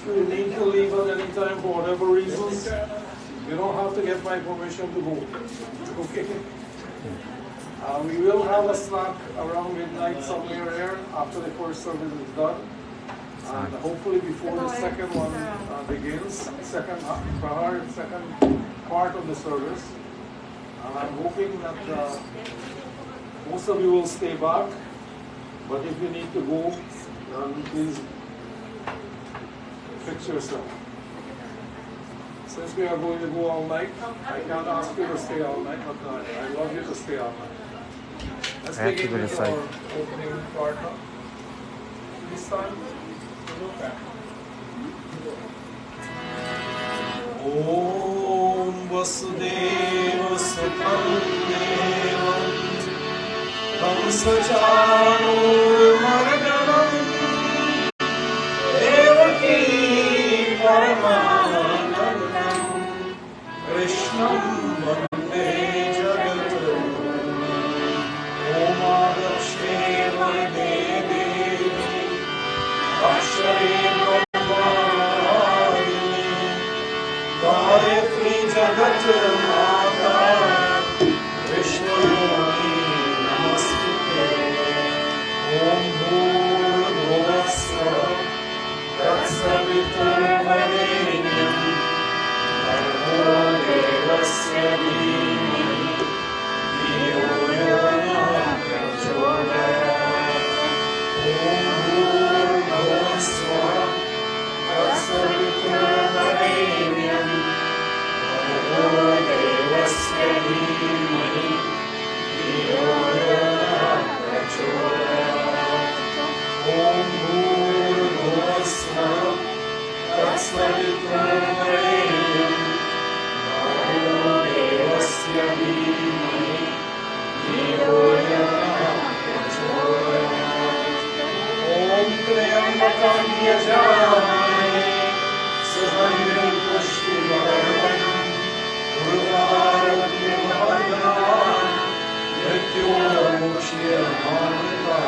if you need to leave at any time for whatever reasons, you don't have to get my permission to go. Okay? We will have a snack around midnight somewhere here after the first service is done. And hopefully before the second one begins, second part of the service. And I'm hoping that most of you will stay back. But if you need to go, then please fix yourself. Since we are going to go all night, I can't ask you to stay all night, but I love you to stay all night. Let's begin with our opening part now. This time, Om Vasudeva Sukham Devam Kamsachano Marganam Devaki Paramanandam Krishnam Vande Jagatu Om Adakshne Varde Devi Akshare Brahmani Gayatri Jagat Mata Vishnu Om Bhurvasva Tatsaviturvarenyam Bhargo Devasya Dhimani Dhiyo Yona Prachodayat Om Bhurvasva Tatsaviturvarenyam Bhargo Devasya Dhimani Dhiyo Yona Prachodayat Om Bhurvasva Tatsaviturvarenyam Bhargo Devasya Dhimani Dhiyo Yona Prachodayat Om Triambakam Yajamane Suhandrim Pushtivarnam Urvarogyam Bharganam Mrityunamukshyamanita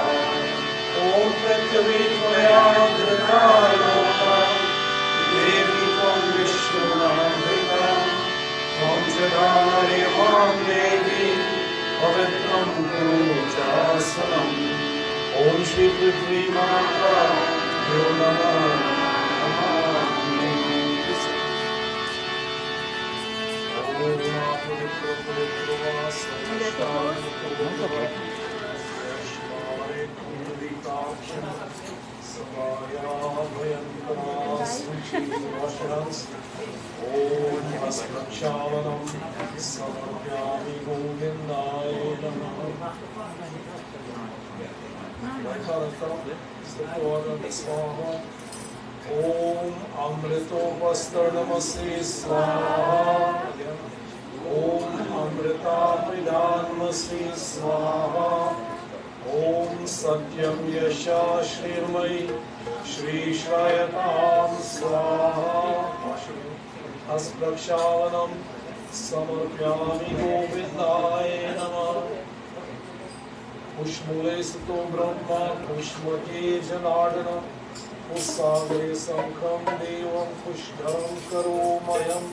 Om Pratyavitmayadritaloka Devi Tvam Vishnunamrita Tvam Jagare Vam Devi Pavitram Puruchasanam Om Shivratri February Om Amritopastardamasi Swaha Om Amritapidanmasi Swaha Om Satyam Yasha Shrirmai Shri Shrayatam Swaha Asprakshavanam Samarpyami Govindaya Namah Pushmule Sato Brahma Pushmati Janardana Pussagre Sankham Devam Pushkaram Karomayam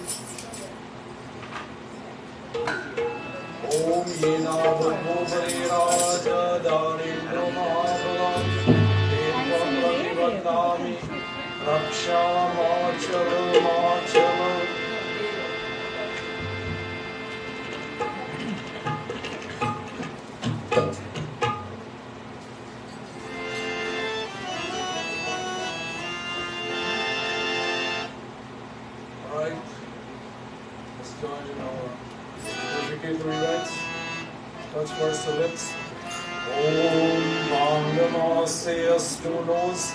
Om Yena Bhagavare Raja Darindra Mahabalam Devam Pratibandami Raksha Machala Machala Touch first the lips. Om Mangamasyastu nose.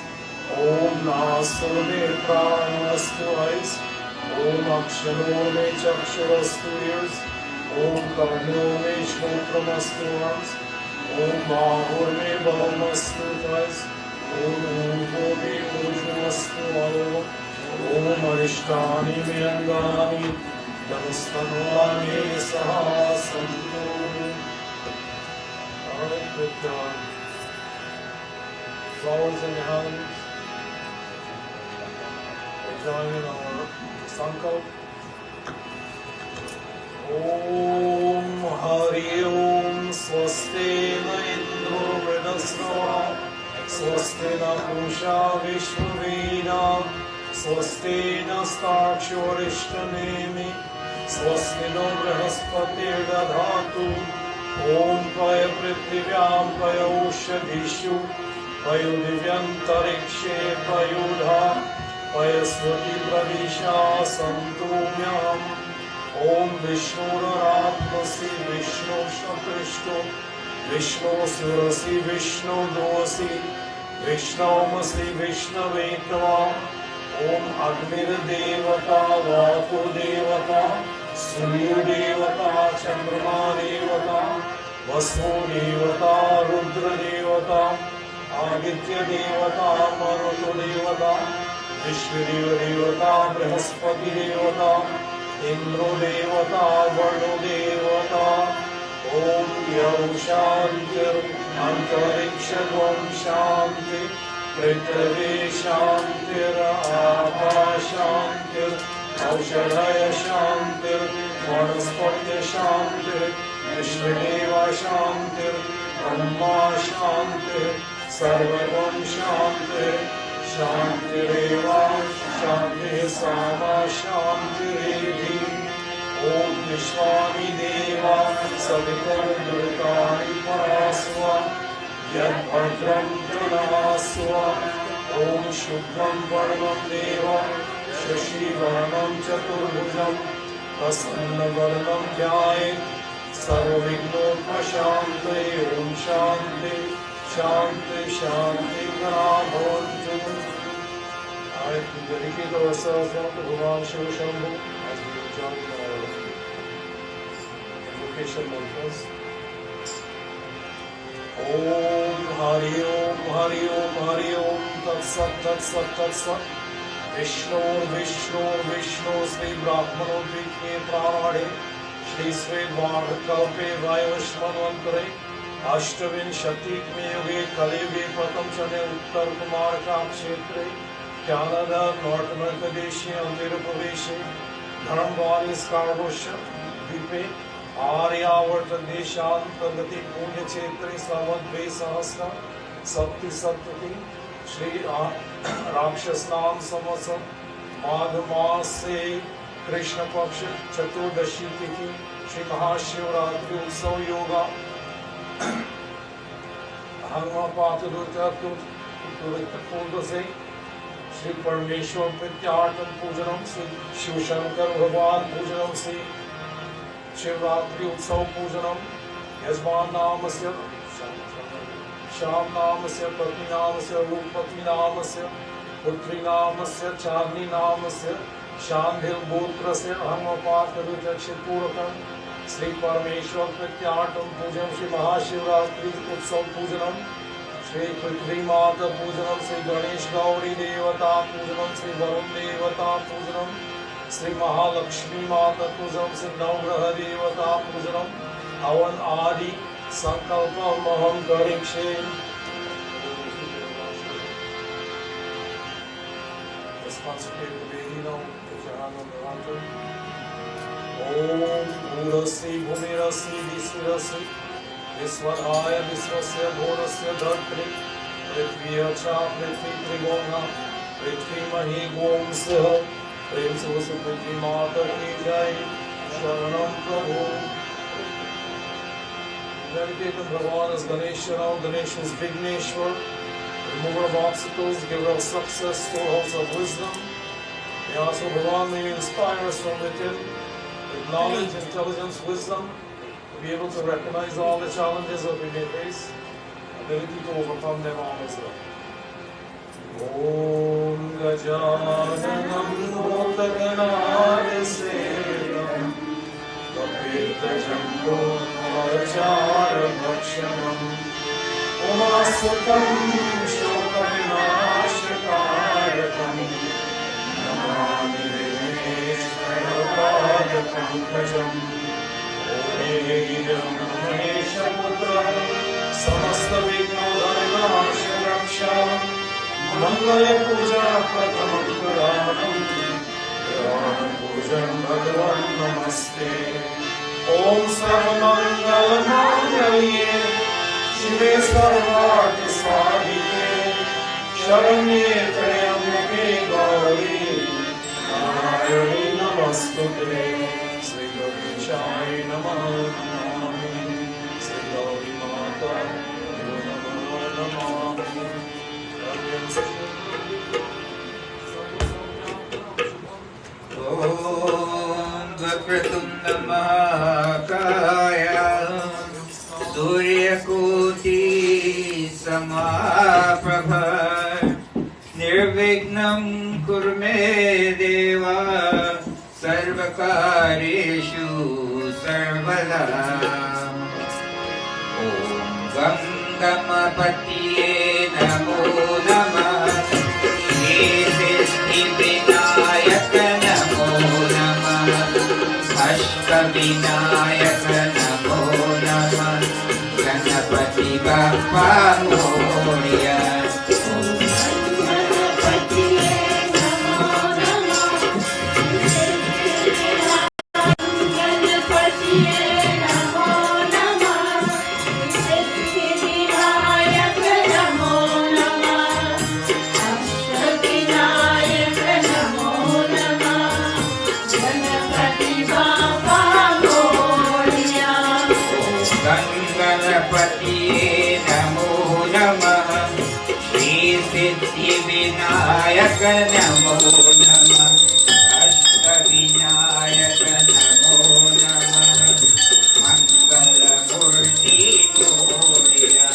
Om Nasune Pranastu eyes. Om Akshanone Chakshurastu ears. Om Karnone Shrotramastu arms. Om Bahurme Balamastu thighs. Om Urvome Ujvamastu alo. Om Arishtani Myangani. Namastanvani Sahasantu. With flowers in your hand, join in our sankalp. Om Hari Om Swasti na Indro Vridasrava Swasti na Pusha Vishwaveda Swasti na Starkshorishthanemi Swasti no Brihaspati Dadhatu Om Paya Prithvivyam Paya Ushadhishu Payu Divyantarikshe Payudha Payaswati Pravisha Santumyam Om Vishnu Ratmasi Vishnu Shakrishtu Vishnu Surasi Vishnu Dosi Vishnamasi Vishnavetava Om Agnir Devata Vapu Devata Surya Devata Chandrama Devata Vasu Devata Rudra Devata Aditya Devata Marutu Devata Vishwadeva Devata Brihaspati Devata Indro Devata, Varno Devata, Om Yam Shantir, Antarikshadvam Shanti, Prithvi Shantir, Apa Shantir, Aushadaya Shantir, Vanaspati Shantir, Vishwadeva Shantir, Brahma Shantir, Sarvavam Shantir, Shantireva, Shanti Sama Shantirevi, Om Vishwami Deva, Savitar Durgani Parasva, Yad Bhadram Pranasva, Om Shubham Varnam Deva, Shashi Varnam Chaturbhujam, Prasanna Varnam Jai, Sarvigno Pashanti, Om Shanti, Shanti, Shanti, Bhavantu. I dedicate ourselves now to Bhagavan Shiva Shambhu as we join our invocation mantras. Om Hari Om Hari Om Hari Om Tat Sat Tat Sat Tat Sat Vishnu Vishnu Vishnu Sri Brahmano Dvikhe Pranade Shri Sri Bharkalpe Vaivashmanvantare Ashtavin Shatikme Yuge Kaliyuge Pratham Chane Uttar Kumar Ka Kshetre Canada, North America Deshi, Andhra Pradesh, Dharamwali Skarvosha, Dipe, Aryavarta Deshan, Tandati Punya Chetri, Savat Ve Sahasra, Sapti Saptati, Shri Rakshasnam Samasam, Madhamase, Krishna Paksha, Chaturdashi Tiki, Shri Mahashivratri Utsav Yoga, Hangma Patadutatu, Turitapurdase, Shri Parameshwar Prityartam Pujanam, Shri Shiv Shankar Bhagwan Pujanam, Shri Shivratri Utsav Pujanam, Yajman Namasya, Sham Namasya, Patni Namasya, Rupati Namasya, Putri Namasya, Chandni Namasya, Shandhil Bhutrasya, Hangmapatadutya Purakam, Shri Parameshwar Prityartam Pujanam, Shri Mahashivratri Utsav Pujanam, Shri Prithvi Mata Pujanam, Shri Ganesh Gauri Devata Pujanam, Shri Varun Devata Pujanam, Shri Mahalakshmi Mata Pujanam, Shri Navgraha Devata Pujanam, Avan Adi Sankalpa Maham Karikshe. Let's consecrate the baby now. Put your hand on the altar. Om Bhurasi Bhumirasi Visvirasi Visvaraya Visvasya Bhurasya Dhartri Prithviya Cha Prithvi Trigona Prithvi Mahi Gom Siha Prem Suvasu Prithvi Mata Ki Jai Sharanam Prabhu. Dedicate to Bhagavan as Ganesha now. Ganesha is Vigneshwar, remover of obstacles, giver of success, storehouse of wisdom. May also Bhagavan may inspire us from within with knowledge, intelligence, wisdom, to be able to recognize all the challenges that we may face, ability to overcome them all as well. Om Gajananam Bhotaganadisevam Kapirtajambo Varachara Bhakshanam Umasukam Shokavinashakarakam Namami Vineshwarapadapankajam Omeyam Maneshaputra Samasta Vignodarinasharaksha Mangala Puja Pratamam Puranam नमस्ते। ओम सर्वमंगल मांगल्ये शिवे सर्वार्थ साधिके शरण्ये त्र्यंबके गौरी नारायणी नमस्तुते। श्री गणेशाय नमः। श्री गौरी माता नमो नमः। ओम वक्रतुंड महाकाय सूर्यकोटि समाप्रभ निर्विघ्नं कुरु मे देव सर्वकार्येषु सर्वदा। ओम गं गणपतये नमो नमः। सिद्धिविनायक नमो नमः। अष्टविनायक नमो नमः। गणपति बप्पा मोरया। सिद्धिविनायक नमो नमः। अष्टविनायक नमो नमः। मंगलमूर्ति मोरया।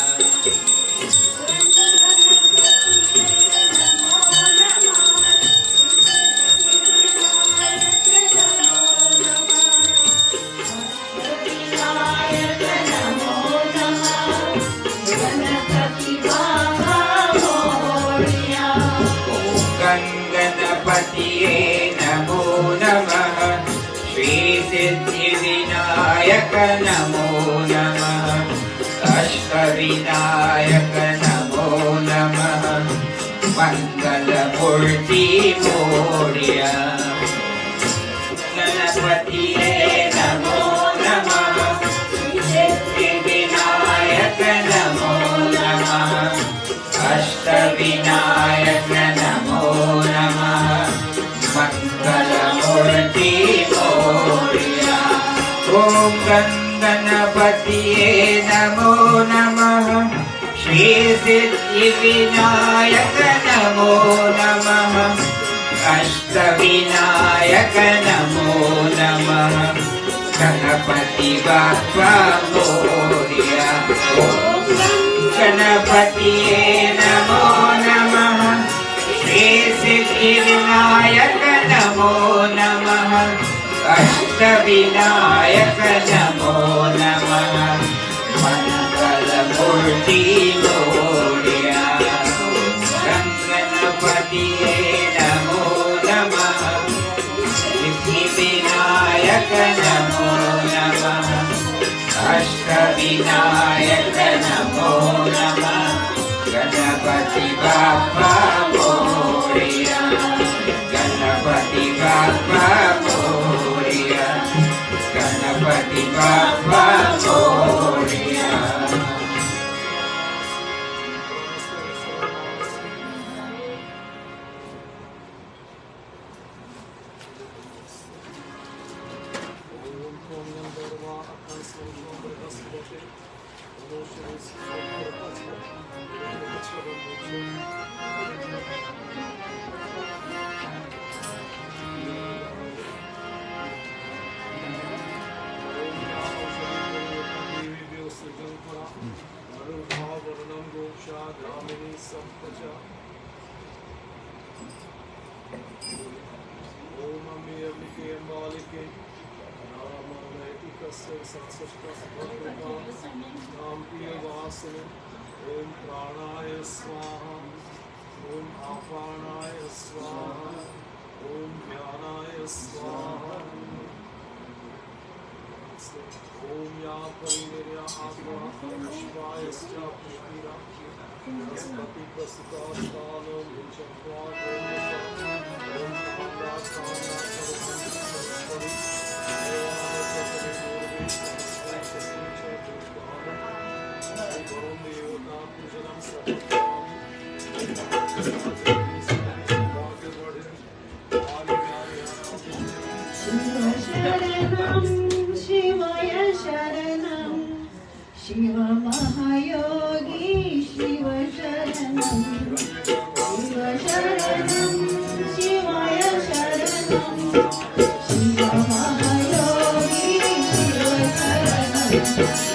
गणपतये नमो नमः। श्री सिद्धिविनायक नमो नमः। अष्टविनायक नमो नमः। मंगलमूर्ति मोरया। गणपतये नमो नमः। सिद्धिविनायक नमो नमः। अष्टविनायक नमो नमः। मंगलमूर्ति मोरया। ओम गणपतये नमो नमः। श्री सिद्धिविनायक नमो नमः। अष्टविनायक नमो नमः। गणपति बप्पा मोरया। गणपतये नमो नमः। श्री सिद्धिविनायक नमो नमः। अष्टविनायक नमो नमः। मंगलमूर्ति मोरया। गणपतये नमो नमः। सिद्धिविनायक नमो नमः। अष्टविनायक नमो नमः। गणपति बप्पा मोरया। गणपति बप्पा मोरया। गणपति बप्पा मोरया। ओम प्राणाय स्वाहा। ओम आपानाय स्वाहा। ओम ज्ञानाय स्वाहा। ओम या परिनिर्या आत्मा पुष्पायश्च पुष्पिरा बृहस्पति प्रसुतास्तानो विचक्वा ओम शरणं शिव महायोगी शिव शरणं शिव शरणं शिवाय शरणं शिव महायोगी शिव शरणं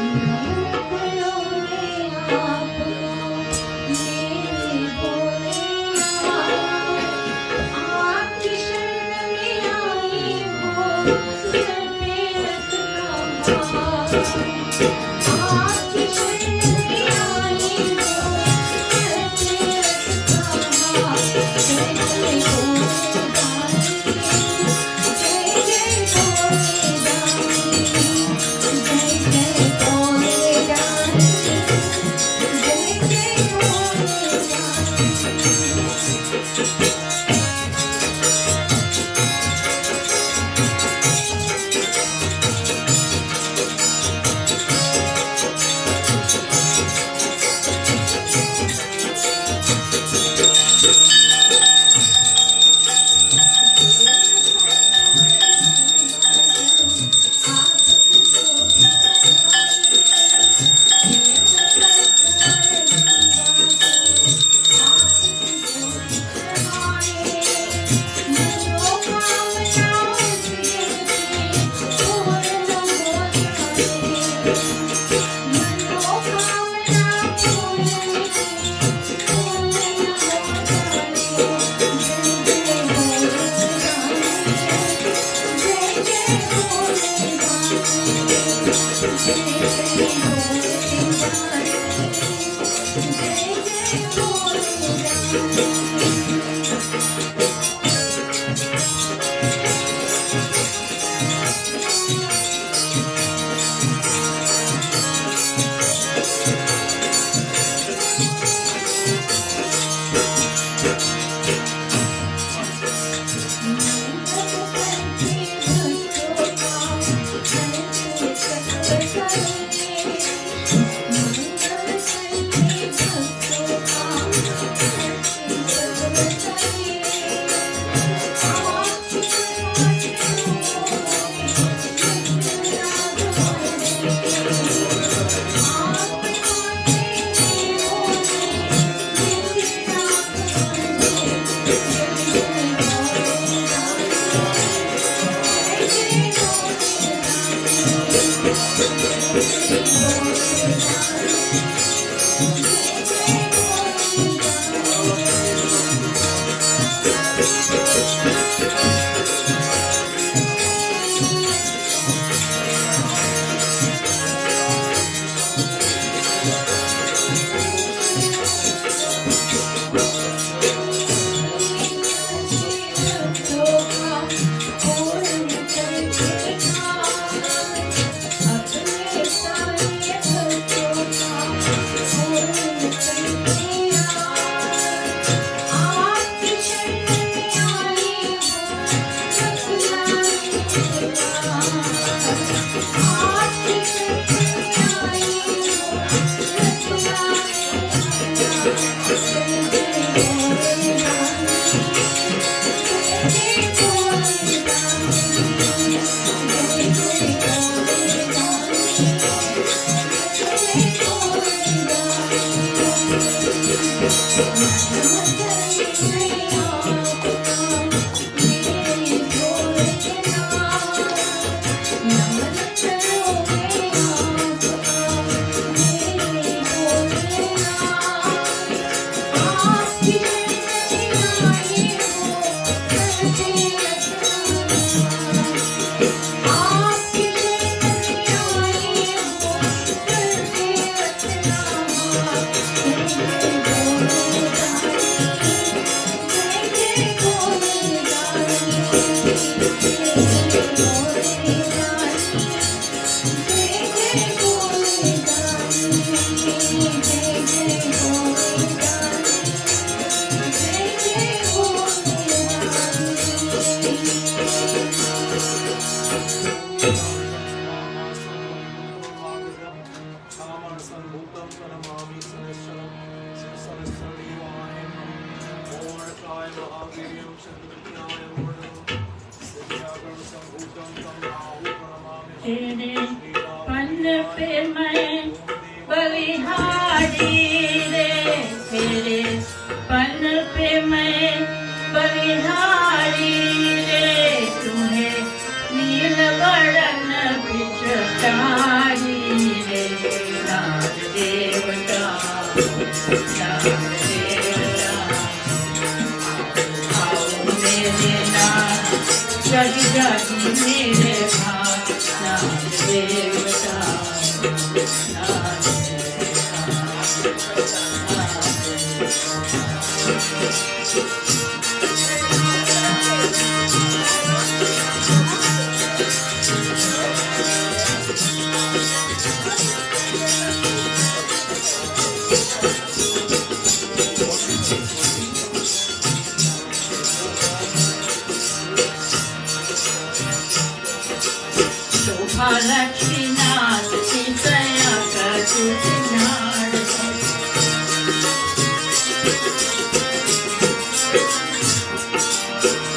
Thank you. तेरे पन पे मैं बलिहारी रे, तेरे पन पे मैं बलिहारी रे, तुम्हें नील बरन पिचकारी रे, नाग देवता नाग देवता आओ मेरे नाग जग जग मेरे भाग नाग देवता नाग लक्ष्मीनाथ की दया का तुझनाड़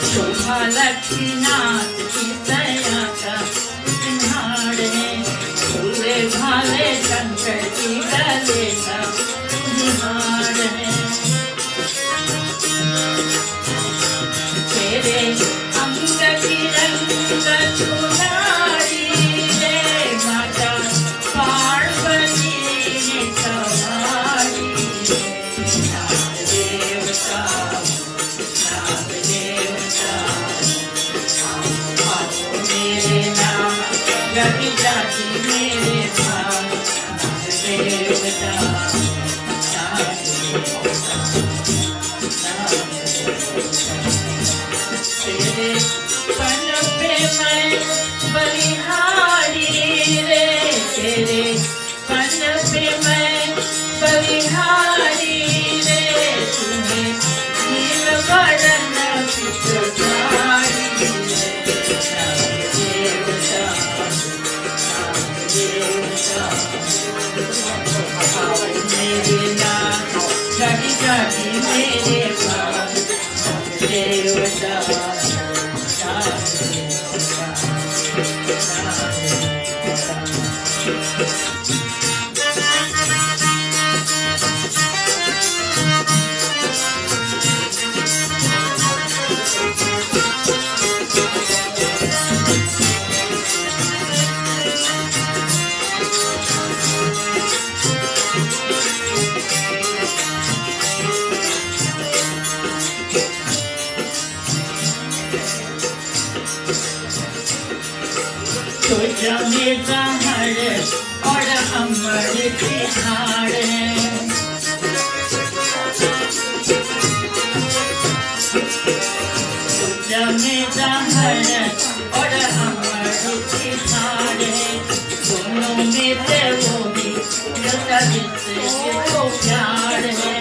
शोभा लक्ष्मीनाथ की दया का तुझनाड़ है, भूले भाले शंकर की गले का निहार है, तेरे अंग की रंग चुनारी जाति मेरे मेरे भाग देवता में जहर और अमर तिहाड़ में जहर और अमर तिहाड़ दोनों में से वो भी मिलता जिससे वो प्यार है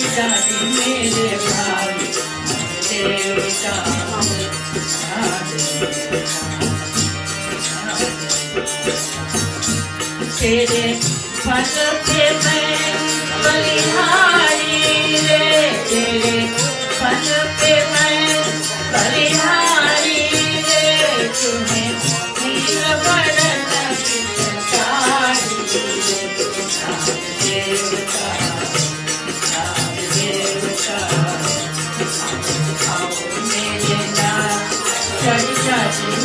मेरे भाग देवता तेरे पद पे मैं बलिहारी रे तेरे पद पे मैं बलिहारी रे तुम्हें नील बरन देवता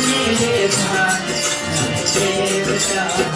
मेरे भाग देवता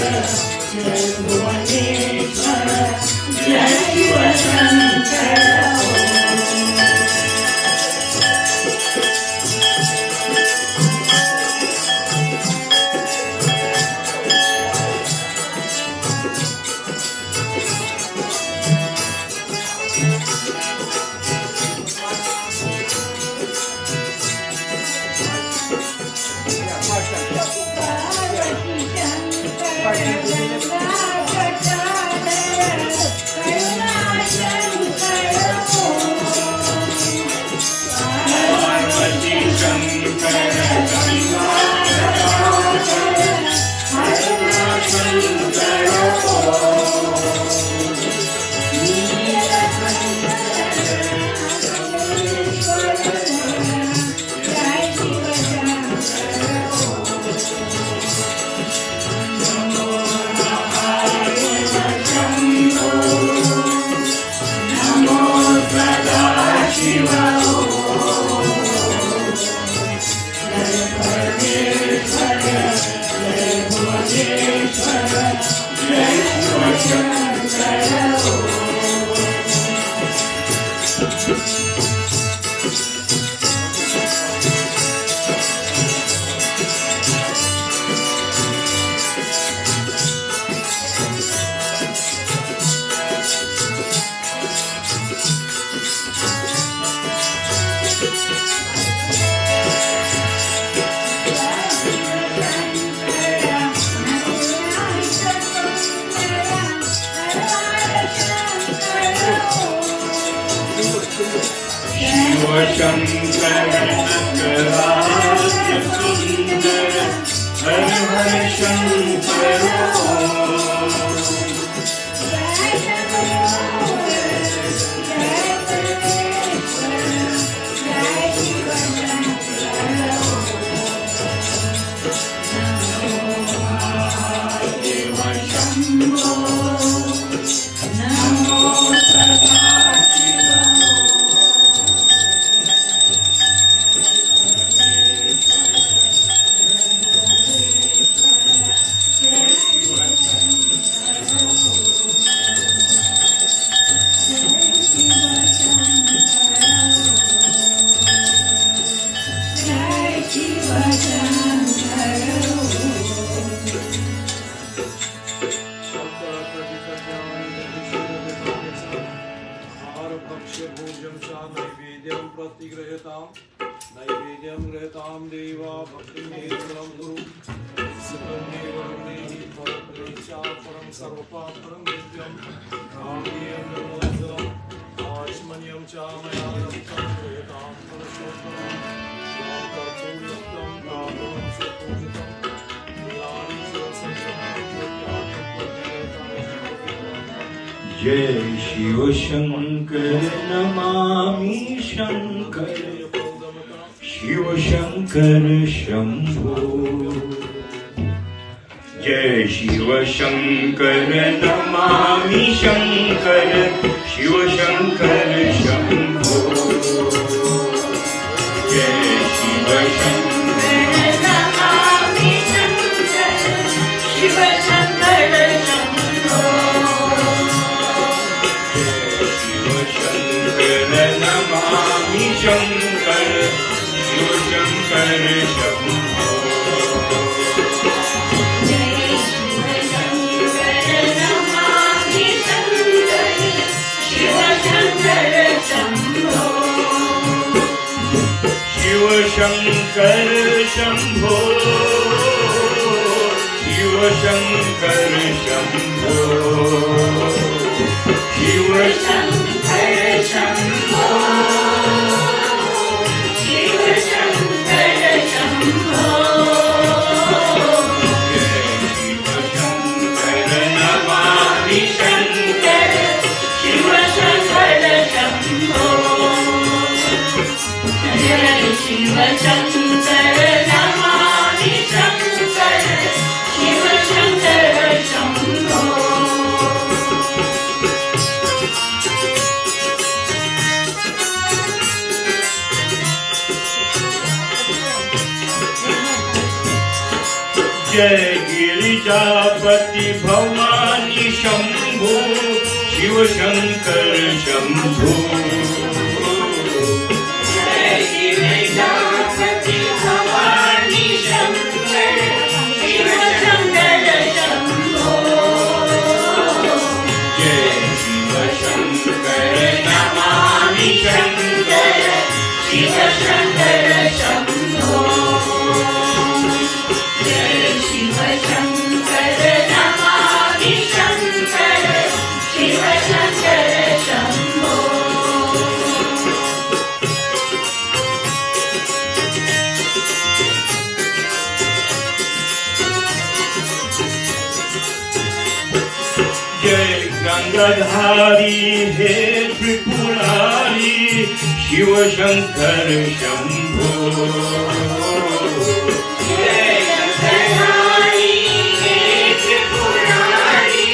जय भुवनेश्वर जय शिव शंकर जय शिव शंकर नमामि शंकर शिव शंकर शंभो जय शिव शंकर नमामि शंकर शिव शंकर शंभो जय शिव शंकर नमामि शंकर शिव शंकर शंभो नमामि शंकर शिव शंकर शंभो जय शिव शंकर नमामि शंकर शिव शंकर शंभो शिव शंकर शंभो शिव शंकर शंभो शिव शंकर शंभो शिव शंकर शंभो जय शिव शंकर नमामि शंकर शिव शंकर शंभो जय शिव शंकर नमामि शंकर शिव शंकर शंभो जय गिरिजापति भवानी शंभो शिव शंकर शंभो जय गिरिजापति भवानी शंकर शिव शंकर शंभो जय शिव शंकर नमामि शंकर शिव शंकर शंभो जय शिव शंकर नमामि शंकर शिव शंकर शंभो जय गंगाधारी हे त्रिपुरारी शिव शंकर शंभो जय गंगाधारी हे त्रिपुरारी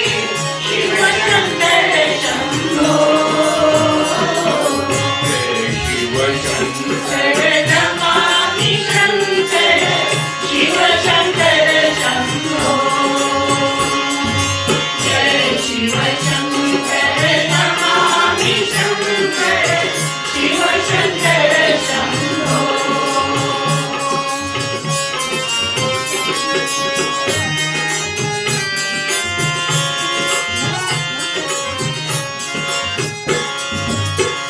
शिव शंकर शंभो जय शिव शंकर नमामि शंकर शिव शंकर शंभो जय शिव शंकर नमामि शंकर शिव शंकर शंभो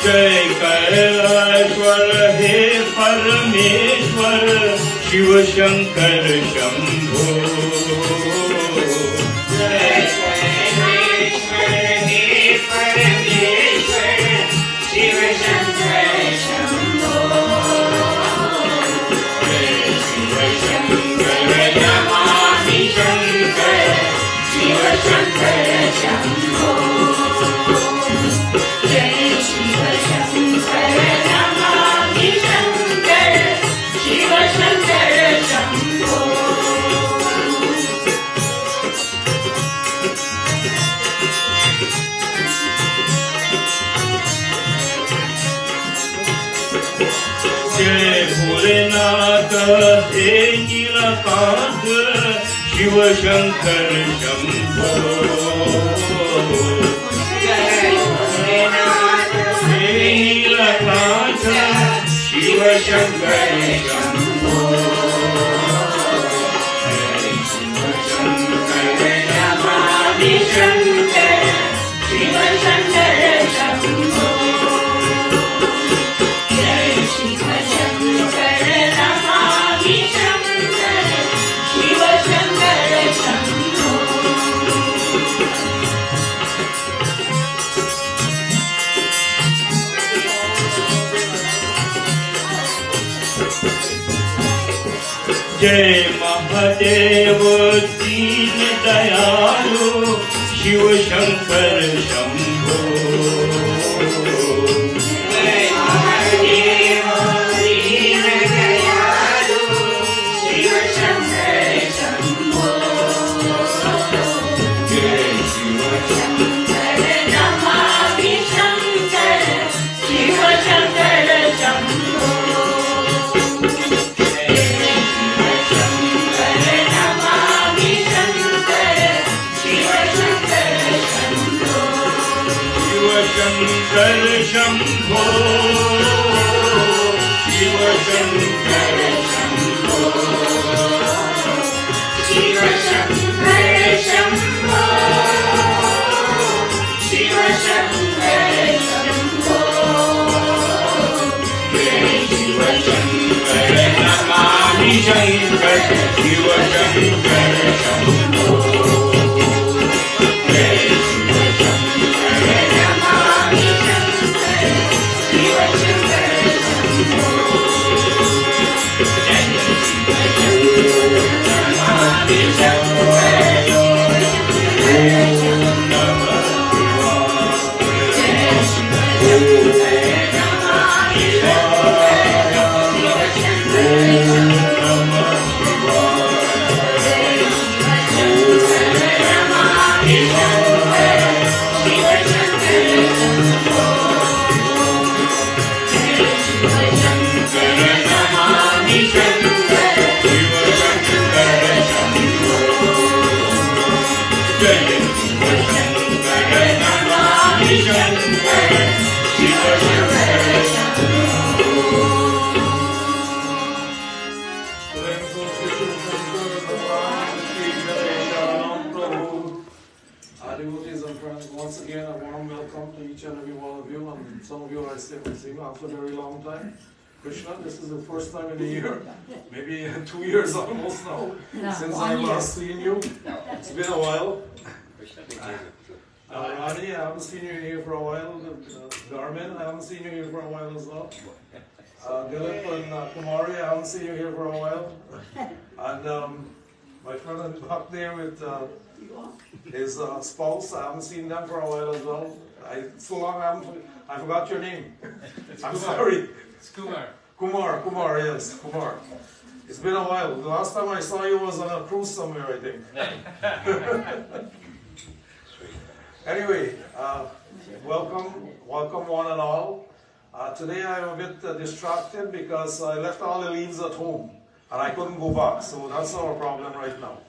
जय कैलाश्वर हे परमेश्वर शिव शंकर शंभो जय कैलाश्वर हे परमेश्वर शिव शंकर शंभो जय शिव शंकर नमामि शंकर शिव शंकर शंभो जय शिव शंकर नमामि शंकर शिव शंकर शंभो जय भोलेनाथ हे नीलकांत शिव शंकर शंभो जय भोलेनाथ हे नीलकांत शिव शंकर शंभो जय शिव शंकर नमामि शंकर शिव शंकर शंभो जय शिव शंकर नमामि शंकर शिव शंकर शंभो जय महादेव दीन दयालु शिव शंकर शंभो जय महादेव दीन दयालु शिव शंकर शंभो जय शिव शंकर नमामि शंकर शिव शंकर शंभो शंकर नमामि शंकर शिव शंकर शंभो शिव शंकर शंभो शिव शंकर शंभो शिव शंकर शंभो शिव शंकर शंभो जय शिव शंकर नमामि शंकर शिव शंकर शंभो जय शिव शंकर नमामि शंकर शिव शंकर शंभो जय शिव नमामि शंकर ओम नमः शिवाय जय शिव शंकर नमामि शंकर शिव शंकर ओम नमः Shiv Shankar Shambho welcome to each and every one of you, and some of you I still seeing after a very long time. Krishna, this is the first time in a year, maybe 2 years almost now, since I last seen you. It's been a while. Rani, I haven't seen you here for a while. Garmin, I haven't seen you here for a while as well. Dilip and Kumari, I haven't seen you here for a while. And my friend back there with his spouse, I haven't seen them for a while as well. So long I forgot your name. I'm sorry. It's Kumar. Kumar, yes, Kumar. It's been a while. The last time I saw you was on a cruise somewhere, I think. Anyway, welcome one and all. Today I'm a bit distracted because I left all the leaves at home and I couldn't go back, so that's our problem right now.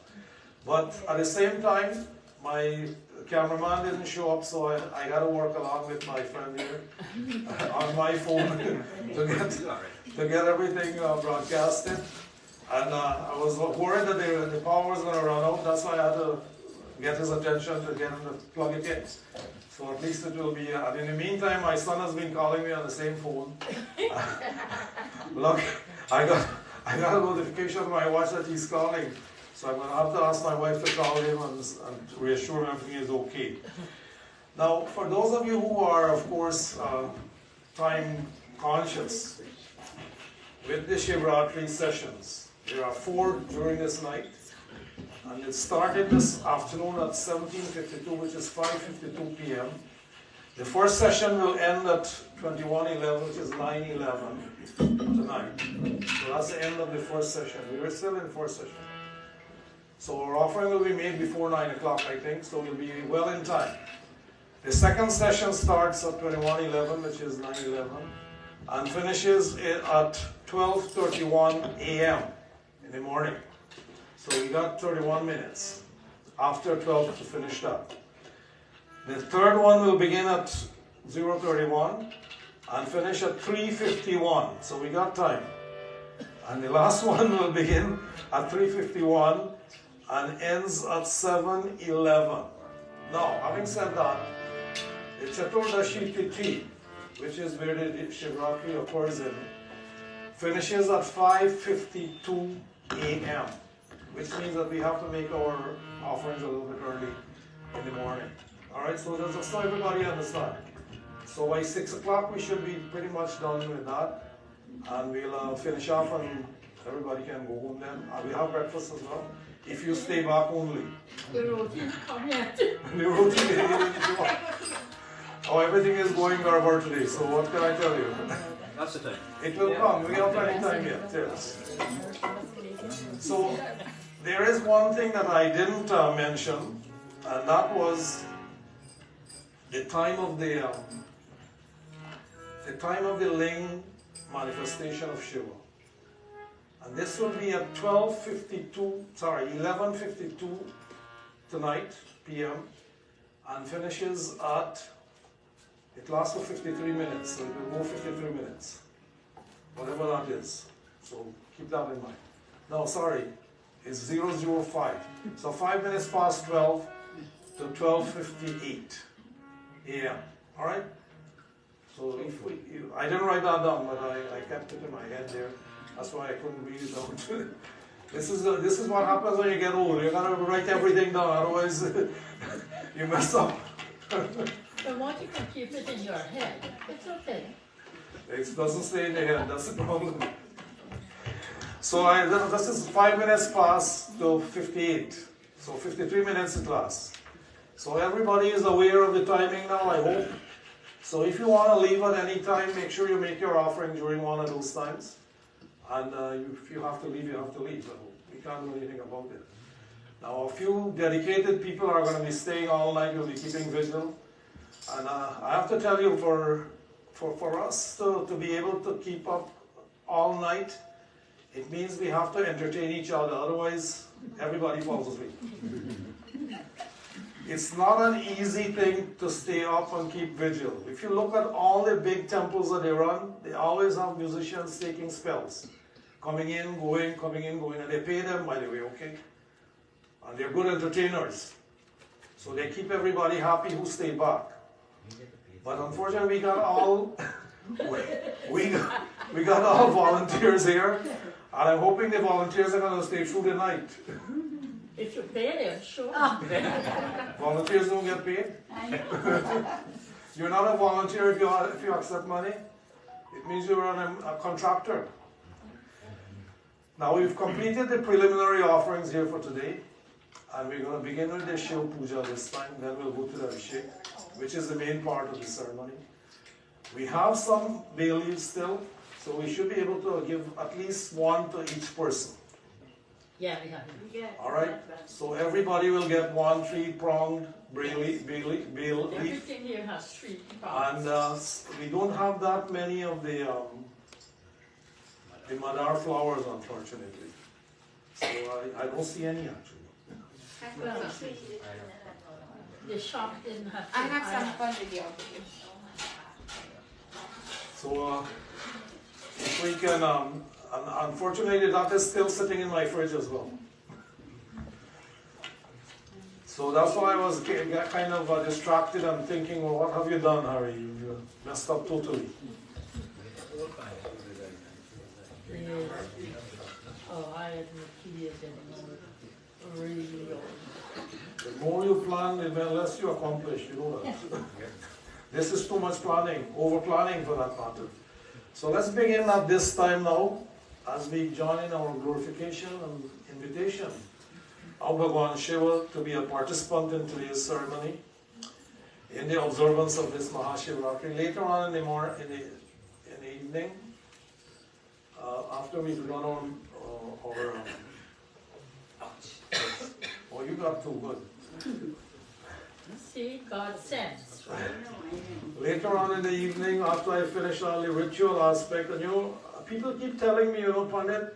But at the same time, my cameraman didn't show up, so I got to work along with my friend here on my phone to get everything broadcasted. And I was worried that the power was going to run out. That's why I had to get his attention to get him to plug it in. So at least it will be. And in the meantime, my son has been calling me on the same phone. Look, I got a notification on my watch that he's calling. So I'm going to have to ask my wife to call him and reassure him everything is okay. Now, for those of you who are, of course, time conscious, with the Shivratri sessions, there are 4 during this night. And it started this afternoon at 17:52, which is 5:52 p.m. The first session will end at 21:11, which is 9:11 tonight. So that's the end of the first session. We are still in first session. So our offering will be made before 9 o'clock, I think, so we'll be well in time. The second session starts at 21:11, which is 9:11, and finishes at 12:31 a.m. in the morning. So we got 31 minutes after 12 to finish that. The third one will begin at 0:31 and finish at 3:51. So we got time. And the last one will begin at 3:51 and ends at 7:11. Now, having said that, the Chaturdashi Tithi, which is where the Shivratri occurs in, finishes at 5:52 a.m., which means that we have to make our offerings a little bit early in the morning. Alright, so just so everybody understand. So by 6 o'clock we should be pretty much done with that. And we'll finish off and everybody can go home then. And we have breakfast as well, if you stay back only. The roti come yet. The roti, oh, everything is going garbage today, so what can I tell you? That's the time. It will come, we have plenty of time yet, yes. So, there is one thing that I didn't mention, and that was the time of the Ling manifestation of Shiva. And this will be at 11:52 tonight, p.m., and finishes at, it lasts for 53 minutes, so it will go 53 minutes, whatever that is. So keep that in mind. No, sorry, it's 0:05. So 5 minutes past 12 to 12:58 a.m. All right? So I didn't write that down, but I kept it in my head there. That's why I couldn't read it out. This is what happens when you get old. You gotta write everything down, otherwise you mess up. But once you can keep it in your head, it's okay. It doesn't stay in the head, that's the problem. So this is 5 minutes past to 58. So 53 minutes it lasts. So everybody is aware of the timing now, I hope. So if you want to leave at any time, make sure you make your offering during one of those times. And if you have to leave, you have to leave. We can't do anything about it. Now a few dedicated people are going to be staying all night, we'll be keeping vigil. And I have to tell you, for us to be able to keep up all night, it means we have to entertain each other, otherwise everybody falls asleep. It's not an easy thing to stay up and keep vigil. If you look at all the big temples that they run, they always have musicians taking spells. Coming in, going, and they pay them, by the way, okay? And they're good entertainers. So they keep everybody happy who stay back. But unfortunately, we got all we got all volunteers here, and I'm hoping the volunteers are going to stay through the night. If you pay them, sure. Volunteers don't get paid. You're not a volunteer if you accept money. It means you're a contractor. Now we've completed the preliminary offerings here for today, and we're going to begin with the Shiv Puja this time. Then we'll go to the Abhishek, which is the main part of the ceremony. We have some bay leaves still, so we should be able to give at least one to each person. Yeah, we have. All right. So everybody will get one 3-pronged bay leaf. Everything here has 3 prongs. And we don't have that many of the madar flowers, unfortunately. So I don't see any actually. Well, the shop didn't have. I have some fun with you. So if we can, unfortunately that is still sitting in my fridge as well. So that's why I was kind of distracted and thinking, well, what have you done, Harry? You messed up totally. Oh, I had no kids anymore. Really old. The more you plan, the less you accomplish, you know that. This is too much planning, over planning for that matter. So let's begin at this time now, as we join in our glorification and invitation of Bhagwan Shiva to be a participant in today's ceremony, in the observance of this Mahashivratri. Later on in the evening, after we've done our oh, you got too good. See, God sends. Later on in the evening, after I finish all the ritual aspect, and people keep telling me, Pandit,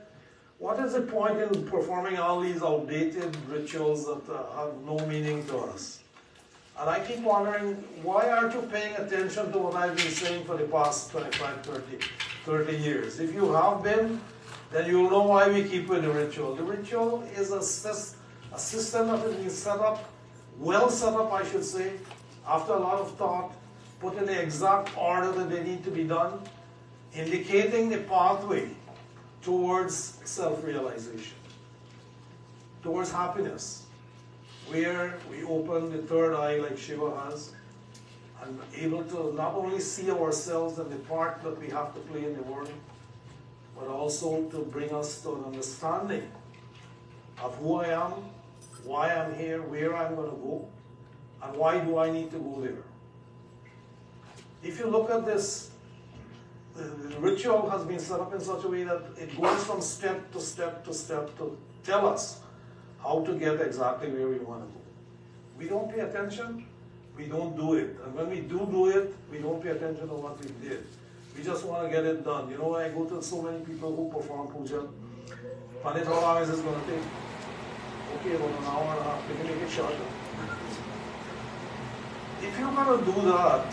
what is the point in performing all these outdated rituals that have no meaning to us? And I keep wondering, why aren't you paying attention to what I've been saying for the past 25, 30 years? If you have been, then you'll know why we keep with the ritual. The ritual is a system that has been set up, well set up, I should say, after a lot of thought, put in the exact order that they need to be done, indicating the pathway towards self-realization, towards happiness, where we open the third eye like Shiva has, and able to not only see ourselves and the part that we have to play in the world, but also to bring us to an understanding of who I am, why I'm here, where I'm going to go, and why do I need to go there. If you look at this, the ritual has been set up in such a way that it goes from step to step to step to tell us how to get exactly where we want to go. We don't pay attention, we don't do it. And when we do it, we don't pay attention to what we did. We just want to get it done. You know, I go to so many people who perform puja. Pandit, how long is this going to take? Okay, about an hour and a half. We can make it shorter. If you're going to do that,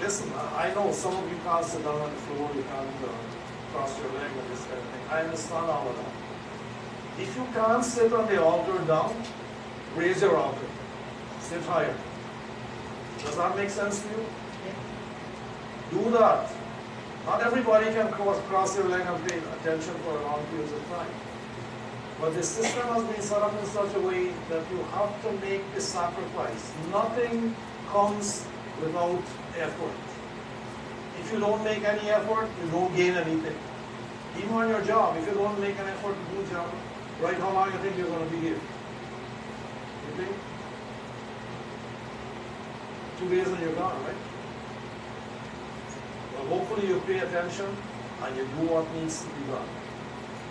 listen, I know some of you can't sit down on the floor, you can't cross your leg and this kind of thing. I understand all of that. If you can't sit on the altar down, raise your altar. Sit higher. Does that make sense to you? Do that. Not everybody can cross their leg and pay attention for a long period of time. But the system has been set up in such a way that you have to make the sacrifice. Nothing comes without effort. If you don't make any effort, you don't gain anything. Even on your job, if you don't make an effort to do a job, right, how long do you think you're going to be here? You think? 2 days and you're gone, right? Well, hopefully you pay attention and you do what needs to be done.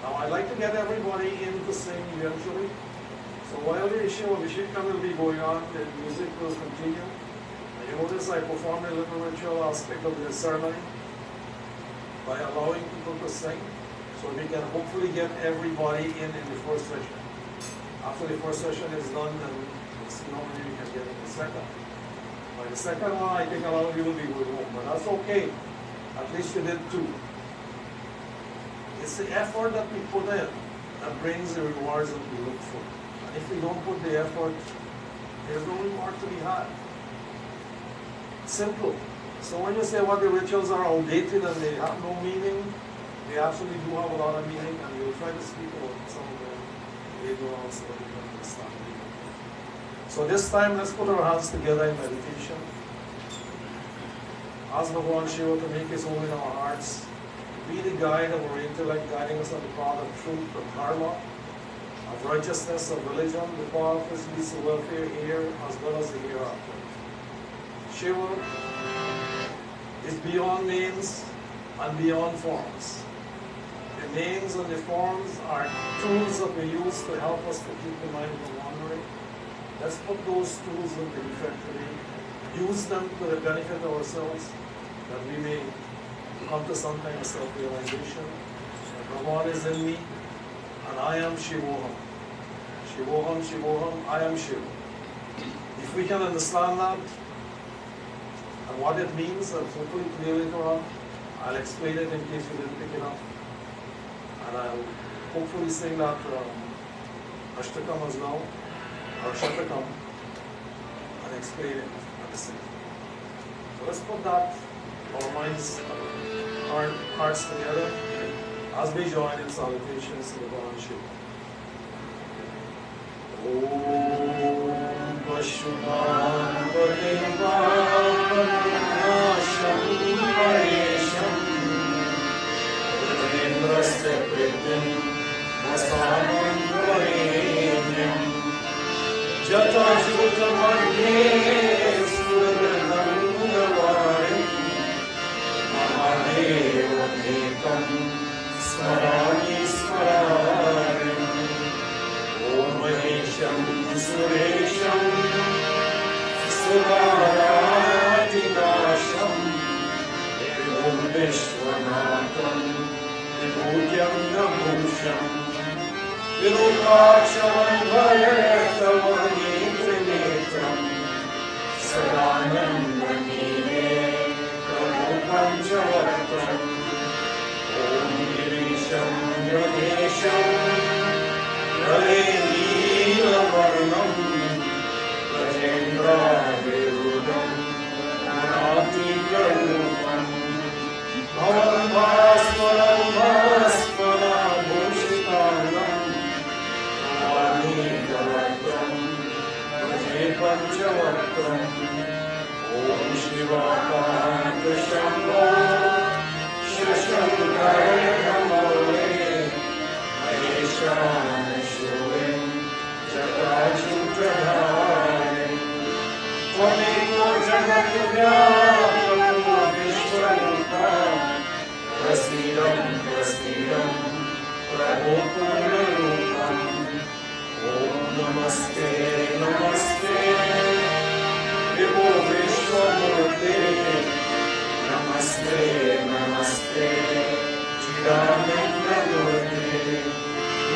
Now, I'd like to get everybody in to sing eventually. So while the issue of Vishika will be going on, the music will continue. And you notice I performed a little ritual aspect of the ceremony by allowing people to sing, so we can hopefully get everybody in the first session. After the first session is done, then we'll see how many we can get in the second. By the second one, I think a lot of you will be going home, but that's okay. At least you did 2. It's the effort that we put in that brings the rewards that we look for. And if we don't put the effort, there's no reward to be had. Simple. So when you say what the rituals are outdated and they have no meaning, they actually do have a lot of meaning, and we'll try to speak about some of them later on so that you can understand it. So this time, let's put our hands together in meditation. Ask Bhagavan Shiva to make His home in our hearts, be the guide of our intellect, guiding us on the path of truth, of dharma, of righteousness, of religion, the path of peace and welfare here as well as the hereafter. Shiva is beyond names and beyond forms. The names and the forms are tools that we use to help us to keep the mind from wandering. Let's put those tools into effect today. Use them to the benefit of ourselves, that we may come to some kind of self-realization. Brahman is in me, and I am Shivoham. Shivoham, Shivoham, I am Shiva. If we can understand that, and what it means, and hopefully clear later on, I'll explain it in case you didn't pick it up. And I'll hopefully sing that Ashtakam as well, or Shatakam, and explain it at the same time. So let's put that, our minds, our hearts together, as we join in salutations to the Bhagavan Shiva. Om Vashunam Varimam Nasham Paresham Indrasya Pritim Vasamam Varenyam Jata Shuta Madhye Suradhanam Gavarim Mahadeva Ekam Smarani Smararim Om Mahesham Suresham Sudaratinasham Om Vishwanatham Vibhutyam Nabhusham Virupaksham Bharatavanitrinetram Sadanandamine Prabhupam Chavatram Om Girisham Yadesham Varnam Rajendra Virudam Nati Karupam Bhavan Bhasvaram Bhasvaram Bhushitanam Vani Gavatram Vaje Panchavatram Om Shiva Panta Shambho Shashankara Kamale Mahesham Tvameko Jagatvyapam Vishwarupam Prasidam Prasidam Prabhu Purnarupam Om Namaste Namaste Vibhu Vishwamurte Namaste Namaste Chidananda Murte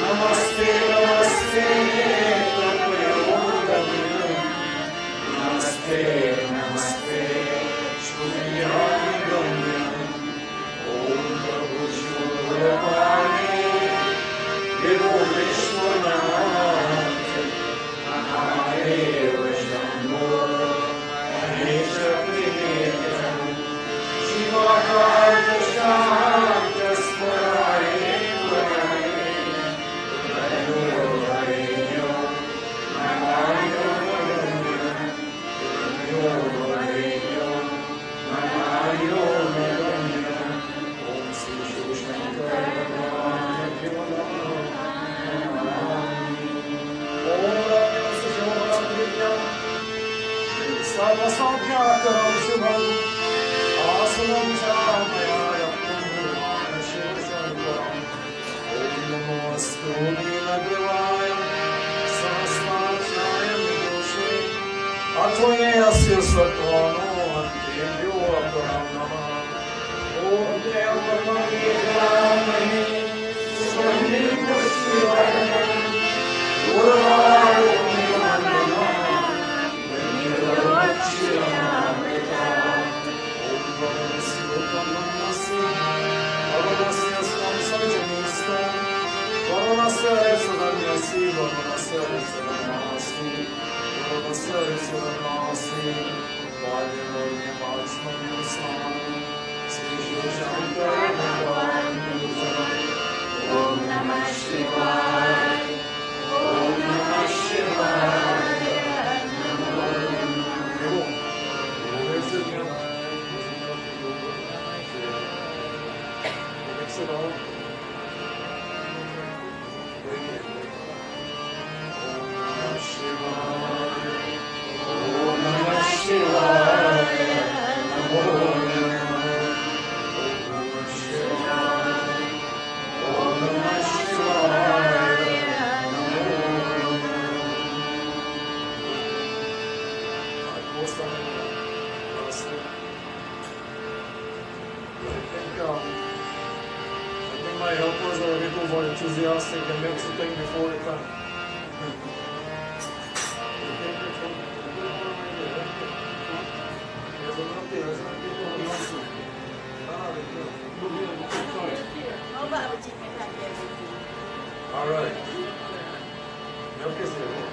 Namaste Namaste Namaste, Namaste, Shuriyagambya, Om Prabhu Shurapani, Vibhu Vishwanath, Mahadeva Shambho, Manesha Prinetam, Shiva Karta Shanta Smaraye Pranaye, Rayo Rayo, Namayo Sarvasaukhyaakaram Shubham Asanam Chamayayapam Bhagavana Shiva Shankaram Om Namo Astu Nilagravaya Sahasrachaya Vidoshe Athoye Asya Satvano Antebhyo Aparam Namah Om Devakamye Dhamani Svannim Pushtivarnam Guravarum Nivandanam Om Namah Shivaya. Om Namah Shivaya. Mix it all. Om Namah Shivaya. Namo Om Namah Shivaya. I think my helpers are a little more enthusiastic and mix the thing before the time. All right. Milk is here.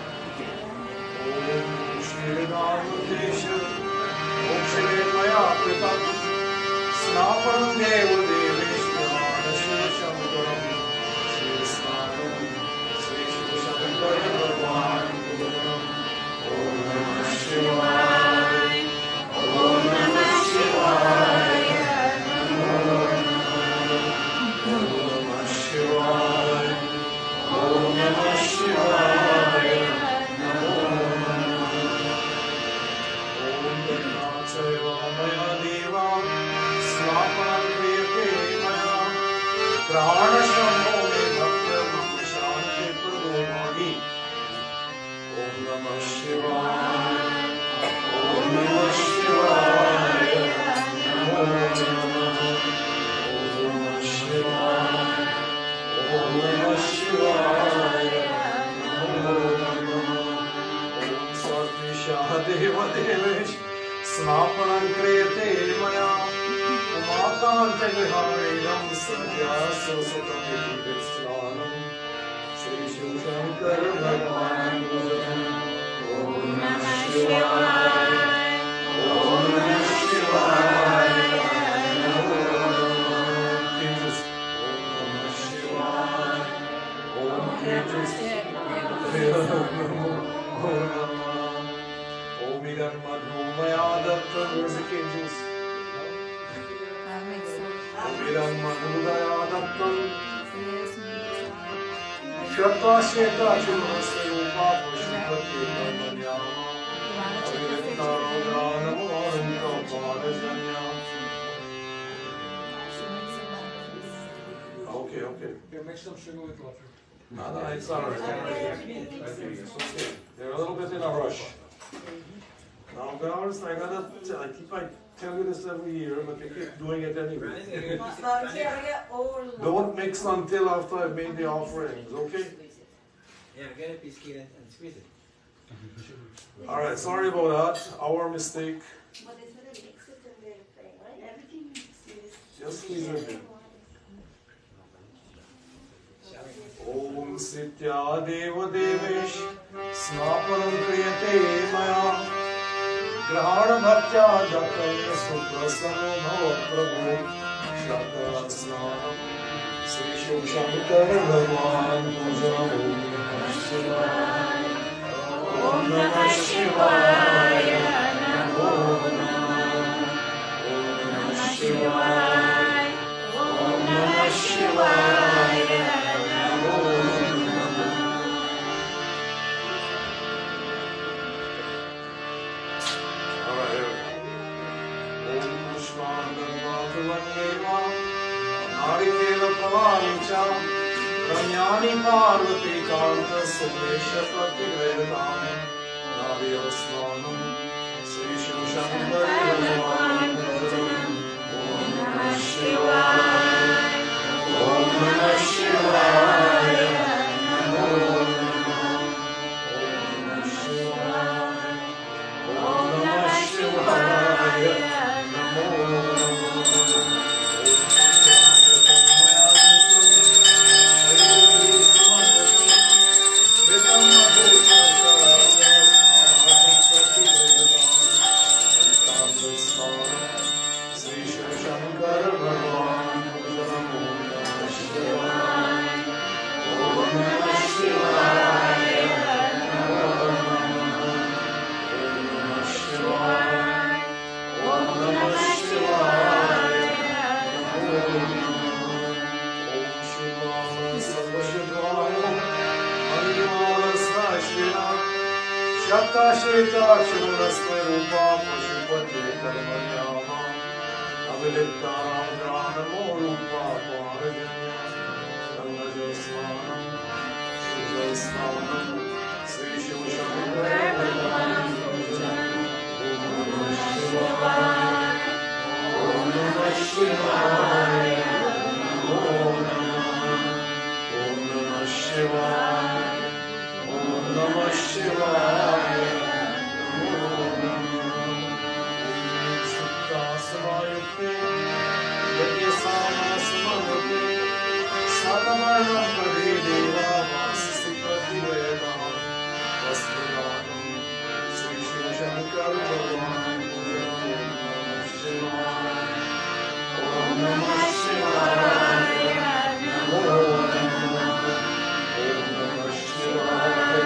Om Shri Radha Om Shri Maya Prita Snapam Deva Deveshna Shri Shankaram Shri Snapam Shri Shankaram Bhagwan Om Namah Shivaya. Om Namah Shivaya. Om Namah Shivaya. Om Namah Shivaya. Om Dhanachaya Maya Deva Snapanam Kriyate Maya Prana Shambho Me Bhakta Mama Shanti Pradovani Om Namah Shivaya. Om Namah Shivaya. Namo Namah. Om Namah Shivaya. Om Namah Shivaya. Namo Namah. Om Sarvishah Deva Devesh Snapanam Kriyate Maya Umakante Viharinam Sadhya Sasatam Vikslanam Sri Shivshankar Bhagwan Om Namah Shivaya. Om Namah Shivaya. Namo Namah. Jesus. Om Namah Shivaya. Om Jesus. Namo Namah. Om Idam Madhumaya Datta. Where's the angels? Om Idam Madhudaya Datta. Shata Sheta Chumasa Rupa Pushpati Manyama. Avinita Rodana Mohanka Parajanya. Okay. You mix some sugar with water. No, it's all right. It's okay. They're a little bit in a rush. Now, guys, I tell you this every year, but they keep doing it anyway. Don't mix until after I've made the offerings, okay? Yeah, get a piece kid and squeeze it. All right, sorry about that. Our mistake. Just squeeze it in. Om Sitya Deva Devesh Snapanam Kriyate Maya Grahana Bhaktya Jatane Suprasano Bhava Prabhu Shraddha Snanam Sri Shiv Shankar Bhagwan Puja Om Namah Shivaya. Om Namah Shivaya. Om Namah Shivaya. Kanyani Parvati Kanta Sumesha Pativedam Navya Slanam Sri Shiv Shankar Bhagwan Om Namah Shivaya. Om Namah Shivaya. Om Namah Shivaya. Om Shakta-sheta-akshara-rasme rupa Pashupate-karma-nyama Avilipta-ram-dranamo-rupa Parajanya Ganga-jal-smanam Shri-jal-smanam Sri-Shiv-Shankara-Bhagavan Om Namah Shivaya Om Namah Shivaya Om Namah Shivaya Om Namah Sutta-samayukte Yajna-sama-samayukte Satamarna-pradhe-deva Vasisi-pradhi-vedam Vastu-danam Sri Shiv-Shankar-Bhagavan Om Namah Shivaya Namo Namah Om Namah Shivaya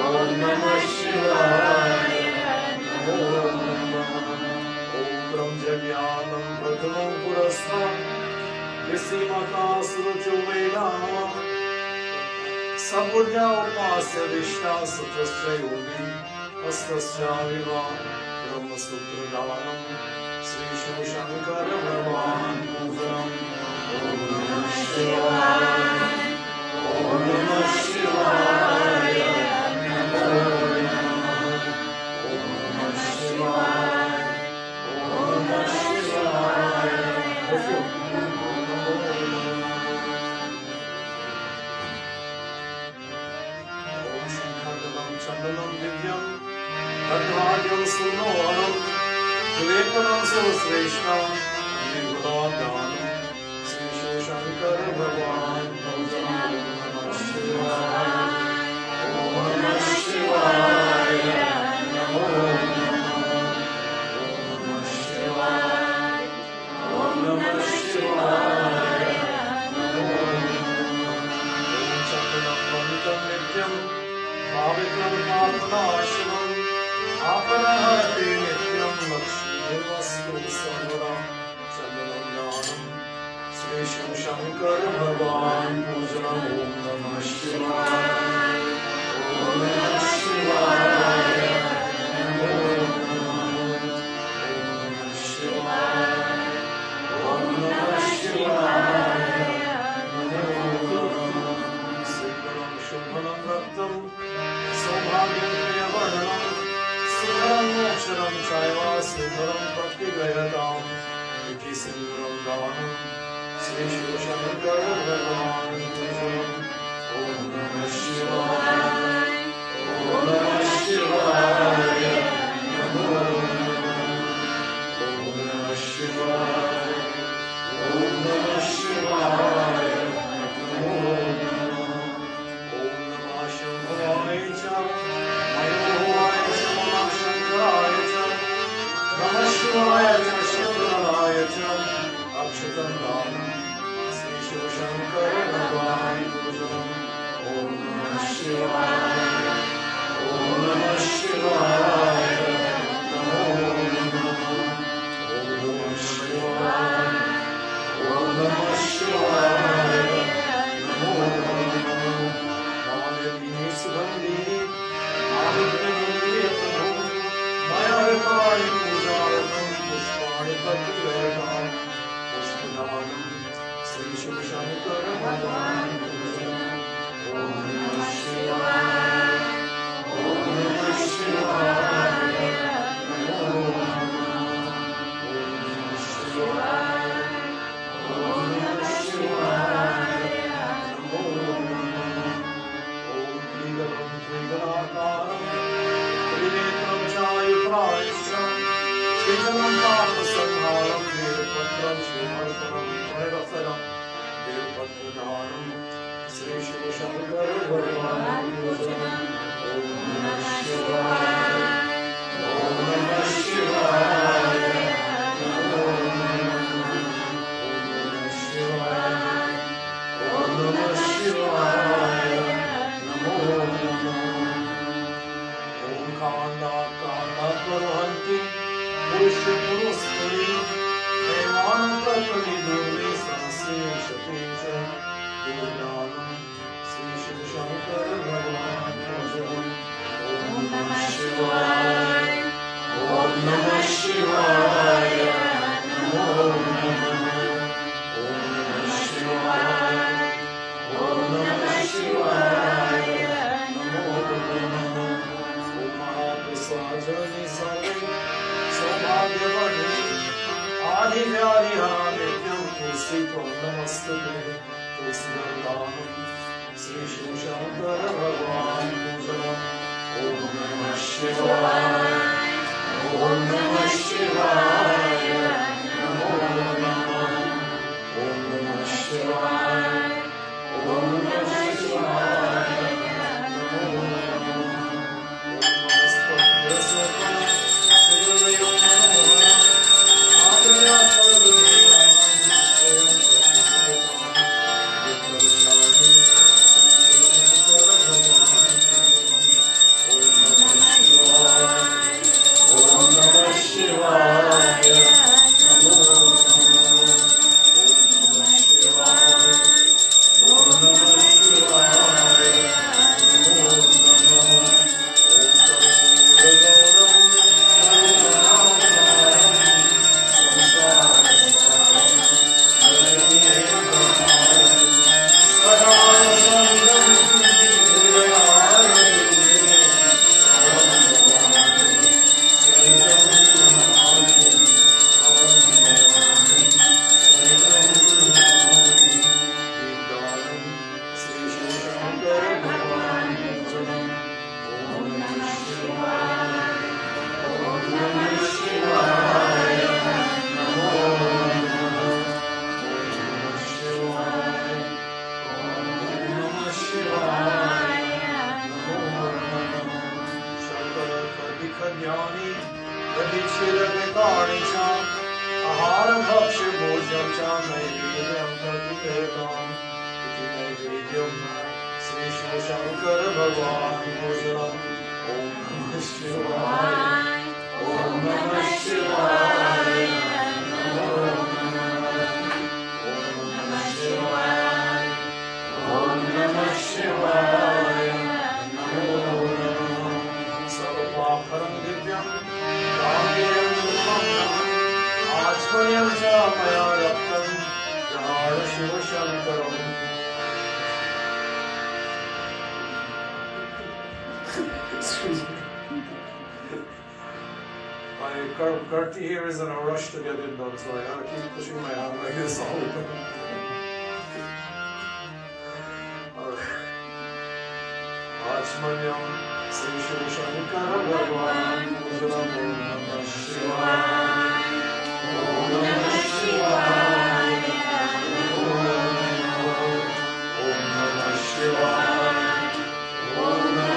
Om Namah Shivaya Namo Namah Om Brahma-jnanam Pratamam Purastam Visimata-srucho-vedam Sabuddha-upasya Vishta Satasya Yogi Astasya Viva Brahma-sutra-dhanam Sri Shiv-Shankara-Bhagavan Pujanam Om Namah Shivaya Om Namah Shivaya Namo Namah Om Namah Shivaya Om Namah Shivaya Namo Om Shankara Chandanam Divyam Tadvadyam Sunoram Vivekanam Sosreshnam Nirguladhanam Sri Shiv-Shankara Bhagavan Om Namah Shivaya Om Namah Shivaya Namo Namah Om Namah Shivaya Om Namah Shivaya Namo Namah Om Chandanam Vantam Nityam Pavitram Papanashanam Aparahate Nityam Lakshmi-vastu Samaram Chandanam Dhanam Sri Shiv-Shankara Bhagavan Pujanam Om Namah Shivaya Om Namah Shivaya Namo Namah Om Namah Shivaya Om Namah Shivaya Namo Namah Sri-Guram Shubhanam Rattam Saubhagyam Priyavarnam Sridharam Moksharam Chaiva Sridharam Bhakti-Gayadam Iti Sindhuram Dhanam Sri Shiv-Shankara Bhagavan Pujanam Om Namah Shivaya Om Namah Shivaya Namo Namah Om Namah Shivaya Om Namah Shivaya Namo Namah Om Namah Shivaya Cha Ayovaya Cha Namah Shankaraya Cha Namah Shivaya Cha Shivranaya Cha Akshatam Dhanam Sri Shiv-Shankara Bhagavan Pujanam Om Namah Shivaya Om Namah Shivaya Namo Namah Om Namah Shivaya Om Namah Shivaya Namo Namah Manavini Sugandhini Aditya-Gandhiyatam Mayarikari Pujaratam Pushpani Bhakti-Vedam Pushpadanam Sri Shiv-Shankara Bhagavan Pujanam Om Namah Shivaya Om Namah Shivaya Namo Namah Om Namah Shivaya Om Namah Shivaya Namo Namah Om Trigalam Triganakaram Trinetam Chayuprayisham Trigalam Papasamharam Nirupatram Shivarparam Vairapsaram Nirupatradhanam Sri Shiv-Shankara Bhagavan Pujanam Om Namah Shivaya Om Namah Shivaya Namo Namah Om Namah Shivaya Om Namah Shivaya Namo Namah Om Kanda Kanda Paruhanti Purusha Puruskari Devanam Pratani Durvi Sahasri Shatisha Gurdanam Sri Shiv-Shankara Bhagavan Pujanam Om Gertie here is in a rush to get it done, so I gotta keep pushing my hand like this all the time. Achmanyam Sri Shiv Shankara Bhagavan Pujaram Om Namah Shivaya Om Namah Shivaya Om Namah Shivaya Om Namah Shivaya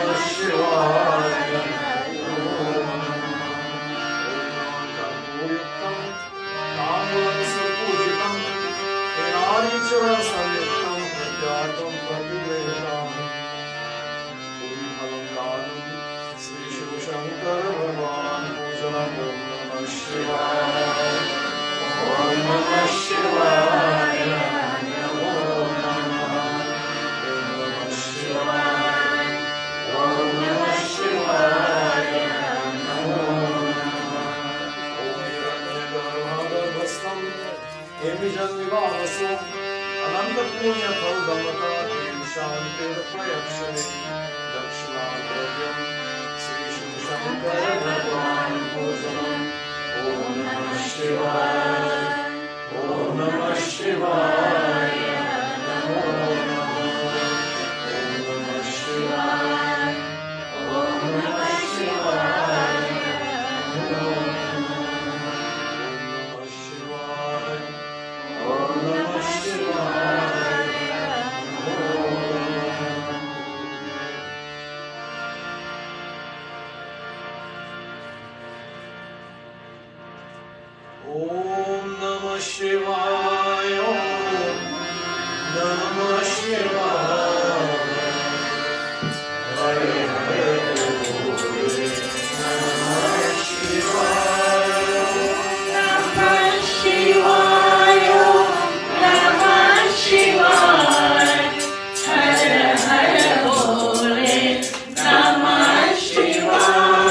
Namah Shivaya.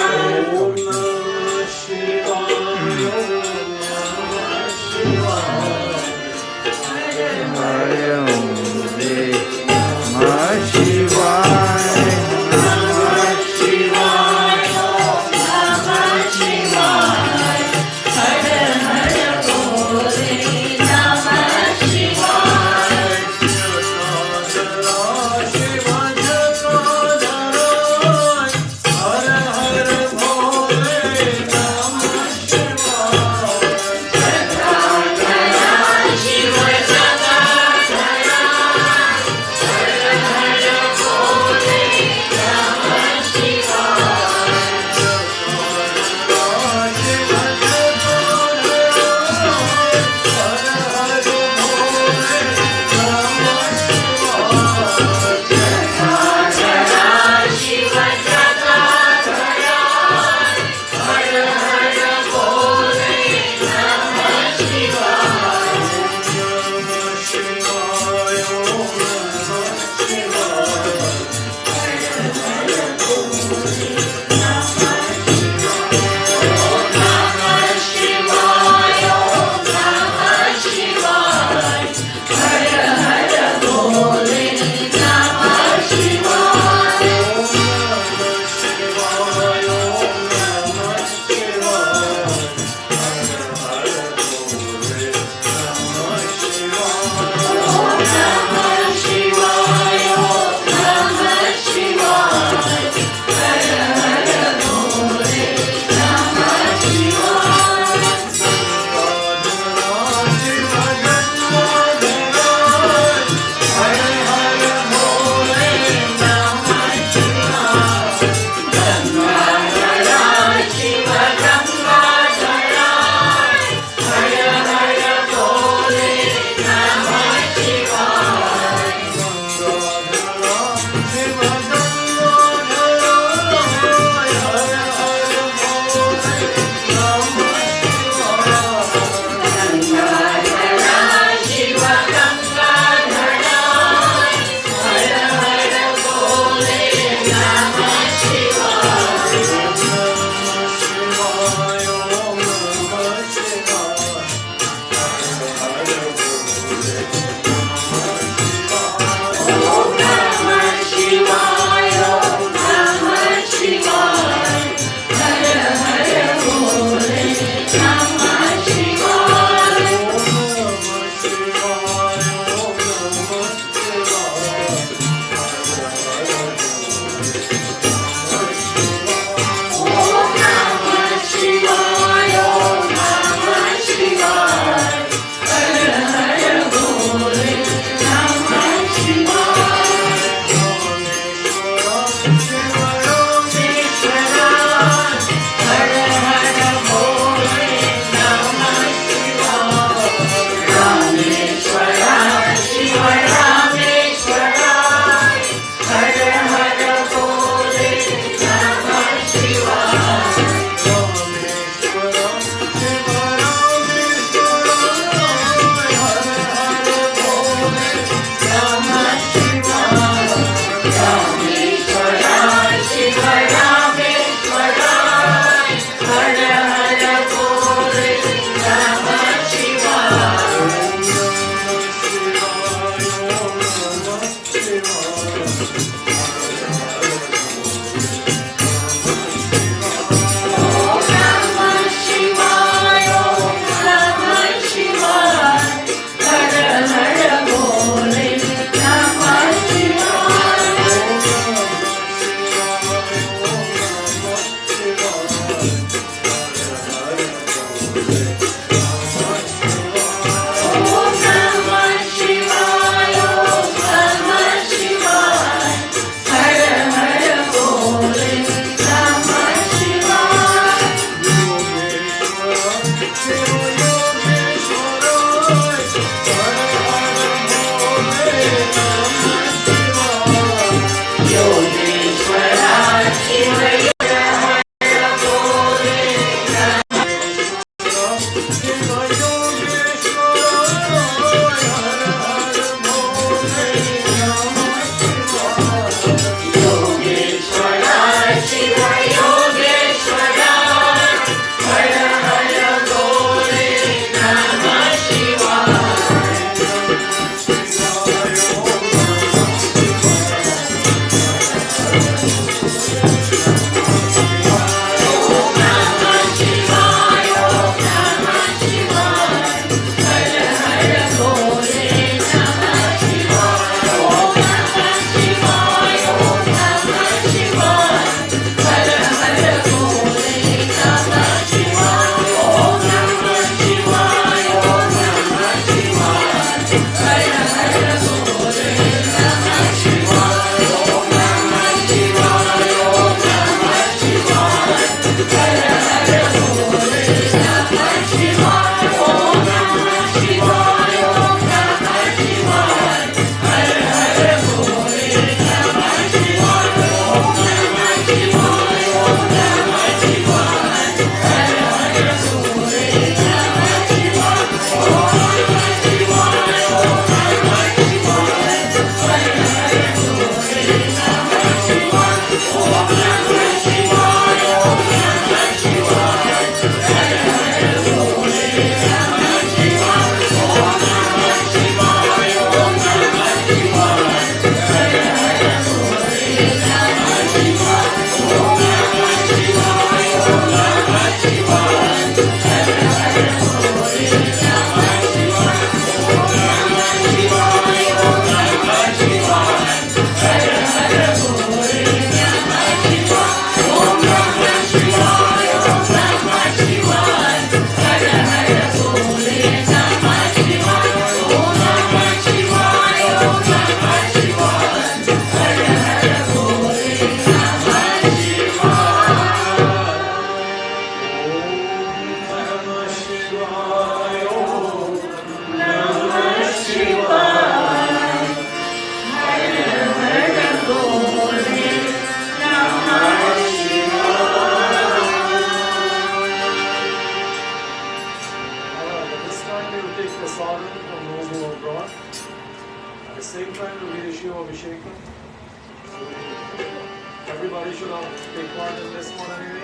this one anyway.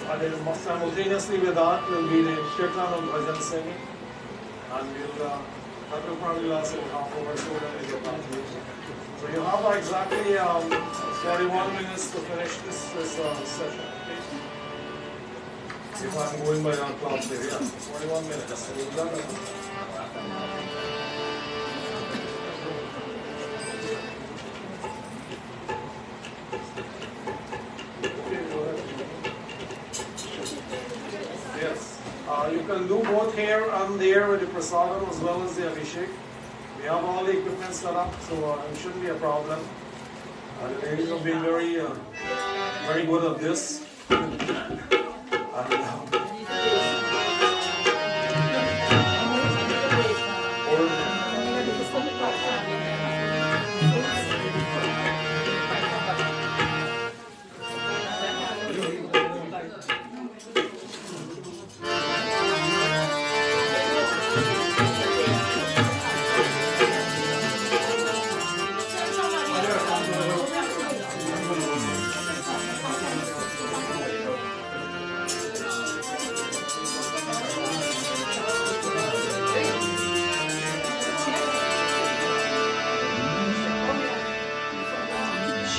And then simultaneously with that will be the Kirtan and Bhajan singing. And that will probably last about half hour or so when we get back to it. So you have exactly 41 minutes to finish this session. If I'm going by that clock there, yeah, 41 minutes. So we've done it. Yes. You can do both here and there with the prasadam as well as the abhishek. We have all the equipment set up, so it shouldn't be a problem. The ladies have been very good at this.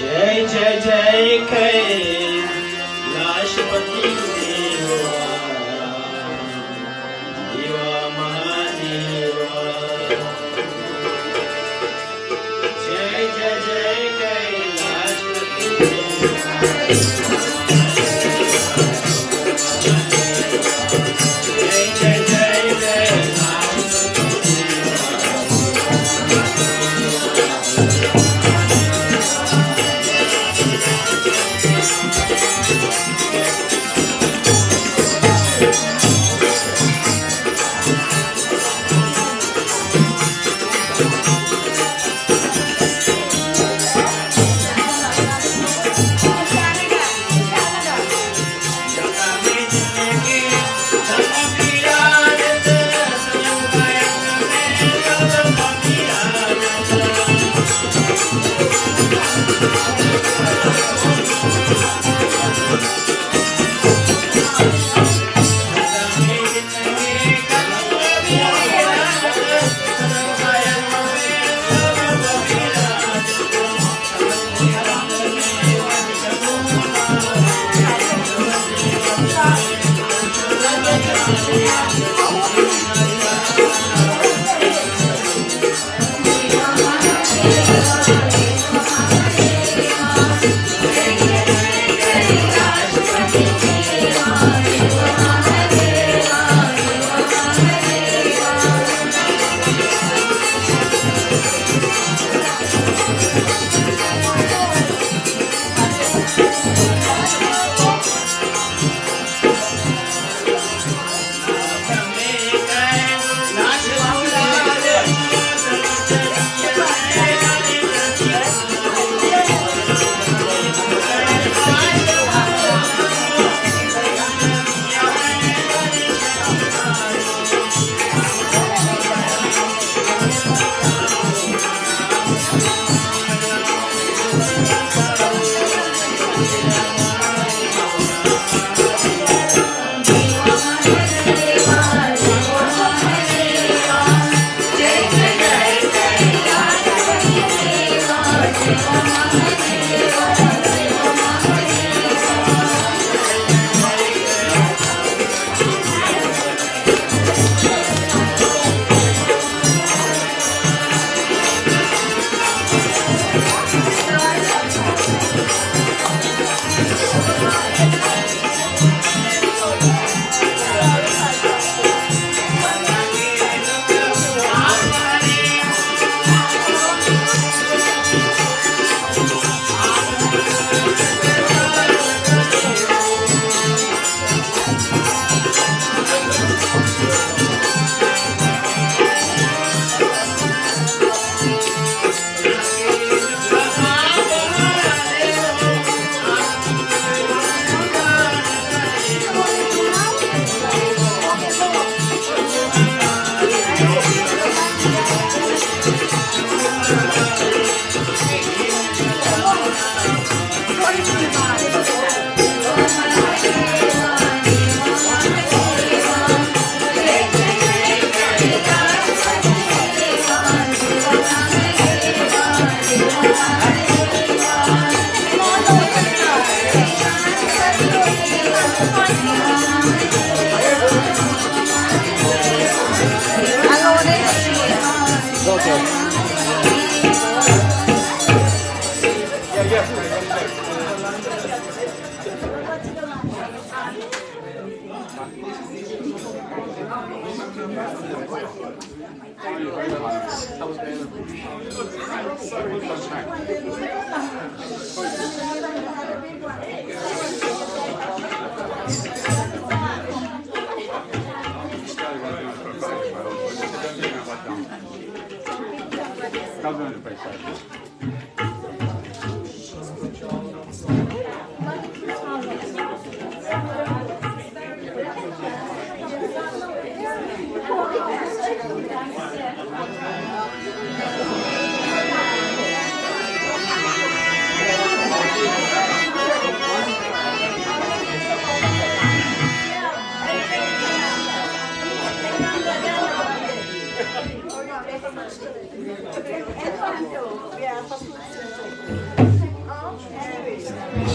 जय जय जय कैलाशपति देवा देवा महादेवा जय जय जय कैलाशपति जय जय जय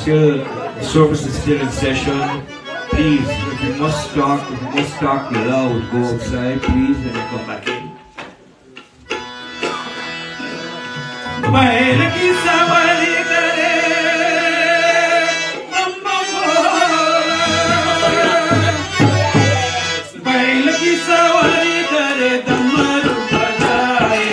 Still, the service is still in session. Please, if you must talk loud, go outside, please, and then come back in. बैल की सवारी करे बम बम बैल की सवारी करे डमरू बजाए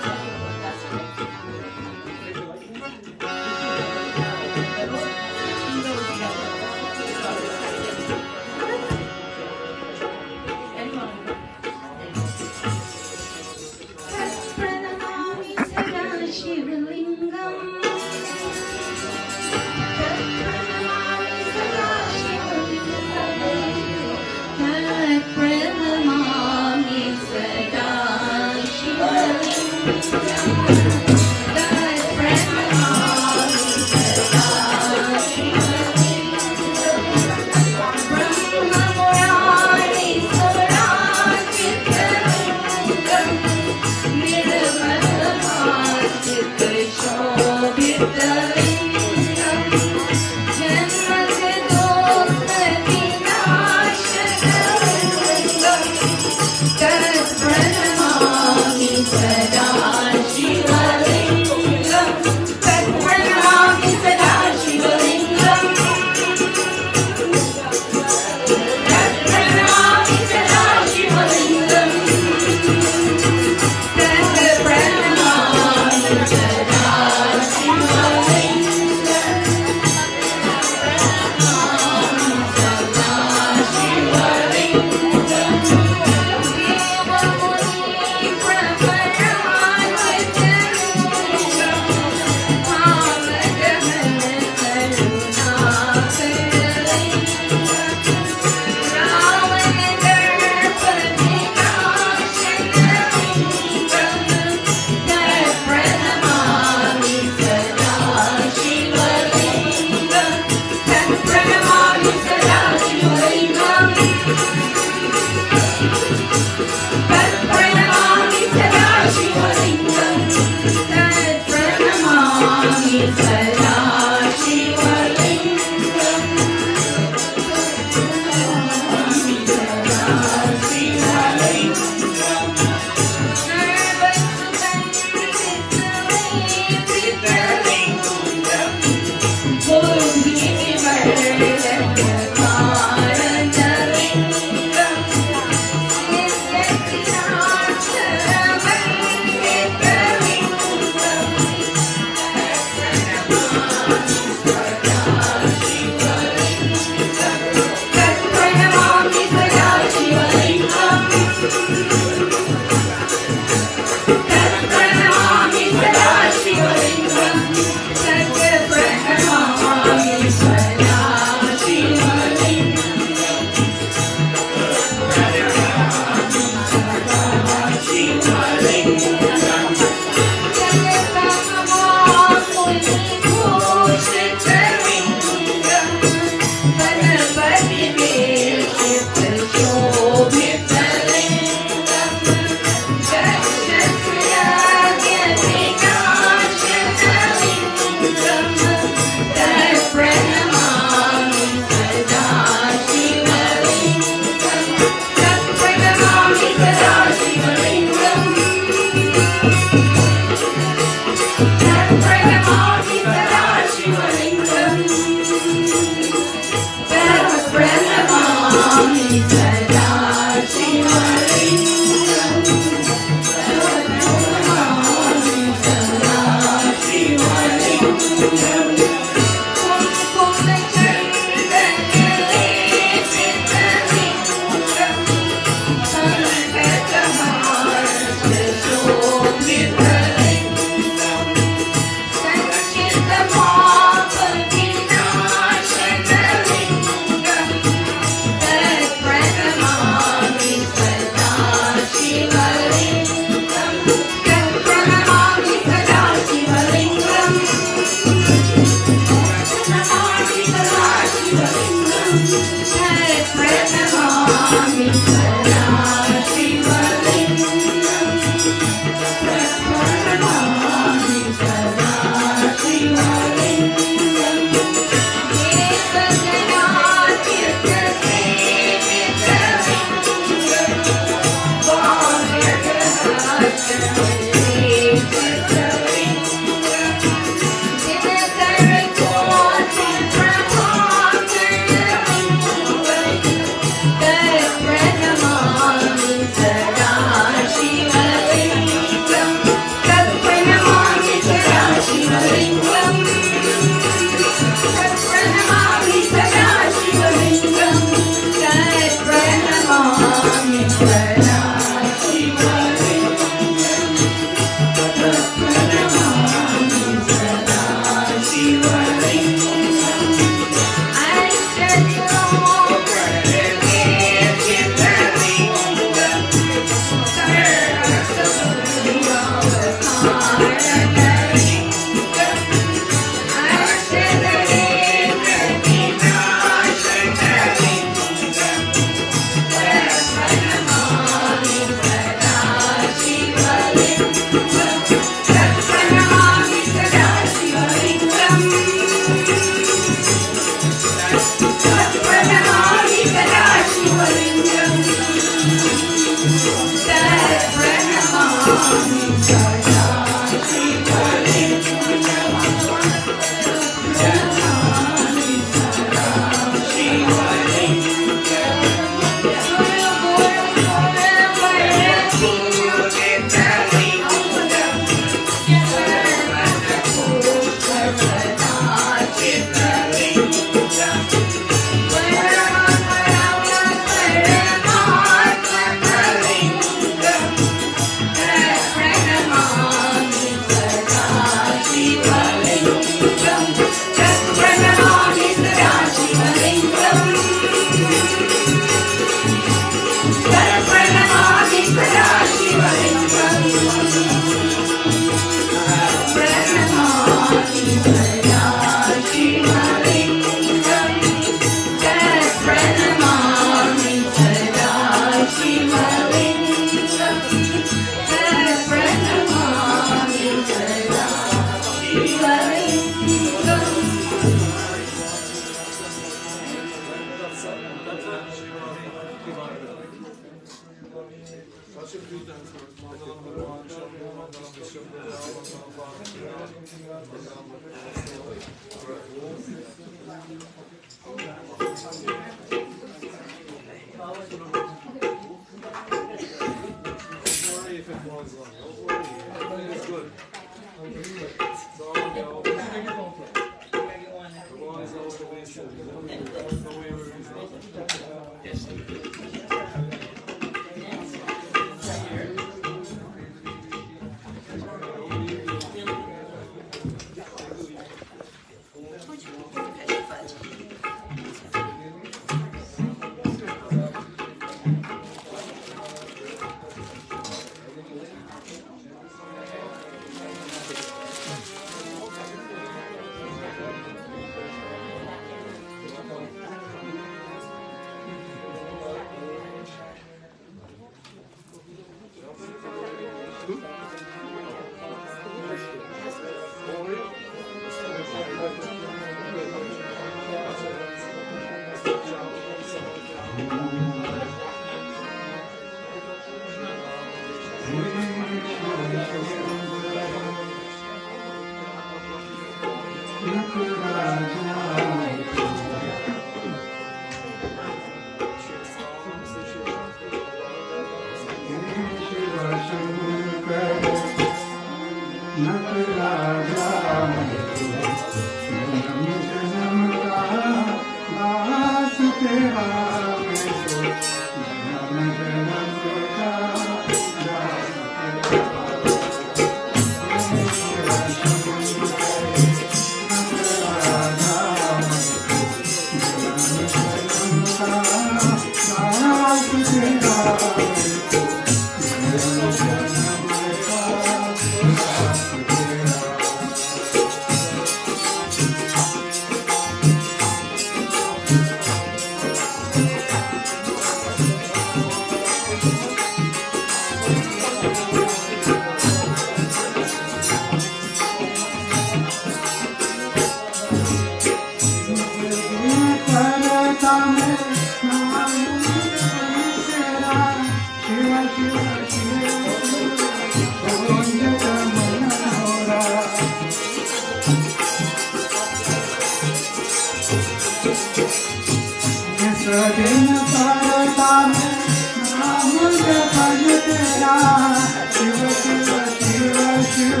शिव शिव शिव शिव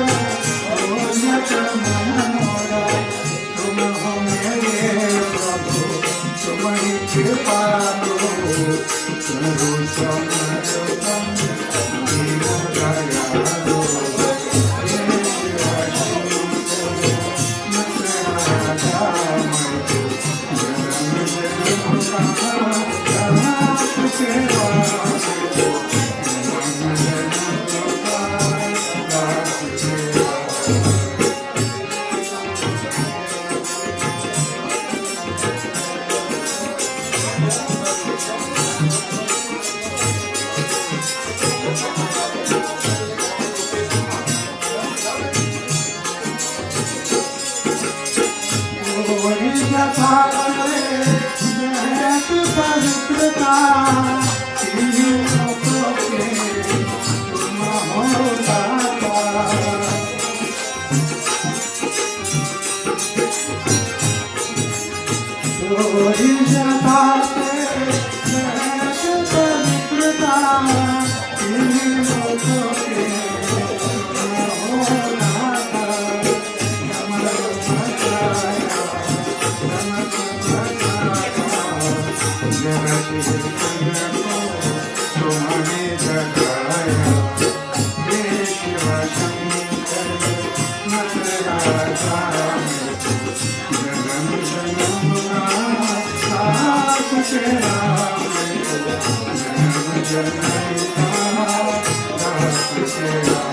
बोलत मनोरा तुम हो मेरे प्रभु तुम ही कृपा करो करो समर्पण दीन दयालु हे शिव मत राजा मैं जन्म जन्म का दास सेवा पवित्रता तुम हो दाता कोई जता पवित्रता तुम्हें जगाया हे शिव शंकर मत राजा जन्म जन्म का साथ तेरा जन्म जन्म का साथ तेरा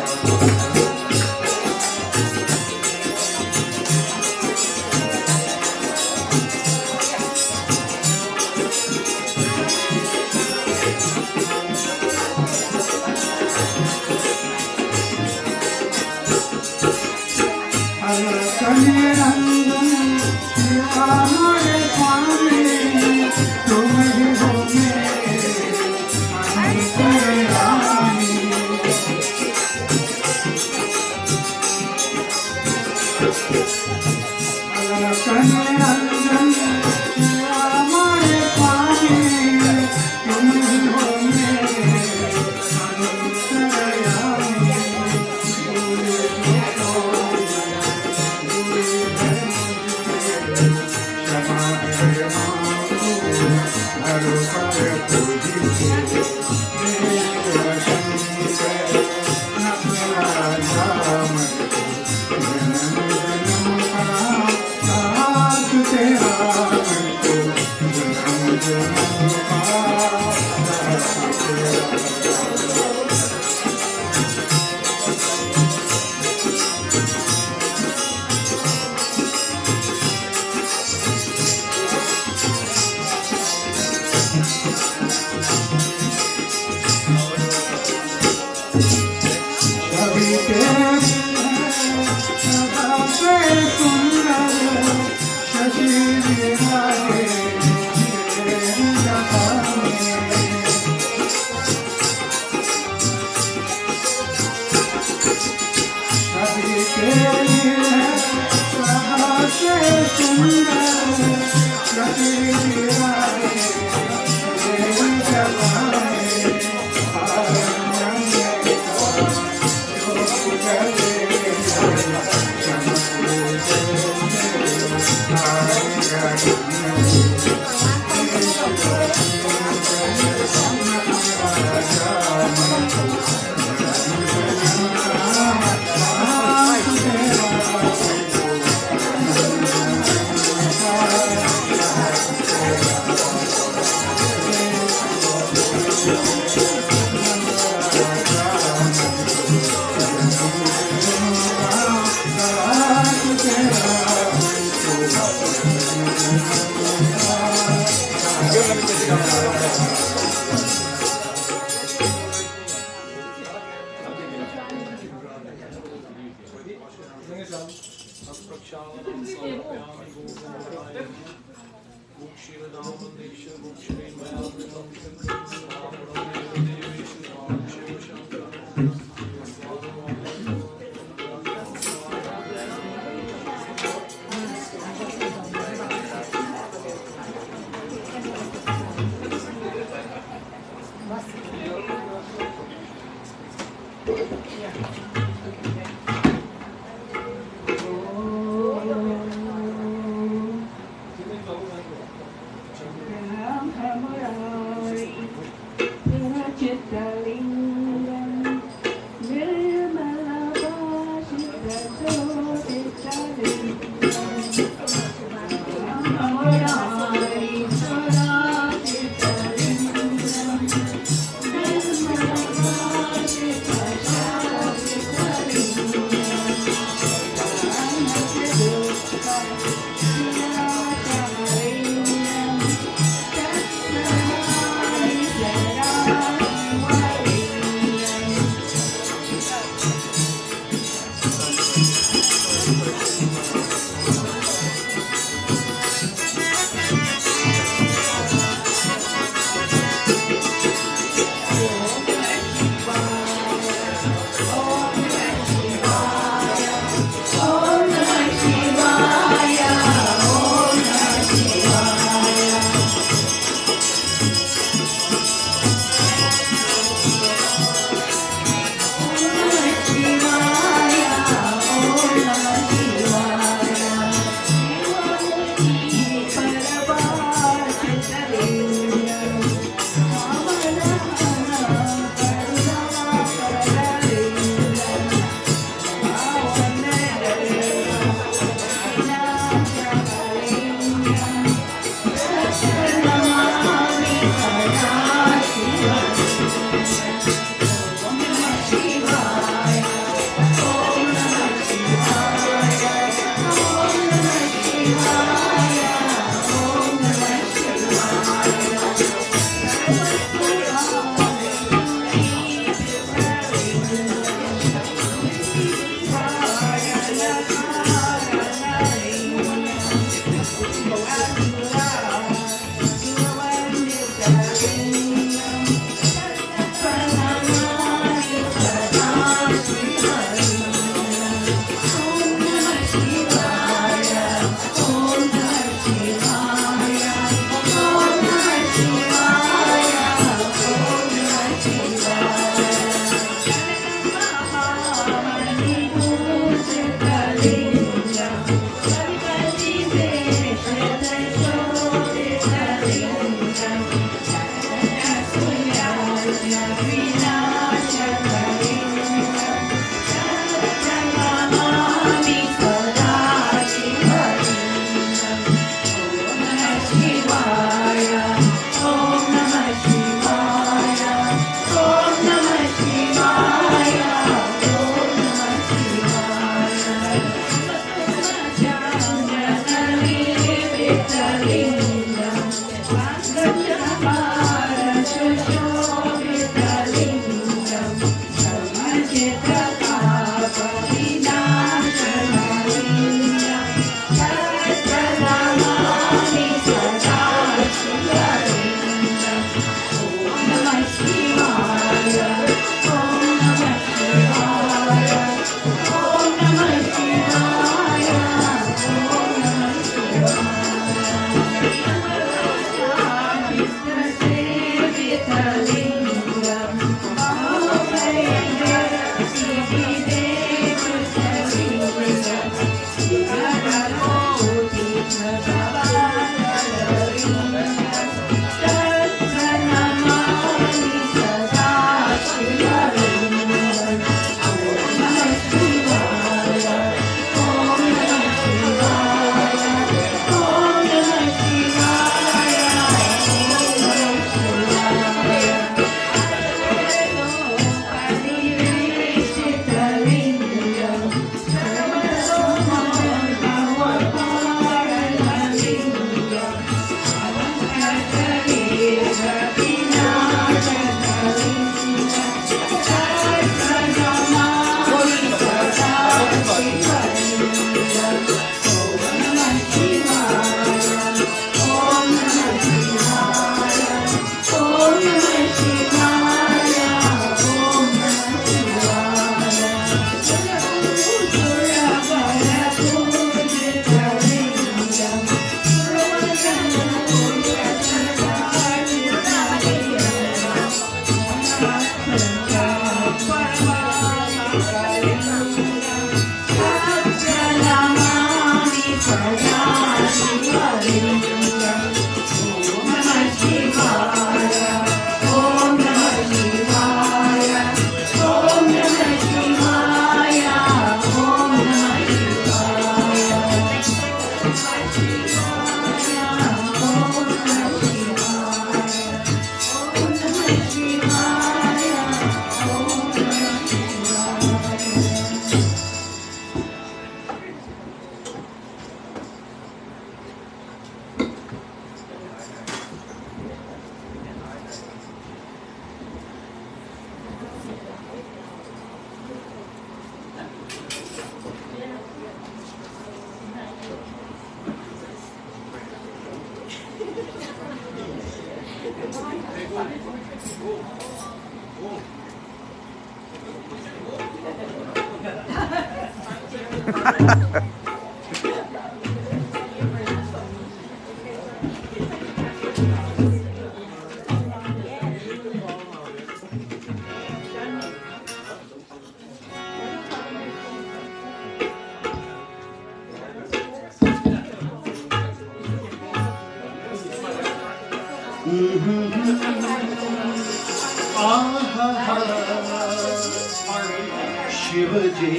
शिव जी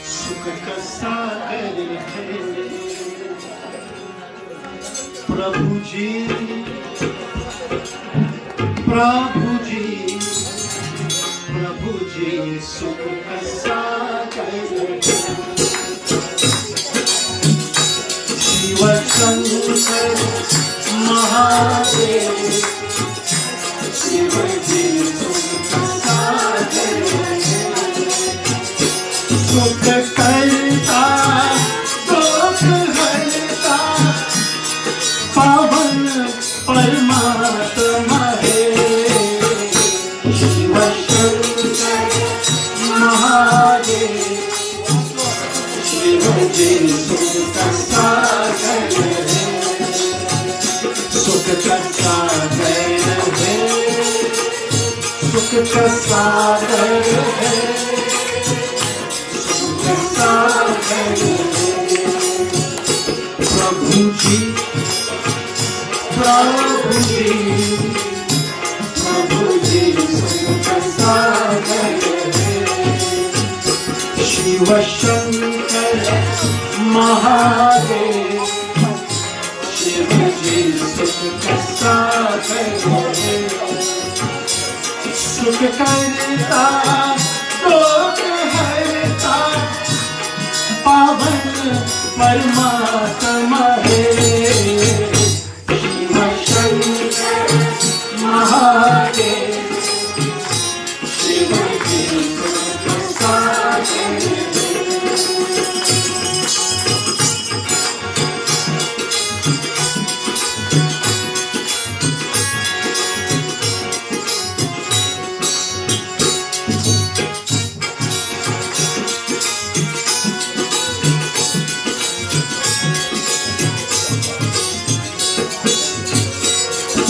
सुख का सागर है, प्रभु जी प्रभु जी प्रभु जी सुख का सागर है। शिव शंकर महादेव शिव जी सुख का सागर है, सुख करता दुख हरता पावन परमात्मा है। शिव शंकर महादेव शिव जी सुख का सागर है, सुख का सागर है, सुख का सागर है, प्रभु जी प्रभु जी प्रभु जी सुख सागर है। शिव शंकर महादेव शिव जी सुख सागर है, सुख करता दुख हरता पावन परमात्मा है। शिव शंकर महादेव शिव जी सुख सागर है।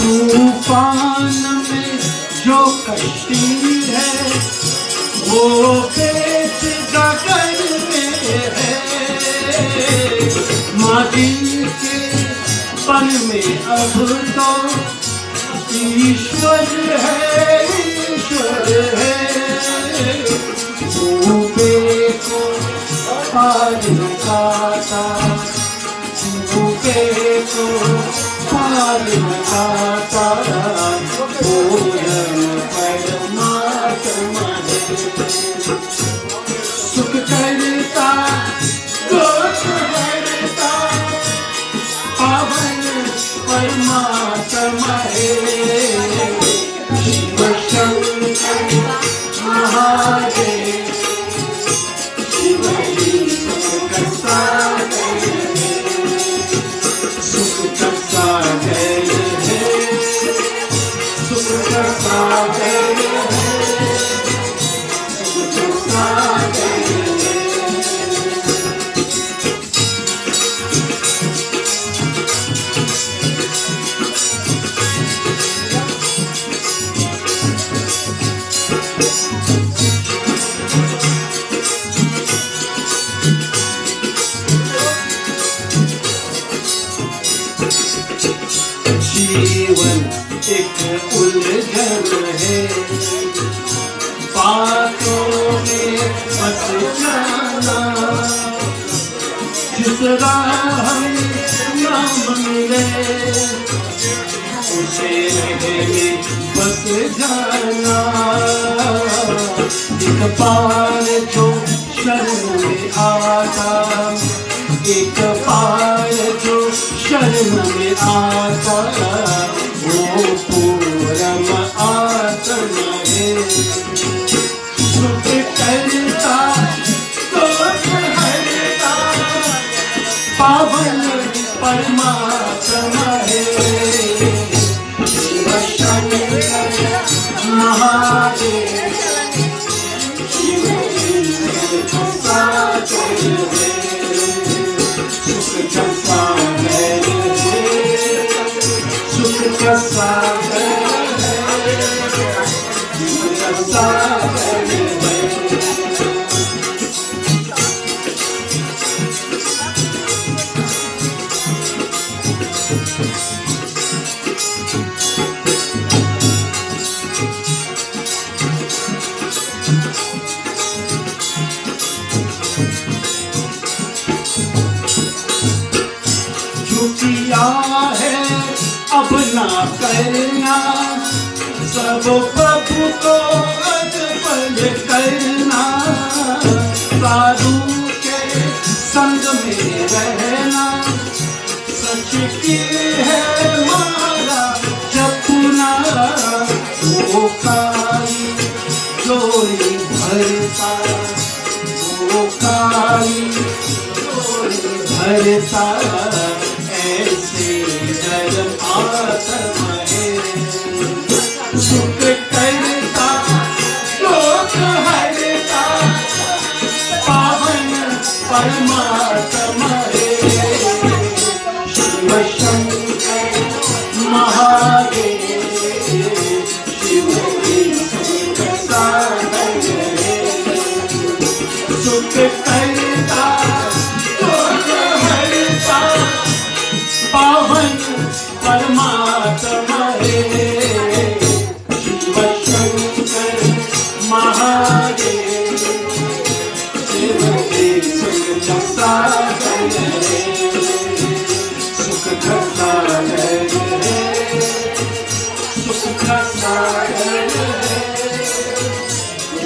तूफान में जो कश्ती है वो पेच गगन में है, माटी के पन में अब तो ईश्वर है ईश्वर है। डूबे को पार लगाता डूबे को पार लगाता पूर्ण परमात्मा है, सुख करता दुख हरता पावन परमात्मा है। शिव शंकर महादेव शिव जी सुख सागर है, सुख सागर है, सुख सागर है, सुख सागर है। जीवन एक उलझन है, बातों में फंस जाना, जिस राह न मिले उसे में बस जाना। एक बार जो शरण में आता एक बार जो शरण में आता वो पूरम आत्मा है, सुख करता दुख हरता पावन परमात्मा है। शिव शंकर महादेव शिव जी सुख सागर है, करता है अब ना करना, सब प्रभु को अर्पण करना, साधु के संग में रहना, सच की है मारा जपना, वो काली जोड़ी भरता, वो काली जोड़ी भरता, ऐसे धर्म आत्म है, सुख करता लोक हरता, पावन परमात्मा है, शिव शंकर महादेव, शिव सागर है, सुख करता लोक हरता, पावन परमात्मा है, शिव शंकर महादेव, शिव सुख सागर है, सुख सागर है, सुख सागर है,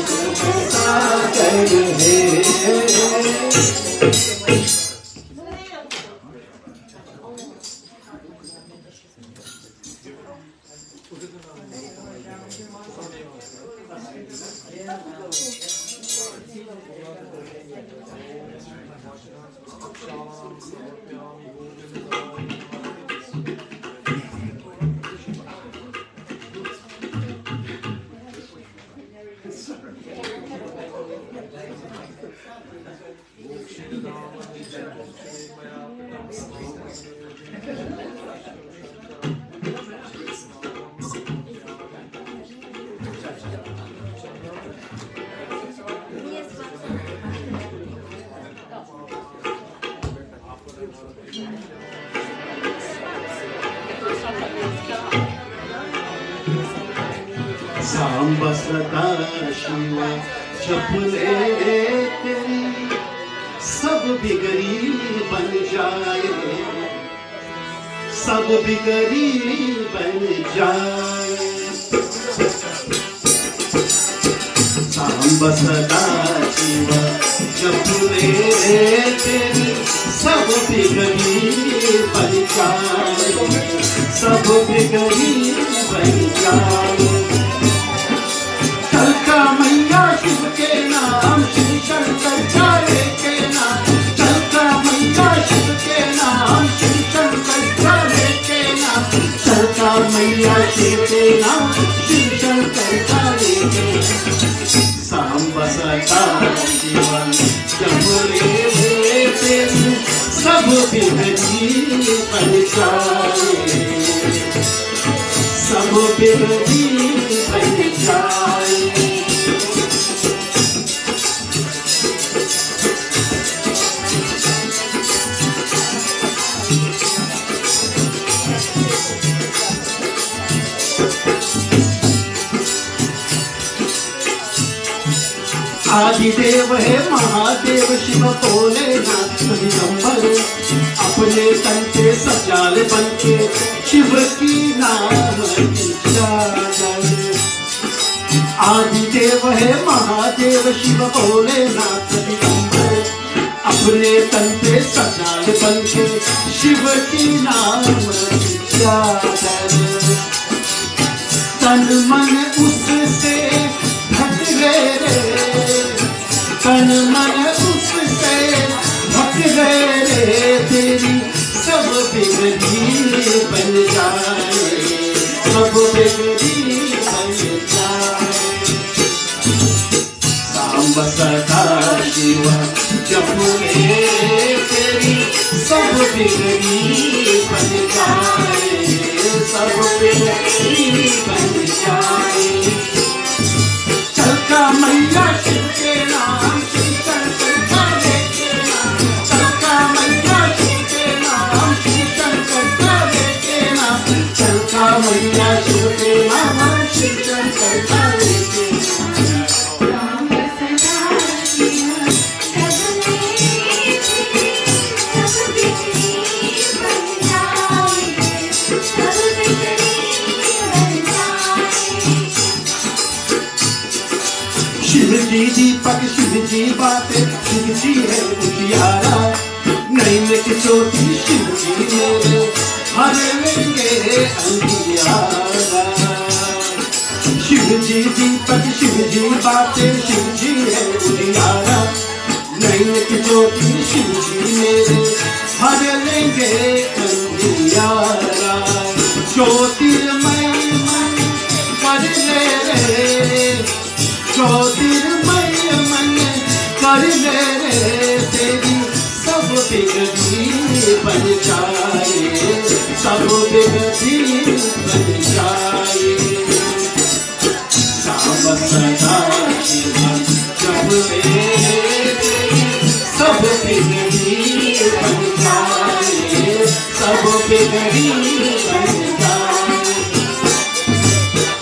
सुख सागर है। सांब सदा शिव जप ले तेरी, सब बिगड़ी बन जाए, सब बिगड़ी बन जाए, सांब सदा शिव जप ले तेरी, सब बिगड़ी बन जाए, सब बिगड़ी बन जाए, चलका मैया शिव के नाम, शिव शंकर प्यारे के नाम, चलका मैया शिव के नाम, शिव शंकर प्यारे के नाम, चलका मैया शिव के नाम, शिव शंकर प्यारे के नाम, सांब सदा शिव जप ले तेरी, सब बिगड़ी बन जाए, सब बिगड़ी बन जाए। आदिदेव है महादेव शिव भोलेनाथ दिगंबर, अपने तन पे सजाल बनके शिव की नाम की चादर। आदिदेव है महादेव शिव भोलेनाथ दिगंबर, अपने तन पे सजाल बनके शिव की नाम की चादर। तन मन उससे ढक गए रे, तन मन उससे ढक गए रे, तेरी सब बिगड़ी बन जाए, सब बिगड़ी बन जाए। सांब सदा शिव जप ले तेरी, सब बिगड़ी बन जाए, सब बिगड़ी बन जाए। चलका मैया शिव के नाम, शिव शंकर प्यारे के नाम, चलका मैया शिव के नाम, शिव शंकर प्यारे के नाम, चलका मैया शिव के नाम, शिव शंकर प्यारे के नाम। जी बातें शिव जी है उजियारा नैन की ज्योति शिव जी मेरे हर लेंगे अंधियारा शिव जी दीपक शिव जी बातें शिव जी है उजियारा नैन की ज्योति शिव जी मेरे हर लेंगे अंधियारा ज्योतिर्मय मन कर ले रे ज्योतिर्मय मन कर ले रे तेरी सब बिगड़ी बन जाए सब बिगड़ी बन जाए साम सदा शिव जब सब बिगड़ी बन जाए सब बिगड़ी बन जाए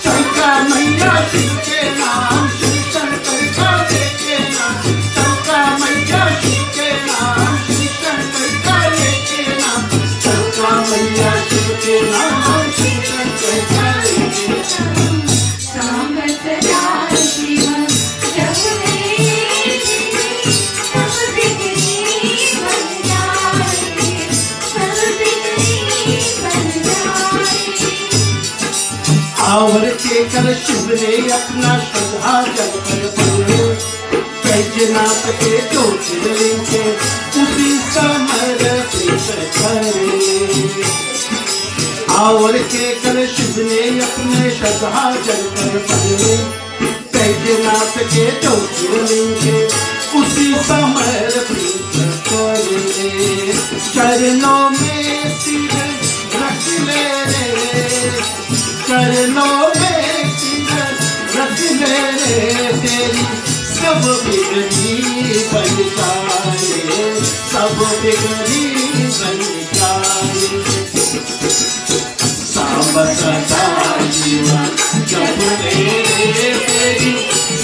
चंका मैया शिव के नाम शिव शंकर का लेके नाम चंका मैया शिव के नाम शिव शंकर का लेके नाम चंका मैया शिव के नाम शिव शंकर का लेके नाम साम सदा शिव जब सब बिगड़ी बन जाए सब बिगड़ी बन जाए आवर के कर शिव ने अपना श्रद्धा जल कर बने बैजनाथ के ज्योतिर्लिंग के उसी समर्पित करे आवर के कर शिव ने अपने श्रद्धा जल कर बने बैजनाथ के ज्योतिर्लिंग के उसी समर्पित करे चरणों में सिर रख ले रे चरणों में सिर रख ले रे तेरी सब बिगड़ी बन जाए सब बिगड़ी बन जाए साम सदा शिव जब तेरी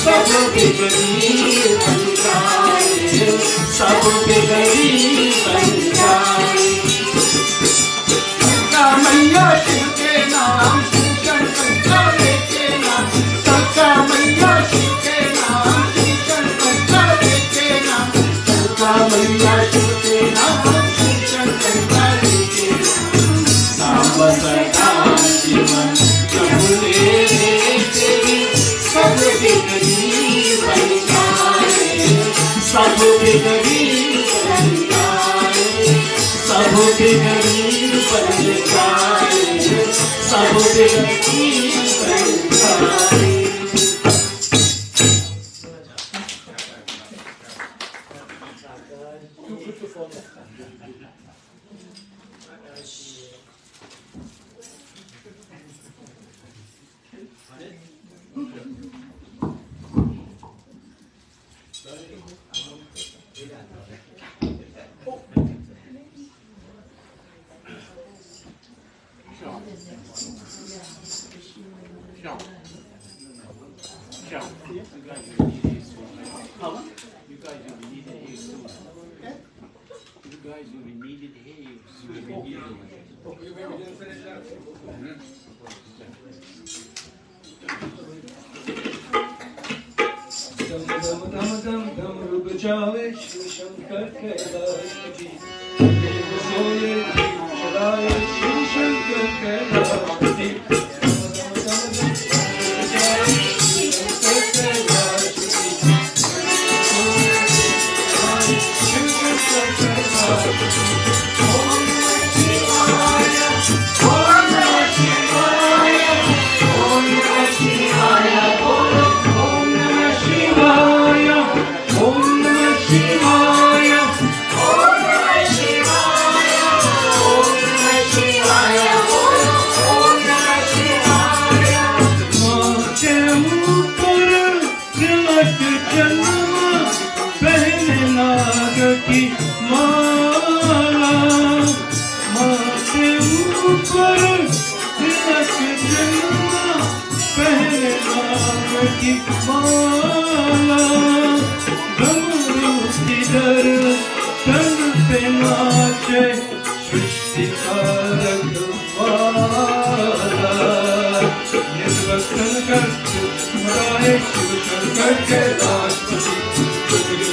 सब बिगड़ी बन जाए सब बिगड़ी बन जाए चंका मैया शिव के नाम शिव शंकर का लेके नाम चंका मैया शिव के नाम शिव शंकर का लेके नाम चंका मैया शिव के नाम शिव शंकर का लेके नाम साम सदा शिव जब तेरी सब बिगड़ी बन जाए सब बिगड़ी बन जाए सब बिगड़ी बन जाए सब बिगड़ी बन जाए बचावे शिव शंकर कैलाश जी सोए जीव चलाए शिव शंकर कैलाश जी सृष्टि का रखवाला निर्वसन कर शिव शंकर के राजपति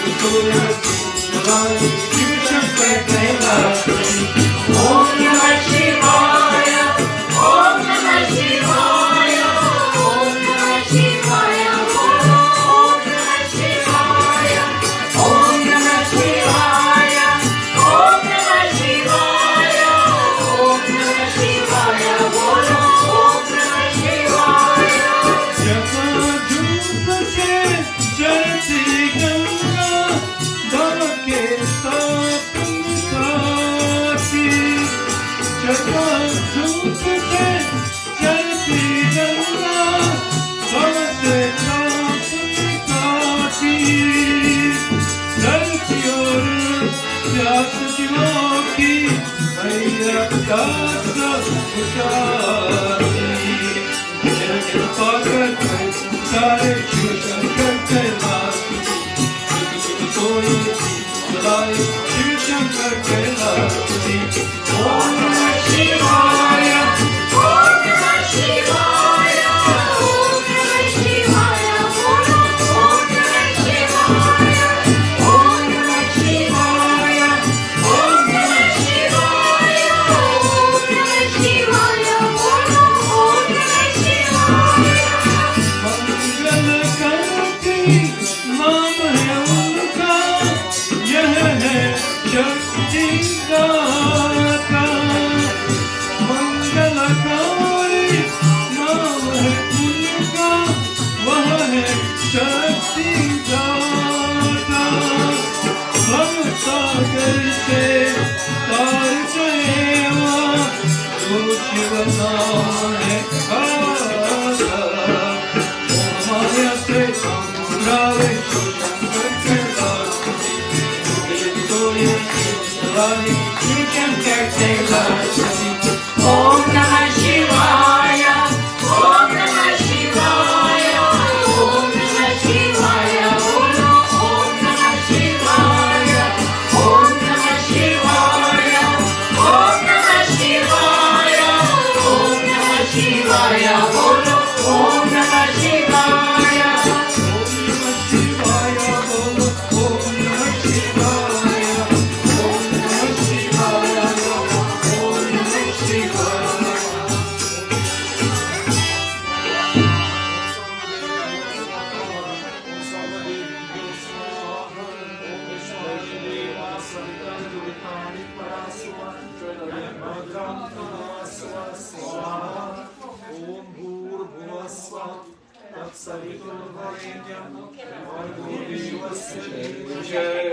Jai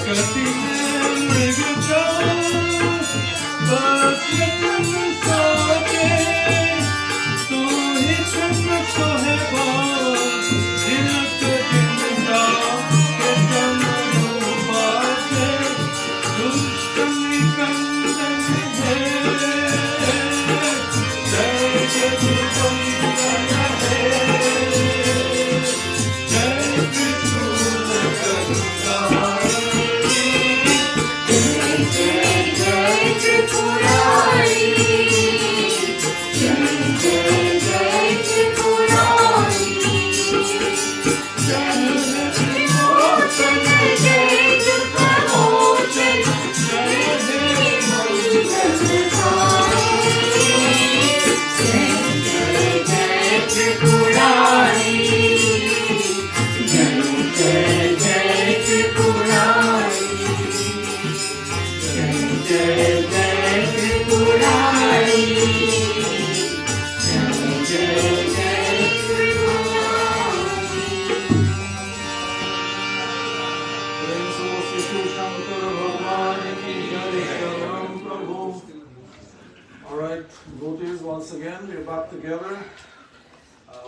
कठिन मृग जाओ बस तुम सोचे तू ही चुप सोहे तिलक जिंदा के तन बाजे दुष्ट निकंदन है जय जगवंदन है जय त्रिशूल Alright, devotees, once again, we're back together.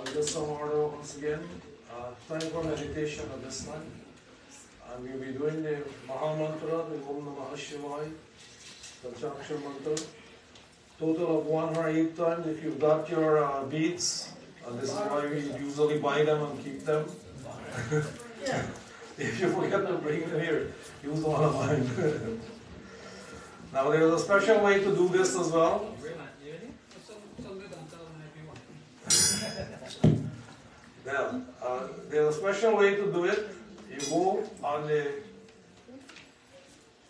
We just some order once again. Time for meditation at this time. And we'll be doing the Maha Mantra, the Om Namah Shivaya, the Panchakshara Mantra. Total of 108 times. If you've got your beads, and this is why we usually buy them and keep them. If you forget to bring them here, use one of mine. Now there is a special way to do this as well. Now, there's a special way to do it. You go on the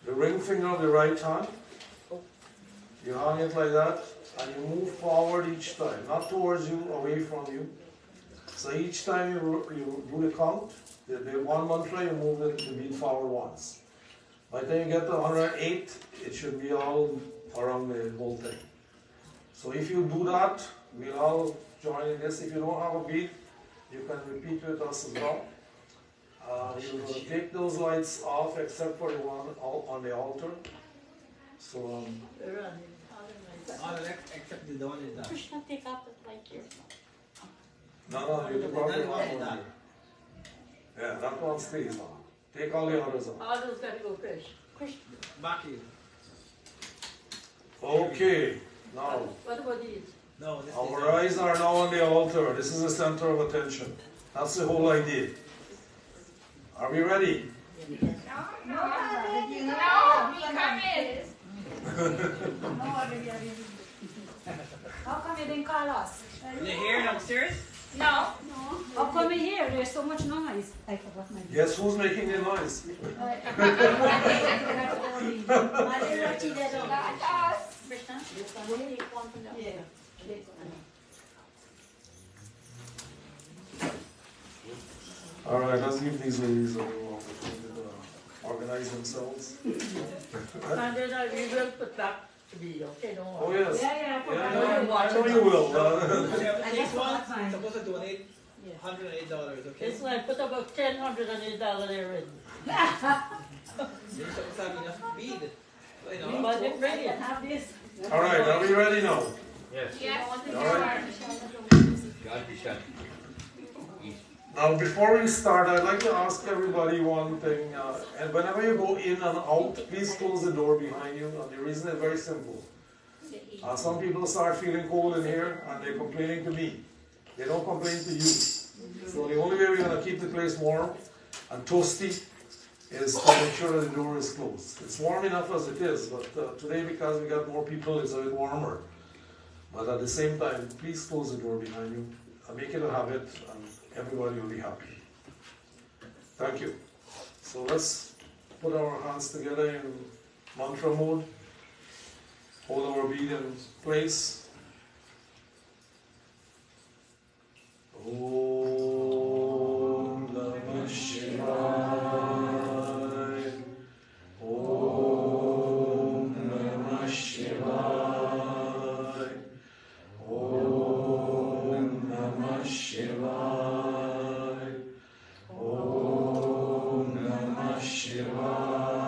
ring finger of the right hand. You hang it like that, and you move forward each time, not towards you, away from you. So each time you do the count, the one mantra, you move the bead forward once. By the time you get to 108, it should be all around the whole thing. So if you do that, we'll all join in this. If you don't have a bead, you can repeat with us as well. You will take those lights off except for the one on the altar. So, except the one in that. Krishna, take off the light here. no, you took off the one here. Yeah, that one stays on. Take all the others off. All those gotta go Krishna. Krishna. Back here. Okay, now What about these? No, this our eyes are now on the altar. This is the center of attention. That's the whole idea. Are we ready? No, we come in. How come you didn't call us? Are they here downstairs? No. How come you here? There's so much noise. I forgot my Guess who's making the noise? Krishna, this one, take one from the other. All right, let's give these ladies a little opportunity to organize themselves. And then we will put that to be okay, don't Oh worry. yes. Yeah, I know you will. This one's mine. supposed to donate Yeah. $108, okay? It's like put about $1,008 there in. You're supposed to have enough bead. You know. But it bring it. Have this. All right, are we ready now? Yes. Yes. All right. God be shot. Now, before we start, I'd like to ask everybody one thing. And whenever you go in and out, please close the door behind you. And the reason is very simple. Some people start feeling cold in here, and they're complaining to me. They don't complain to you. So the only way we're going to keep the place warm and toasty is to make sure that the door is closed. It's warm enough as it is, but today, because we got more people, it's a bit warmer. But at the same time, please close the door behind you and make it a habit, and everybody will be happy. Thank you. So let's put our hands together in mantra mode. Hold our bead in place. Om Namah Shivaya. Om Namah Shivaya. Om Namah Shivaya. Om Namah Shivaya.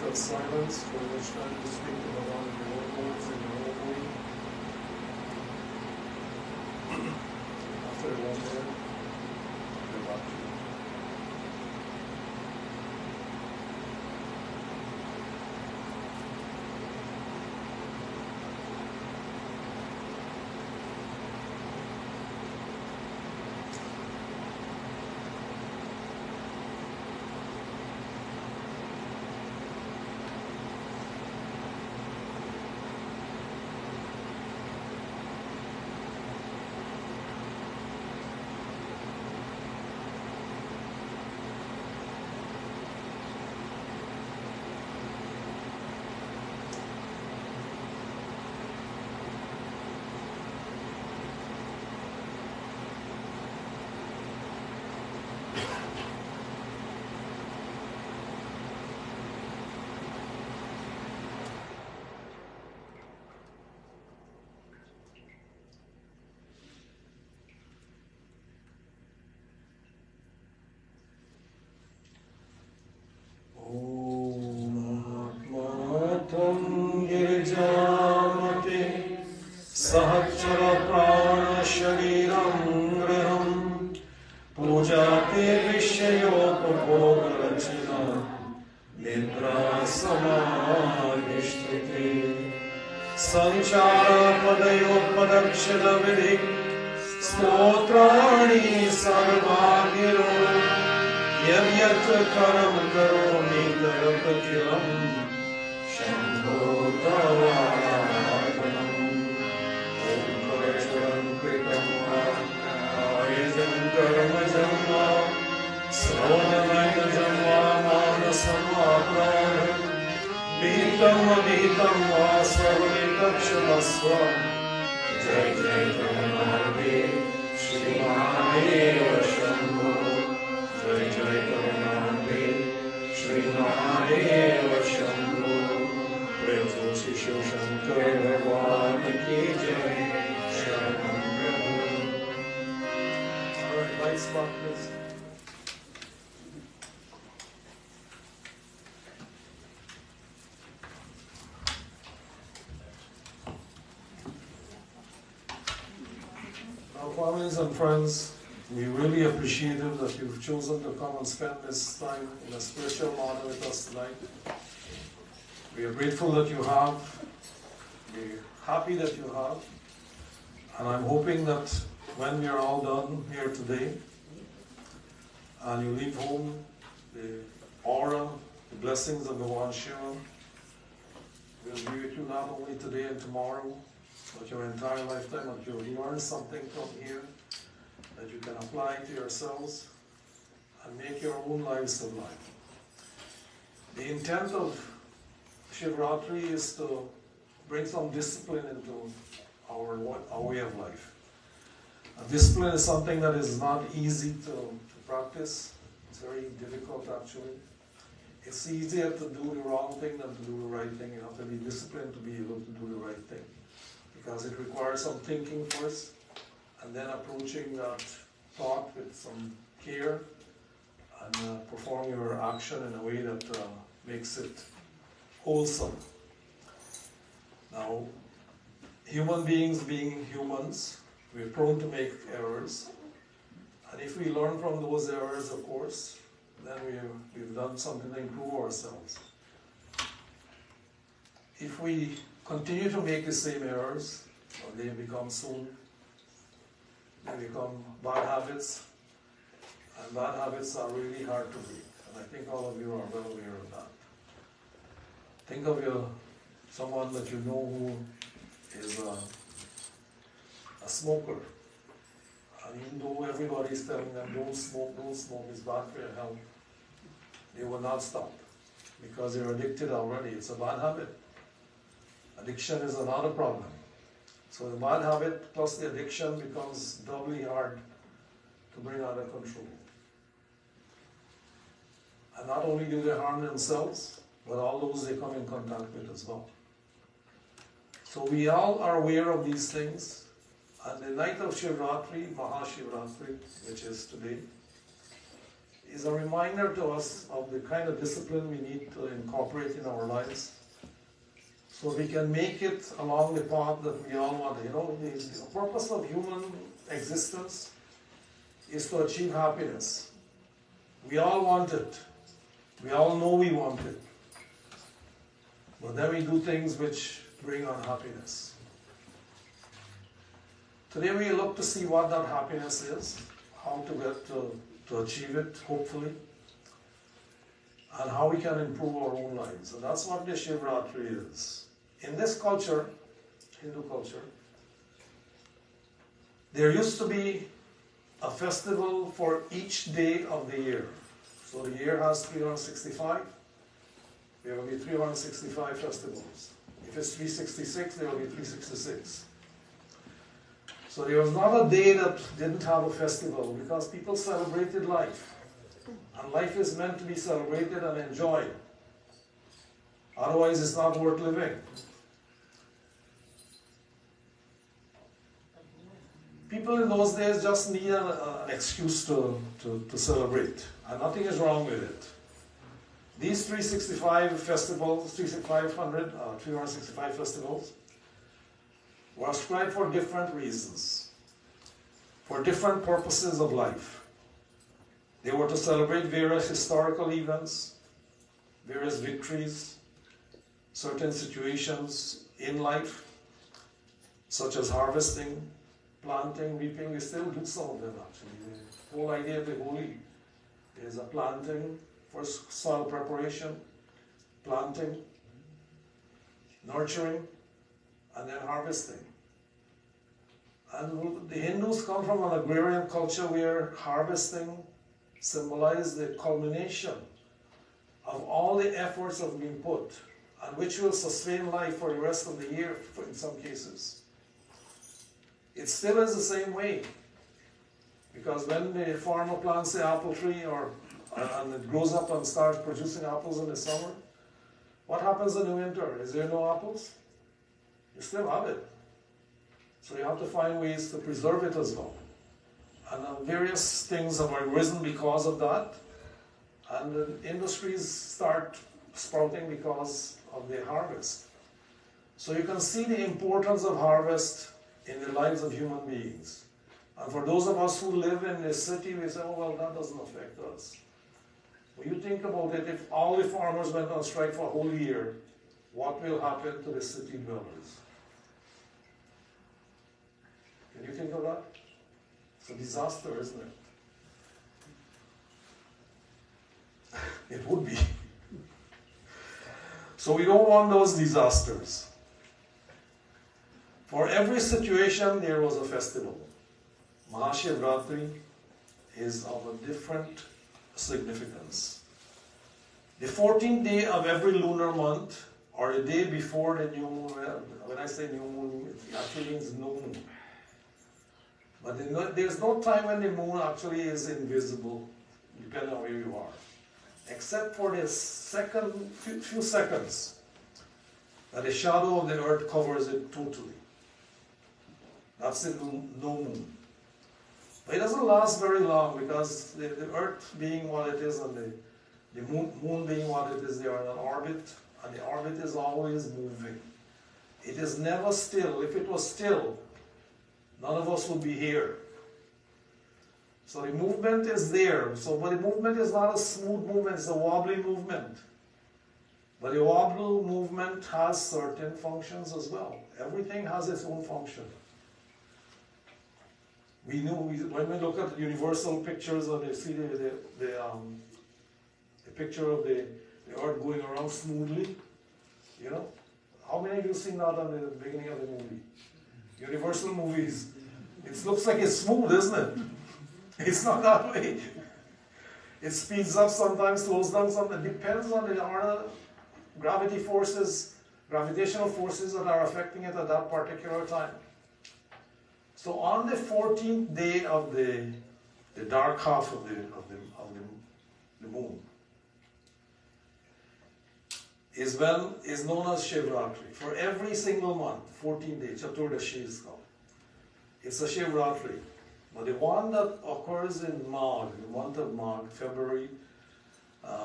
of silence for which time to speak to Bhagavan in your own words and your own way. After one day, go back to you. सहचर प्राण शरीरं गृहं पूजाते विषयोपभोगरचना निद्रा समाधिष्ठिते संचार पदयोपदक्षिण विधि स्तोत्राणि सर्वागिरो यद्यत् कर्म करोमि तदखिलम् शम्भो तवार्पणम् कर्मजं वा श्रवणमयजं वा मानसं वा प्राणं वीतमवीतं वा सर्वैकक्षमस्व जय जय करुणानिधे श्रीमहादेव शम्भो जय जय करुणानिधे श्रीमहादेव शम्भो प्रेम से शिव शंकर भगवान की जय शरणं प्रभु। All right, lights back, please. Now, families and friends, we really appreciate it that you've chosen to come and spend this time in a spiritual manner with us tonight. We are grateful that you have. We're happy that you have. And I'm hoping that when we are all done here today, and you leave home, the aura, the blessings of Bhagavan Shiva will be with you not only today and tomorrow, but your entire lifetime, that you'll learn something from here that you can apply to yourselves and make your own lives sublime. The intent of Shivratri is to bring some discipline into our way of life. Discipline is something that is not easy to practice. It's very difficult actually. It's easier to do the wrong thing than to do the right thing. You have to be disciplined to be able to do the right thing. Because it requires some thinking first, and then approaching that thought with some care, and perform your action in a way that makes it wholesome. Now, human beings being humans, we're prone to make errors. And if we learn from those errors, of course, then we've done something to improve ourselves. If we continue to make the same errors, they become bad habits. And bad habits are really hard to break. And I think all of you are well aware of that. Think of someone that you know who is a smoker. And even though everybody is telling them, don't smoke, it's bad for your health, they will not stop because they're addicted already. It's a bad habit. Addiction is another problem. So the bad habit plus the addiction becomes doubly hard to bring under control. And not only do they harm themselves, but all those they come in contact with as well. So we all are aware of these things. And the night of Shivratri, Mahashivratri, which is today, is a reminder to us of the kind of discipline we need to incorporate in our lives so we can make it along the path that we all want. You know, the purpose of human existence is to achieve happiness. We all want it. We all know we want it. But then we do things which bring unhappiness. Today we look to see what that happiness is, how to get to achieve it, hopefully, and how we can improve our own lives. And that's what the Shivratri is. In this culture, Hindu culture, there used to be a festival for each day of the year. So the year has 365. There will be 365 festivals. If it's 366, there will be 366. So there was not a day that didn't have a festival because people celebrated life. And life is meant to be celebrated and enjoyed. Otherwise, it's not worth living. People in those days just need an excuse to celebrate. And nothing is wrong with it. These 365 festivals, 365 festivals, were ascribed for different reasons, for different purposes of life. They were to celebrate various historical events, various victories, certain situations in life, such as harvesting, planting, reaping. We still do some of them actually. The whole idea of the Holi is a planting, first soil preparation, planting, nurturing, and then harvesting. And the Hindus come from an agrarian culture where harvesting symbolizes the culmination of all the efforts that have been put, and which will sustain life for the rest of the year in some cases. It still is the same way, because when the farmer plants the apple tree and it grows up and starts producing apples in the summer, what happens in the winter? Is there no apples? You still have it. So you have to find ways to preserve it as well. And various things have arisen because of that. And the industries start sprouting because of the harvest. So you can see the importance of harvest in the lives of human beings. And for those of us who live in the city, we say, oh, well, that doesn't affect us. When you think about it, if all the farmers went on strike for a whole year, what will happen to the city dwellers? Can you think of that? It's a disaster, isn't it? It would be. So we don't want those disasters. For every situation, there was a festival. Mahashivratri is of a different significance. The 14th day of every lunar month, or the day before the new moon, when I say new moon, it actually means no moon. But there's no time when the moon actually is invisible, depending on where you are. Except for the few seconds that the shadow of the earth covers it totally. That's the no moon. But it doesn't last very long because the earth being what it is and the moon being what it is, they are in an orbit, and the orbit is always moving. It is never still. If it was still, none of us would be here. So the movement is there. But the movement is not a smooth movement, it's a wobbly movement. But the wobbly movement has certain functions as well. Everything has its own function. We know when we look at universal pictures and you see the picture of the earth going around smoothly, you know, how many of you seen that at the beginning of the movie? Universal movies. It looks like it's smooth, isn't it? It's not that way. It speeds up sometimes, slows down sometimes. It depends on the other gravitational forces that are affecting it at that particular time. So on the 14th day of the dark half of the moon is known as Shivratri. For every single month, 14 days, Chaturdashi is called. It's a Shivratri. But the one that occurs in Mag, the month of Mag, February,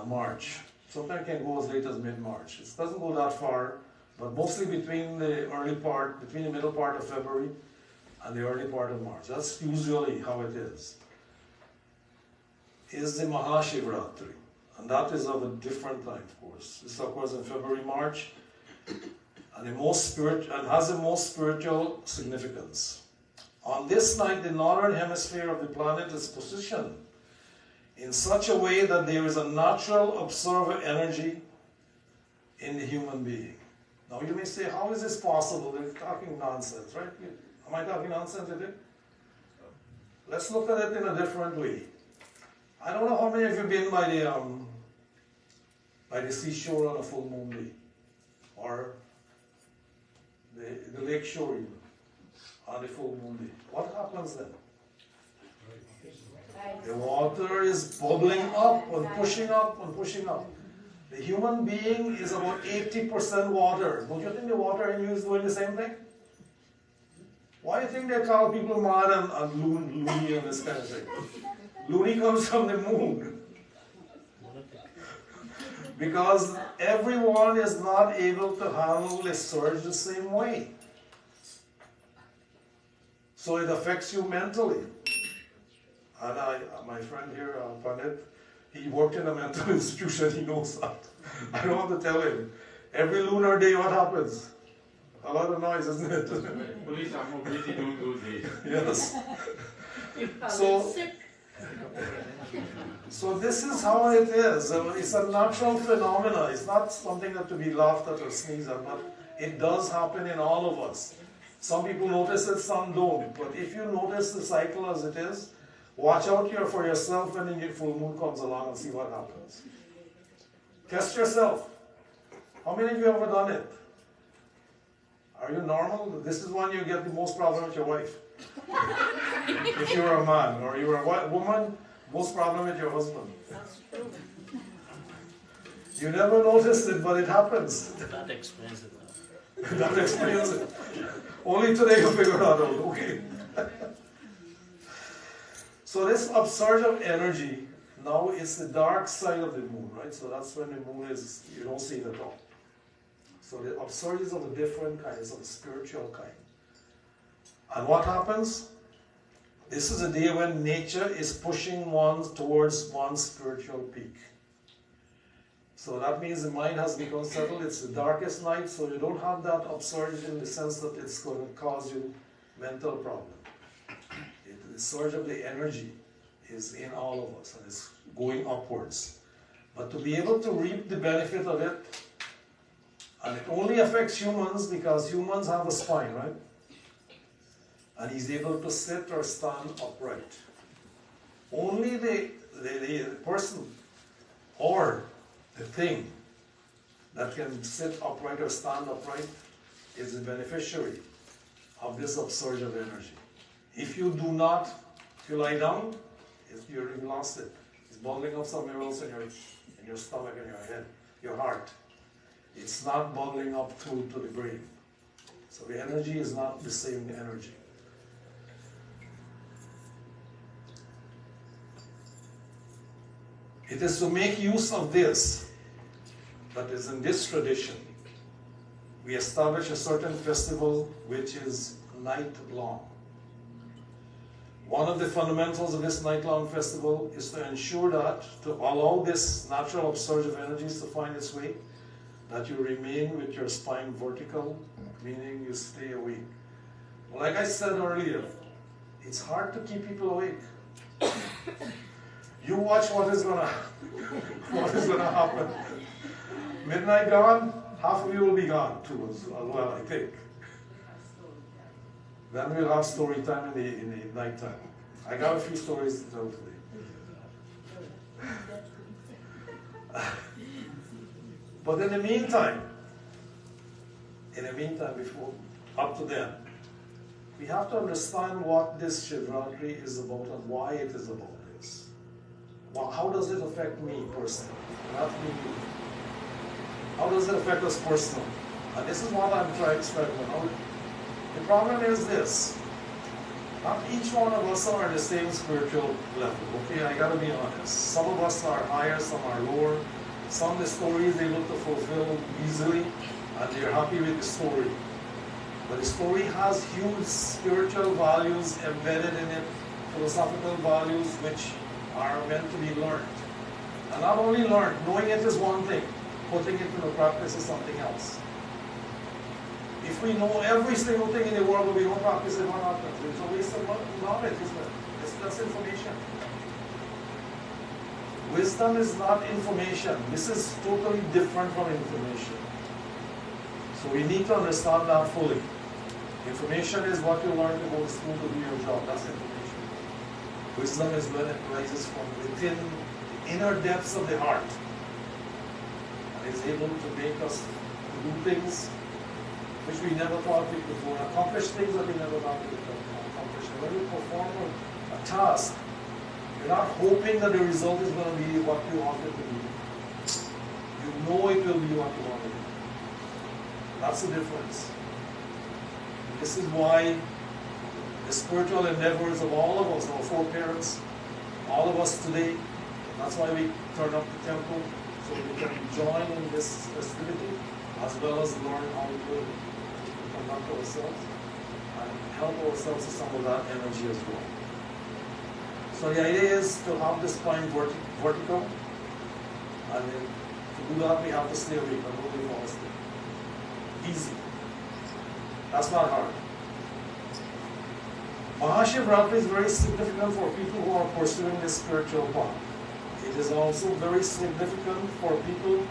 March, sometimes can go as late as mid-March. It doesn't go that far, but mostly between the middle part of February and the early part of March. That's usually how it is the Mahashivratri. And that is of a different time, of course. This occurs in February, March, and has the most spiritual significance. On this night, the northern hemisphere of the planet is positioned in such a way that there is a natural observer energy in the human being. Now you may say, how is this possible? They're talking nonsense, right? Am I talking nonsense today? Let's look at it in a different way. I don't know how many of you have been by the seashore on a full moon day, or the lake shore even, on a full moon day. What happens then? The water is bubbling up and pushing up and pushing up. The human being is about 80% water. Don't you think the water in you is doing the same thing? Why do you think they call people mad and loony and this kind of thing? Loony comes from the moon. Because everyone is not able to handle the surge the same way. So it affects you mentally. And my friend here, Pandit, he worked in a mental institution, he knows that. I don't have to tell him. Every lunar day, what happens? A lot of noise, isn't it? Police are more busy doing those days. Yes. So this is how it is. It's a natural phenomenon. It's not something that to be laughed at or sneezed at, but it does happen in all of us. Some people notice it, some don't. But if you notice the cycle as it is, watch out here for yourself when the full moon comes along and see what happens. Test yourself. How many of you have ever done it? Are you normal? This is when you get the most problem with your wife. If you're a man, or you're a woman, most problem with your husband. You never noticed it, but it happens. That explains it. That explains it. Only today you figure it out, okay? So this upsurge of energy, now it's the dark side of the moon, right? So that's when the moon is, you don't see it at all. So the upsurge is of a different kind, it's of a spiritual kind. And what happens? This is a day when nature is pushing one towards one's spiritual peak. So that means the mind has become settled. It's the darkest night, so you don't have that upsurge in the sense that it's going to cause you mental problem. The surge of the energy is in all of us, and it's going upwards. But to be able to reap the benefit of it, and it only affects humans because humans have a spine, right? And he's able to sit or stand upright. Only the person or the thing that can sit upright or stand upright is the beneficiary of this upsurge of energy. If you do not, if you lie down, you've lost it. It's bubbling up somewhere else in your stomach and your head, your heart. It's not bubbling up through to the brain. So the energy is not the same energy. It is to make use of this that is in this tradition. We establish a certain festival which is night-long. One of the fundamentals of this night-long festival is to ensure that, to allow this natural upsurge of energies to find its way, that you remain with your spine vertical, meaning you stay awake. Like I said earlier, it's hard to keep people awake. You watch what is gonna happen. Midnight gone, half of you will be gone too as well, I think. Then we'll have story time in the night time. I got a few stories to tell today. But in the meantime, before up to then, we have to understand what this Shivratri is about and why it is about this. Well, how does it affect me personally? Not me. How does it affect us personally? And this is what I'm trying to explain. The problem is this. Not each one of us are the same spiritual level, okay? I gotta be honest. Some of us are higher, some are lower. Some of the stories they look to fulfill easily, and they're happy with the story. But the story has huge spiritual values embedded in it, philosophical values which are meant to be learned. And not only learned, knowing it is one thing, putting it into practice is something else. If we know every single thing in the world but we don't practice it, what happens? It's a waste of knowledge, isn't it? It's just information. Wisdom is not information. This is totally different from information. So we need to understand that fully. Information is what you learn to go to school to do your job. That's information. Wisdom is when it rises from within the inner depths of the heart and is able to make us do things which we never thought we could do, accomplish things that we never thought we could accomplish. And when you perform a task, you're not hoping that the result is going to be what you want it to be. You know it will be what you want it to be. That's the difference. This is why the spiritual endeavors of all of us, our foreparents, all of us today, that's why we turn up the temple, so we can join in this festivity, as well as learn how to conduct ourselves and help ourselves to some of that energy as well. So the idea is to have the spine vertical, and then to do that we have to stay awake and nobody fall asleep. Easy. That's not hard. Mahashivratri is very significant for people who are pursuing this spiritual path. It is also very significant for people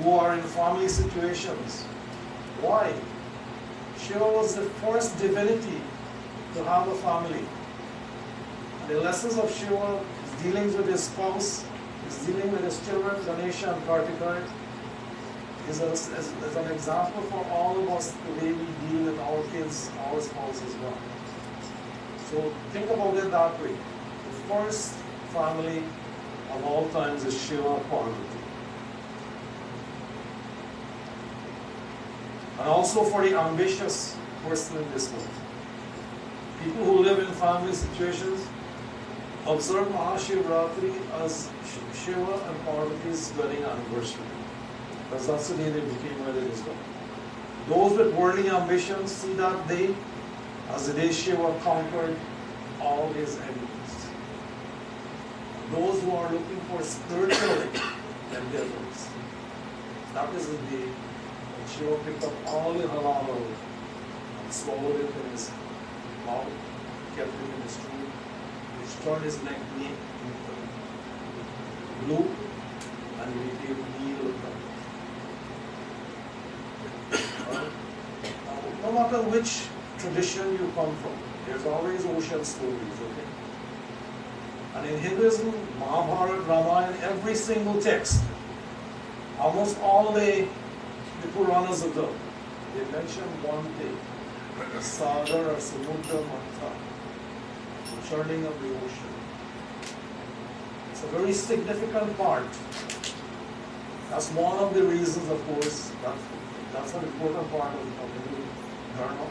who are in family situations. Why? Shiva was the first divinity to have a family. The lessons of Shiva, his dealings with his spouse, his dealing with his children, Ganesha and Kartikeya, is an example for all of us the way we deal with our kids, our spouse as well. So think about it that way. The first family of all times is Shiva Parvati. And also for the ambitious person in this world. People who live in family situations observe Mahashivratri as Shiva and Parvati's wedding anniversary. Because that's the day they became wedded as well. Those with worldly ambitions see that day as the day Shiva conquered all his enemies. Those who are looking for spiritual endeavors, that is the day when Shiva picked up all the halal and swallowed it in his mouth, kept it in his food, which turned his neck blue, and he became Neil. No matter which tradition you come from, there's always ocean stories, okay? And in Hinduism, Mahabharata, Ramayana, every single text, almost all the Puranas of them, they mention one thing, the Sagar or Samudra Mantha, the churning of the ocean. It's a very significant part. That's one of the reasons, of course, that's an important part of Hindu Dharma.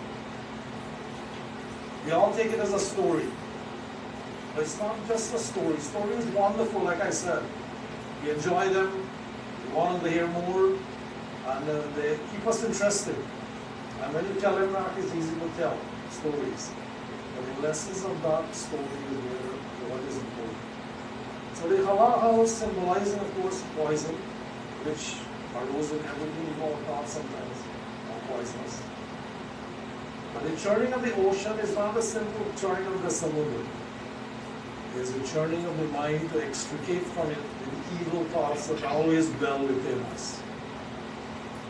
We all take it as a story. But it's not just a story. Story is wonderful, like I said. We enjoy them, we want to hear more, and they keep us interested. And when you tell them that, it's easy to tell stories. But the lessons of that story is what is important. So the halal house symbolizing, of course, poison, which are those in everything involved, not sometimes are poisonous. But the churning of the ocean is not a simple churning of the samudra. It is a churning of the mind to extricate from it the evil thoughts that always dwell within us.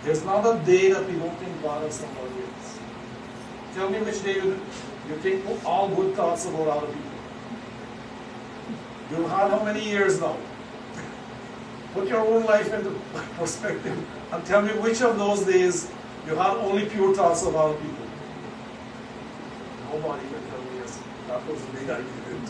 There's not a day that we don't think bad of somebody else. Tell me which day you think all good thoughts about other people. You've had how many years now? Put your own life into perspective and tell me which of those days you had only pure thoughts of other people. Nobody can tell me yes, that was the day I did it.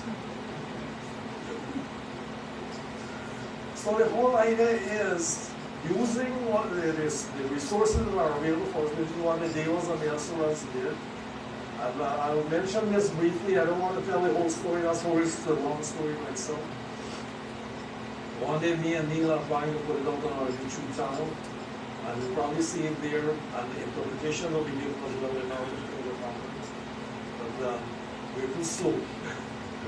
So the whole idea is using what it is, the resources that are available for us, which is what the Devas and the Asuras did, And I'll mention this briefly. I don't want to tell the whole story. That's always a long story by itself. One day, me and Neil are planning to put it out on our YouTube channel. And you'll probably see it there. And the interpretation will be given as well in our But we're too slow.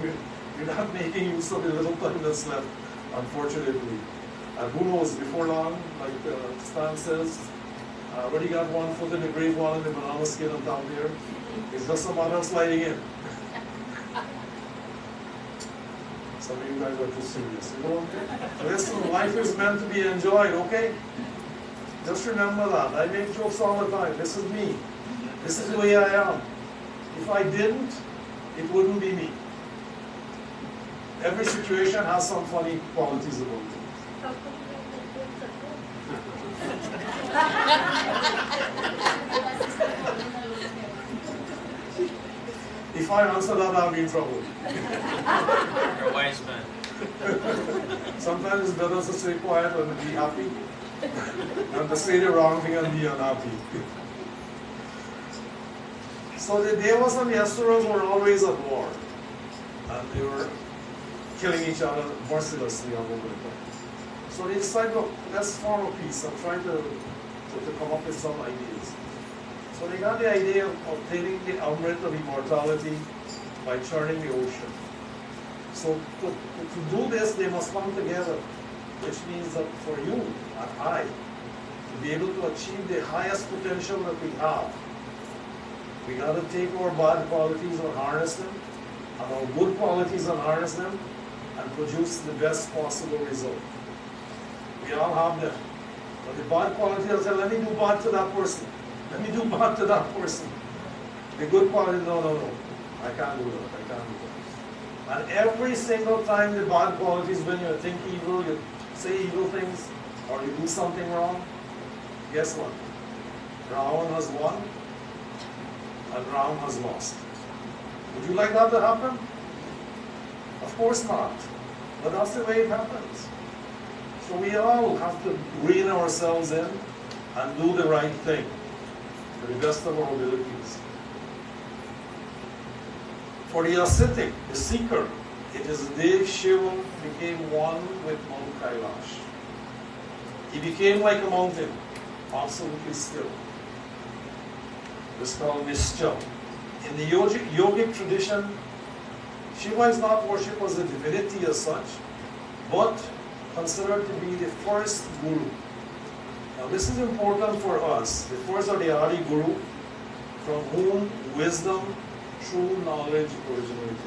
We're not making use of the little time that's left, unfortunately. And who knows, before long, like Stan says, already got one foot in the grave, one in the banana skin on top there. It's just a matter of sliding in. Some of you guys are too serious. You know? Listen, life is meant to be enjoyed, okay? Just remember that. I make jokes all the time. This is me. This is the way I am. If I didn't, it wouldn't be me. Every situation has some funny qualities about it. If I answer that, I'll be in trouble. You're a wise man. Sometimes it's better to stay quiet and be happy than to say the wrong thing and be unhappy. So the Devas and the Asuras were always at war. And they were killing each other mercilessly all over the place. So they decided, look, let's form a peace and try to come up with some ideas. So they got the idea of obtaining the Amrit of immortality by churning the ocean. So to do this, they must come together, which means that for you and I, to be able to achieve the highest potential that we have, we got to take our bad qualities and harness them, and our good qualities and harness them, and produce the best possible result. We all have them. But the bad quality, I'll say, let me do bad to that person. Let me do bad to that person. The good quality, no. I can't do that. I can't do that. And every single time the bad qualities, when you think evil, you say evil things, or you do something wrong, guess what? Ravan has won, and Ram has lost. Would you like that to happen? Of course not. But that's the way it happens. So we all have to rein ourselves in and do the right thing to the best of our abilities. For the ascetic, the seeker, it is the day Shiva became one with Mount Kailash. He became like a mountain, absolutely still. It's called Nishcha. In the yogic tradition, Shiva is not worshipped as a divinity as such, but considered to be the first guru. Now this is important for us. The first are the Adi Guru, from whom wisdom, true knowledge originated.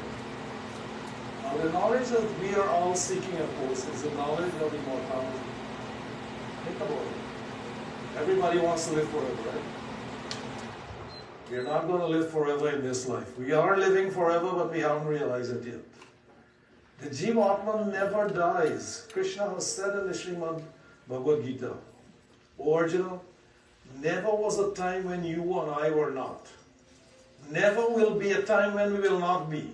Now the knowledge that we are all seeking, of course, is the knowledge of immortality. Think about it. Everybody wants to live forever, right? We are not going to live forever in this life. We are living forever, but we haven't realized it yet. The Jivatma never dies. Krishna has said in the Srimad Bhagavad Gita, O Arjuna, never was a time when you and I were not. Never will be a time when we will not be.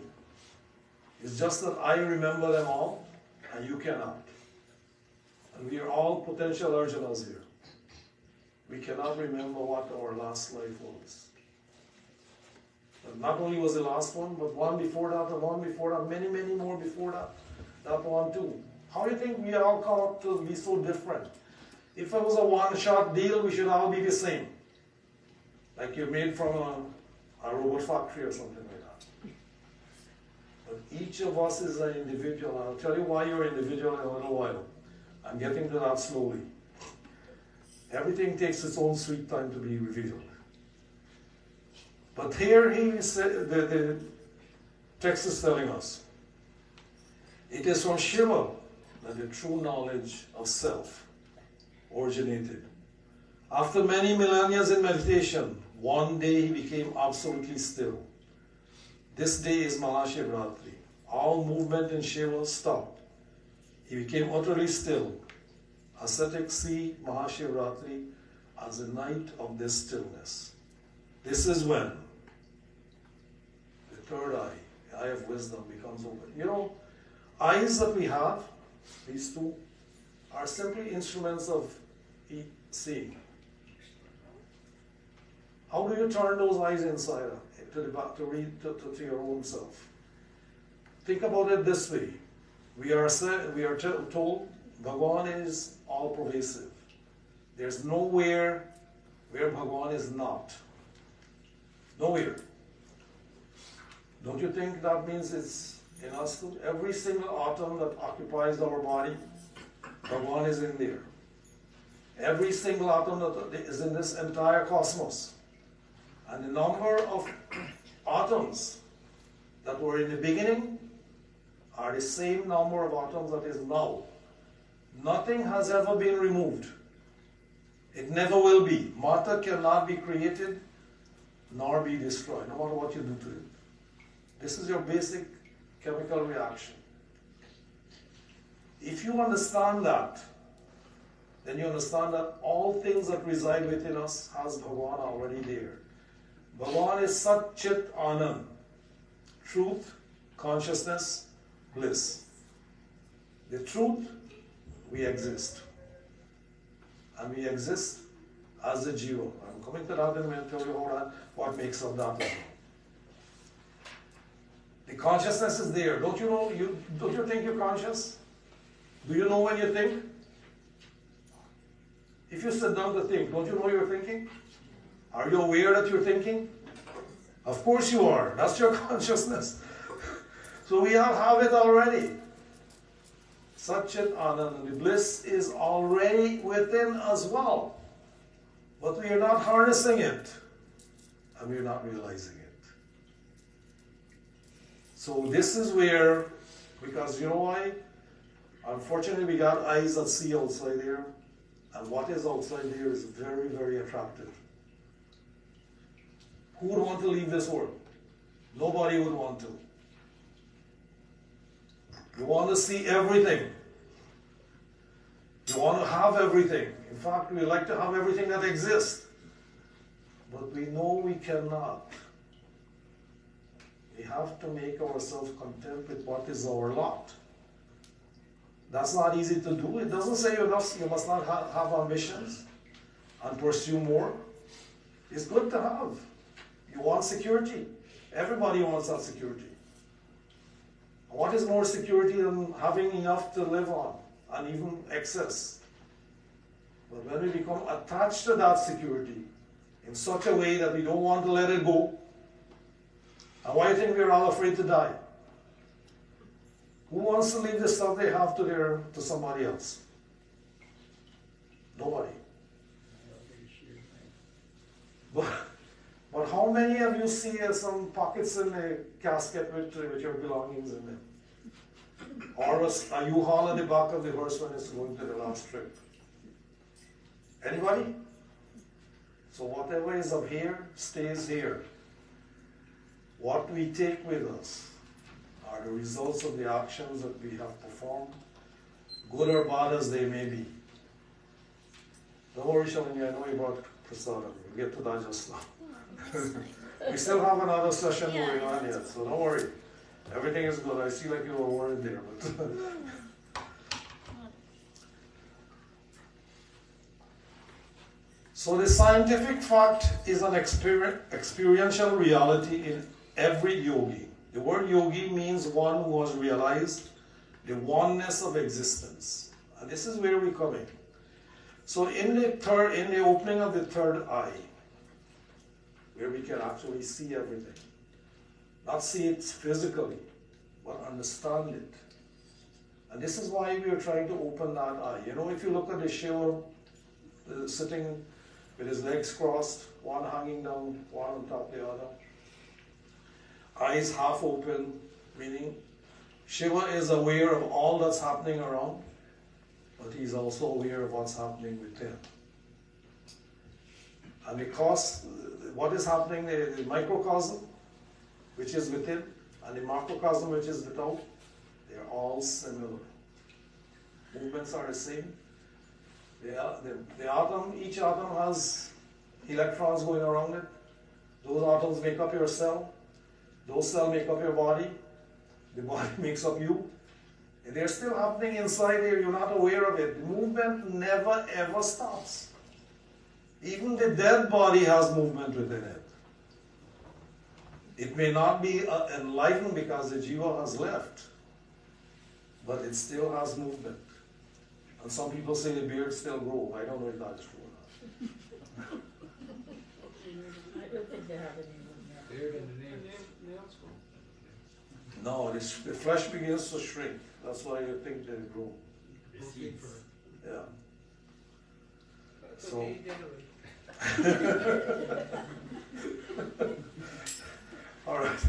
It's just that I remember them all, and you cannot. And we are all potential Arjunas here. We cannot remember what our last life was. And not only was the last one, but one before that, and one before that, many, many more before that. That one too. How do you think we all come up to be so different? If it was a one-shot deal, we should all be the same. Like you're made from a robot factory or something like that. But each of us is an individual. I'll tell you why you're an individual in a little while. I'm getting to that slowly. Everything takes its own sweet time to be revealed. But here he said, the text is telling us, it is from Shiva that the true knowledge of self originated. After many millennia in meditation, one day he became absolutely still. This day is Mahashivratri. All movement in Shiva stopped. He became utterly still. Ascetics see Mahashivratri as the night of this stillness. This is when the third eye, the eye of wisdom, becomes open. You know, eyes that we have, these two, are simply instruments of seeing. How do you turn those eyes inside to the back to read to your own self. Think about it this way: we are told Bhagwan is all pervasive. There's nowhere where Bhagwan is not. Nowhere. Don't you think that means it's in us too? Every single atom that occupies our body, Bhagwan is in there. Every single atom that is in this entire cosmos. And the number of atoms that were in the beginning are the same number of atoms that is now. Nothing has ever been removed. It never will be. Matter cannot be created nor be destroyed, no matter what you do to it. This is your basic chemical reaction. If you understand that, then you understand that all things that reside within us has Bhagwan already there. Bhagwan is Sat Chit Anand, truth, consciousness, bliss. The truth, we exist. And we exist as a jiva. I'm coming to that in a minute, tell you what makes up that. The consciousness is there. Don't you know? Don't you think you're conscious? Do you know when you think? If you sit down to think, don't you know you're thinking? Are you aware that you're thinking? Of course you are. That's your consciousness. So we all have it already. Satchit Anand, the bliss is already within as well. But we are not harnessing it. And we are not realizing it. So this is where, because you know why? Unfortunately we got eyes that see outside there. And what is outside there is very, very attractive. Who would want to leave this world? Nobody would want to. You want to see everything. You want to have everything. In fact, we like to have everything that exists. But we know we cannot. We have to make ourselves content with what is our lot. That's not easy to do. It doesn't say you must not have ambitions and pursue more. It's good to have. You want security. Everybody wants that security. What is more security than having enough to live on and even excess? But when we become attached to that security in such a way that we don't want to let it go, and why do you think we're all afraid to die? Who wants to leave the stuff they have to somebody else? Nobody. But how many of you see some pockets in the casket with your belongings in them? Or a U-Haul at the back of the hearse when it's going to the last trip? Anybody? So whatever is up here stays here. What we take with us are the results of the actions that we have performed, good or bad as they may be. Don't worry, Shalini, I know you brought prasadam. We'll get to that just now. We still have another session going on yet, so don't worry. Everything is good. I see like you were worried there, but so the scientific fact is an experiential reality in every yogi. The word yogi means one who has realized the oneness of existence. And this is where we come in. So in the opening of the third eye, where we can actually see everything. Not see it physically, but understand it. And this is why we are trying to open that eye. You know, if you look at the Shiva sitting with his legs crossed, one hanging down, one on top of the other, eyes half open, meaning Shiva is aware of all that's happening around, but he's also aware of what's happening within. And because what is happening, the microcosm, which is within, and the macrocosm, which is without, they're all similar. Movements are the same. The atom, each atom has electrons going around it. Those atoms make up your cell. Those cells make up your body. The body makes up you. And they're still happening inside there. You're not aware of it. The movement never ever stops. Even the dead body has movement within it. It may not be enlightened because the jiva has left, but it still has movement. And some people say the beard still grows. I don't know if that's true or not. I don't think they have any room there. Beard and the nails. No, the flesh begins to shrink. That's why you think they grow. Yeah. That's So- okay, generally. All right.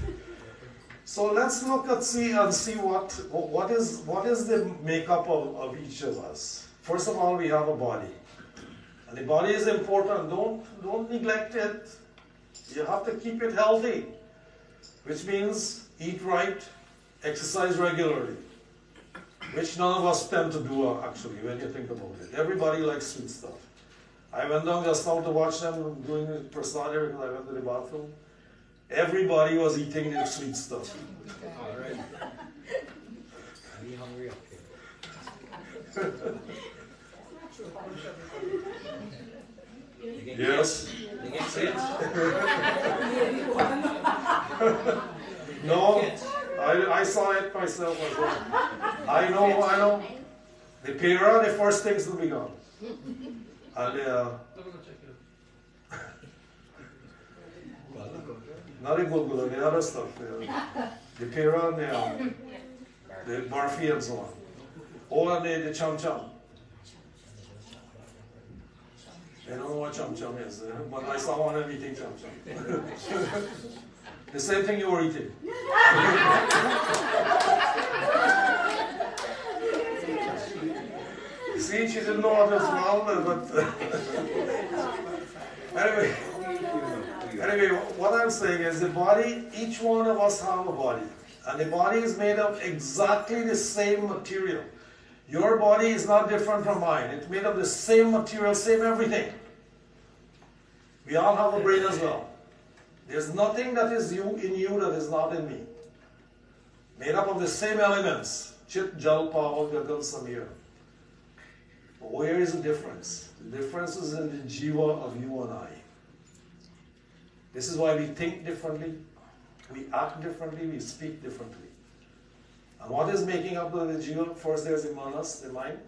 So let's look at see what is the makeup of each of us. First of all, we have a body, and the body is important. Don't neglect it. You have to keep it healthy, which means eat right, exercise regularly, which none of us tend to do actually when you think about it. Everybody likes sweet stuff. I went down just now to watch them doing the personality because I went to the bathroom. Everybody was eating the sweet stuff. All right. Are you hungry up here? Yes. They get kids. No, I saw it myself as well. I know. The pera, the first things to be gone. And not the gulgula, the other stuff. The pera and the barfi and so on. Oh, and the cham cham. I don't know what cham cham is, but I saw one of them eating cham cham. The same thing you were eating. See, she didn't know what was wrong, but anyway, what I'm saying is the body, each one of us have a body. And the body is made of exactly the same material. Your body is not different from mine. It's made of the same material, same everything. We all have a brain as well. There's nothing that is in you that is not in me. Made up of the same elements. Chit, Jal, Paul, Gagal, Samir. But where is the difference? The difference is in the jiva of you and I. This is why we think differently, we act differently, we speak differently. And what is making up the jiva? First there's the manas, the mind.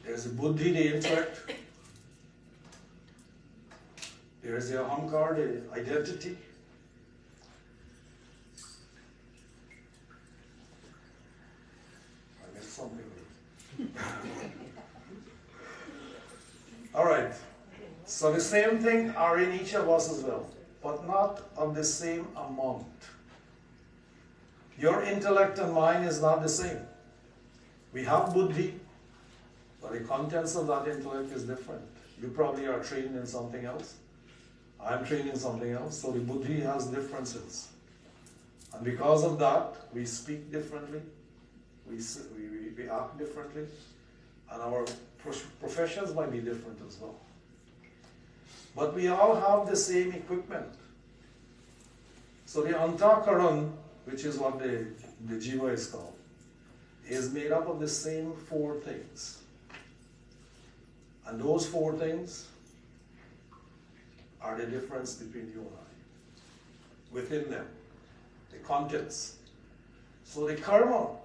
There's the buddhi, the intellect. There's the ahamkar, the identity. I missed something. All right. So the same thing are in each of us as well, but not of the same amount. Your intellect and mine is not the same. We have buddhi, but the contents of that intellect is different. You probably are trained in something else. I'm trained in something else, so the buddhi has differences. And because of that, we speak differently, we act differently, and our professions might be different as well. But we all have the same equipment. So the antakaran, which is what the jiva is called, is made up of the same four things. And those four things are the difference between you and I. Within them, the contents. So the karma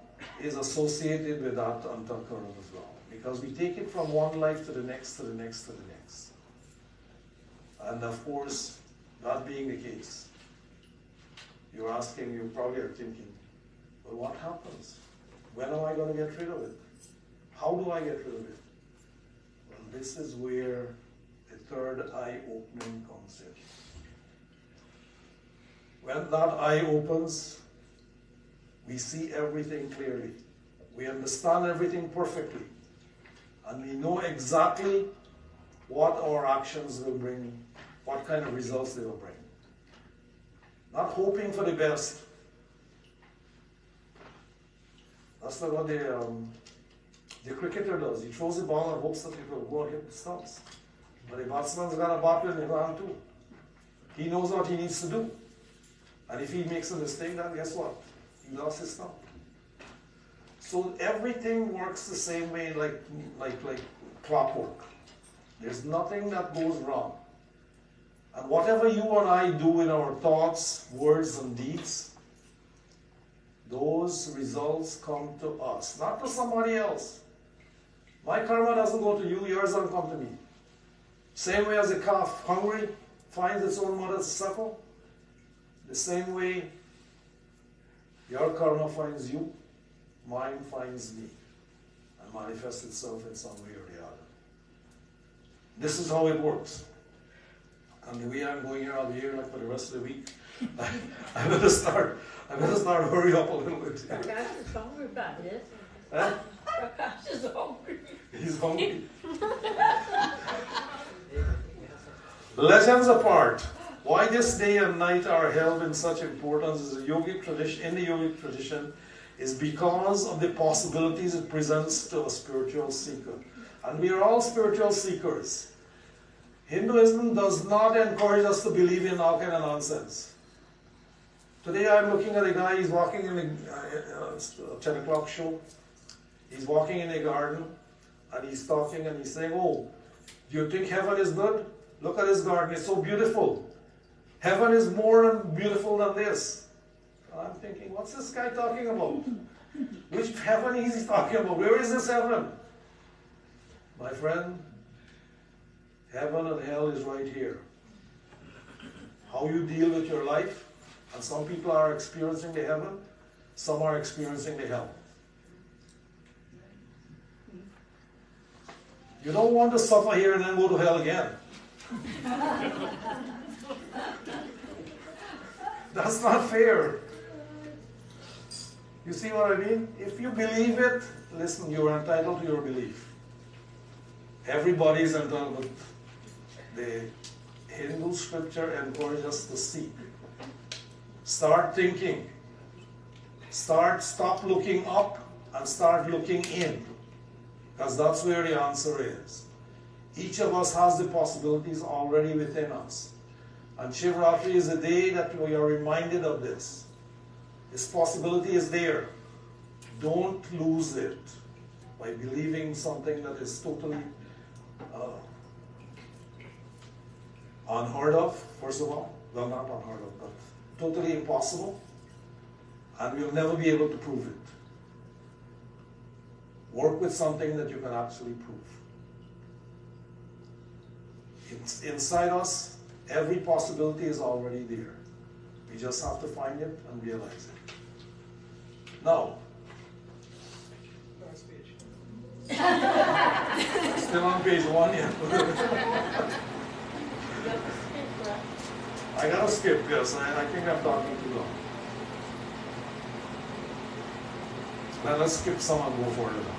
is associated with that antakaran as well. Because we take it from one life to the next, to the next, to the next. And of course, that being the case, you probably are thinking, well, what happens? When am I going to get rid of it? How do I get rid of it? Well, this is where the third eye opening comes in. When that eye opens, we see everything clearly. We understand everything perfectly. And we know exactly what our actions will bring, what kind of results they will bring. Not hoping for the best. That's not what the cricketer does. He throws the ball and hopes that it will go and hit the stumps. But the batsman's got a bat in his hand too. He knows what he needs to do. And if he makes a mistake, then guess what? He lost his stump. So everything works the same way, like clockwork. There's nothing that goes wrong. And whatever you and I do in our thoughts, words, and deeds, those results come to us, not to somebody else. My karma doesn't go to you, yours doesn't come to me. Same way as a calf, hungry, finds its own mother to suckle, the same way your karma finds you, mine finds me, and manifests itself in some way or the other. This is how it works. And the way I'm going here, I'll be here like for the rest of the week. I better start hurry up a little bit. Prakash is hungry about this. Huh? Prakash is hungry. He's hungry. Legends apart, why this day and night are held in such importance in the yogic tradition is because of the possibilities it presents to a spiritual seeker. And we are all spiritual seekers. Hinduism does not encourage us to believe in all kind of nonsense. Today I'm looking at a guy, he's walking in a 10 o'clock show. He's walking in a garden and he's talking and he's saying, oh, do you think heaven is good? Look at this garden, it's so beautiful. Heaven is more beautiful than this. And I'm thinking, what's this guy talking about? Which heaven is he talking about? Where is this heaven? My friend, heaven and hell is right here. How you deal with your life, and some people are experiencing the heaven, some are experiencing the hell. You don't want to suffer here and then go to hell again. That's not fair. You see what I mean? If you believe it, listen, you're entitled to your belief. Everybody is entitled, but the Hindu scripture encourages us to seek. Start thinking. Stop looking up and start looking in. Because that's where the answer is. Each of us has the possibilities already within us. And Shivratri is a day that we are reminded of this. This possibility is there. Don't lose it by believing something that is totally unheard of, first of all. Well, not unheard of, but totally impossible. And we'll never be able to prove it. Work with something that you can actually prove. It's inside us, every possibility is already there. We just have to find it and realize it. Now, still on page 1 yet. I gotta skip, yes. I think I'm talking too long. Now let's skip some and go forward now.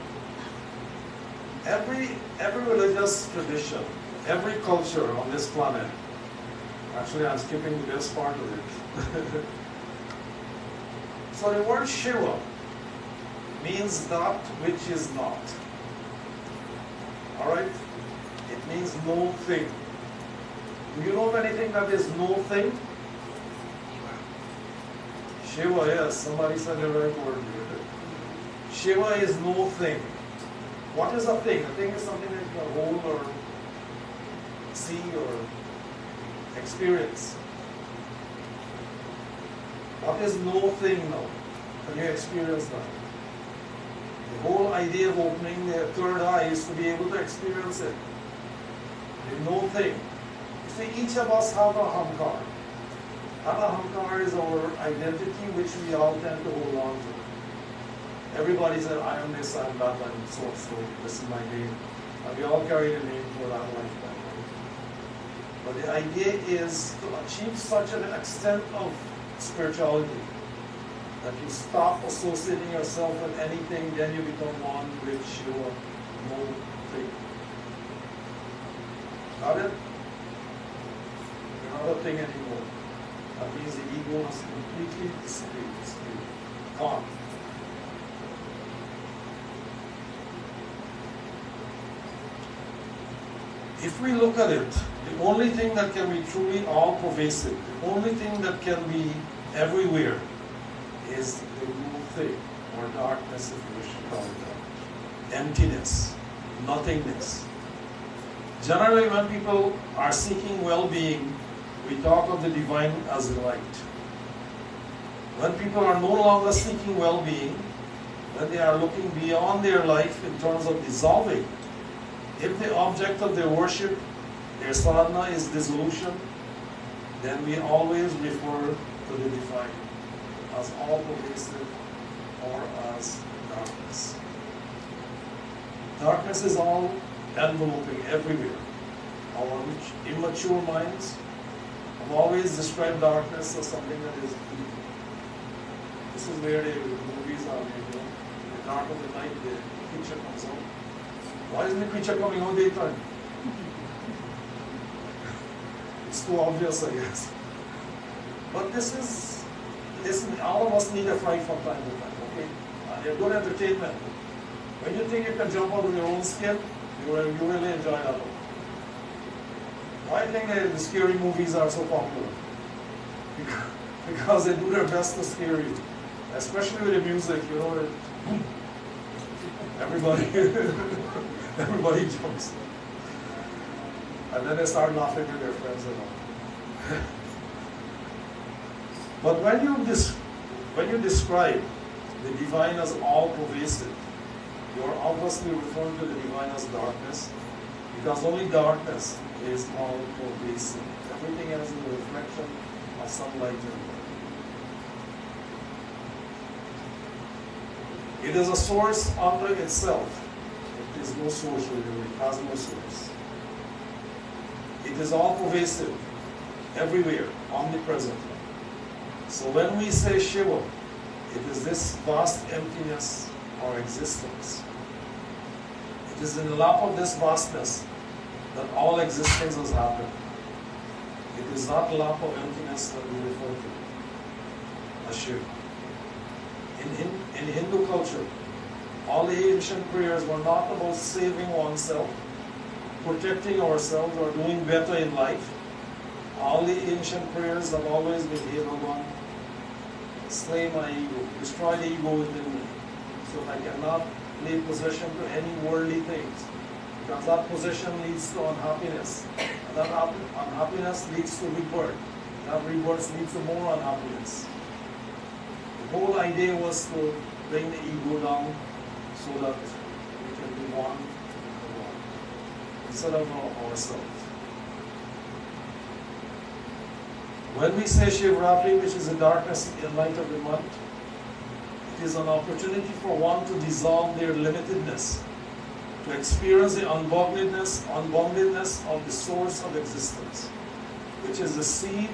Every religious tradition, every culture on this planet, actually I'm skipping the best part of it. So the word Shiva means that which is not. Alright? It means no thing. Do you know of anything that is no thing? Shiva, yes, somebody said the right word. Shiva is no thing. What is a thing? A thing is something that you can hold or see or experience. What is no thing now? Can you experience that? The whole idea of opening the third eye is to be able to experience it. The no thing. You see, each of us have a ahankar. That ahankar is our identity which we all tend to hold on to. Everybody said, I am this, I am that, I am so, this is my name. And we all carry the name for that lifetime. But the idea is to achieve such an extent of spirituality that you stop associating yourself with anything, then you become one with your no thing. Got it? You're not a thing anymore. That means the ego has completely disappeared. Gone. If we look at it, the only thing that can be truly all-pervasive, the only thing that can be everywhere is the blue thing, or darkness if you wish to call it that. Emptiness, nothingness. Generally when people are seeking well-being, we talk of the divine as light. When people are no longer seeking well-being, when they are looking beyond their life in terms of dissolving, if the object of their worship, their sadhana is dissolution, then we always refer to the divine as all-pervasive or as darkness. Darkness is all enveloping everywhere. Our immature minds have always described darkness as something that is evil. This is where the movies are made, you know. In the dark of the night, the creature comes out. Why isn't the creature coming out daytime? It's too obvious, I guess. But listen, all of us need a fright from time to time, okay? They're good entertainment. When you think you can jump out of your own skin, you really enjoy that one. Why do you think the scary movies are so popular? Because they do their best to scare you. Especially with the music, you know, everybody jumps. And then they start laughing with their friends and all. But when you describe the divine as all-pervasive, you are obviously referring to the divine as darkness, because only darkness is all-pervasive. Everything else is a reflection of some light in it. It is a source unto itself. It is no source really, it has no source. It is all-pervasive, everywhere, omnipresent. So when we say Shiva, it is this vast emptiness or existence. It is in the lap of this vastness that all existence has happened. It is that lap of emptiness that we refer to as Shiva. In Hindu culture, all the ancient prayers were not about saving oneself, protecting ourselves, or doing better in life. All the ancient prayers have always been, "Hey Bhagavan, slay my ego, destroy the ego within me, so I cannot lay possession to any worldly things, because that possession leads to unhappiness, and that unhappiness leads to rebirth. That rebirth leads to more unhappiness." The whole idea was to bring the ego down so that we can be one with the Lord, instead of ourselves. When we say Shivratri, which is the darkness and light of the month, it is an opportunity for one to dissolve their limitedness, to experience the unboundedness of the source of existence, which is the seed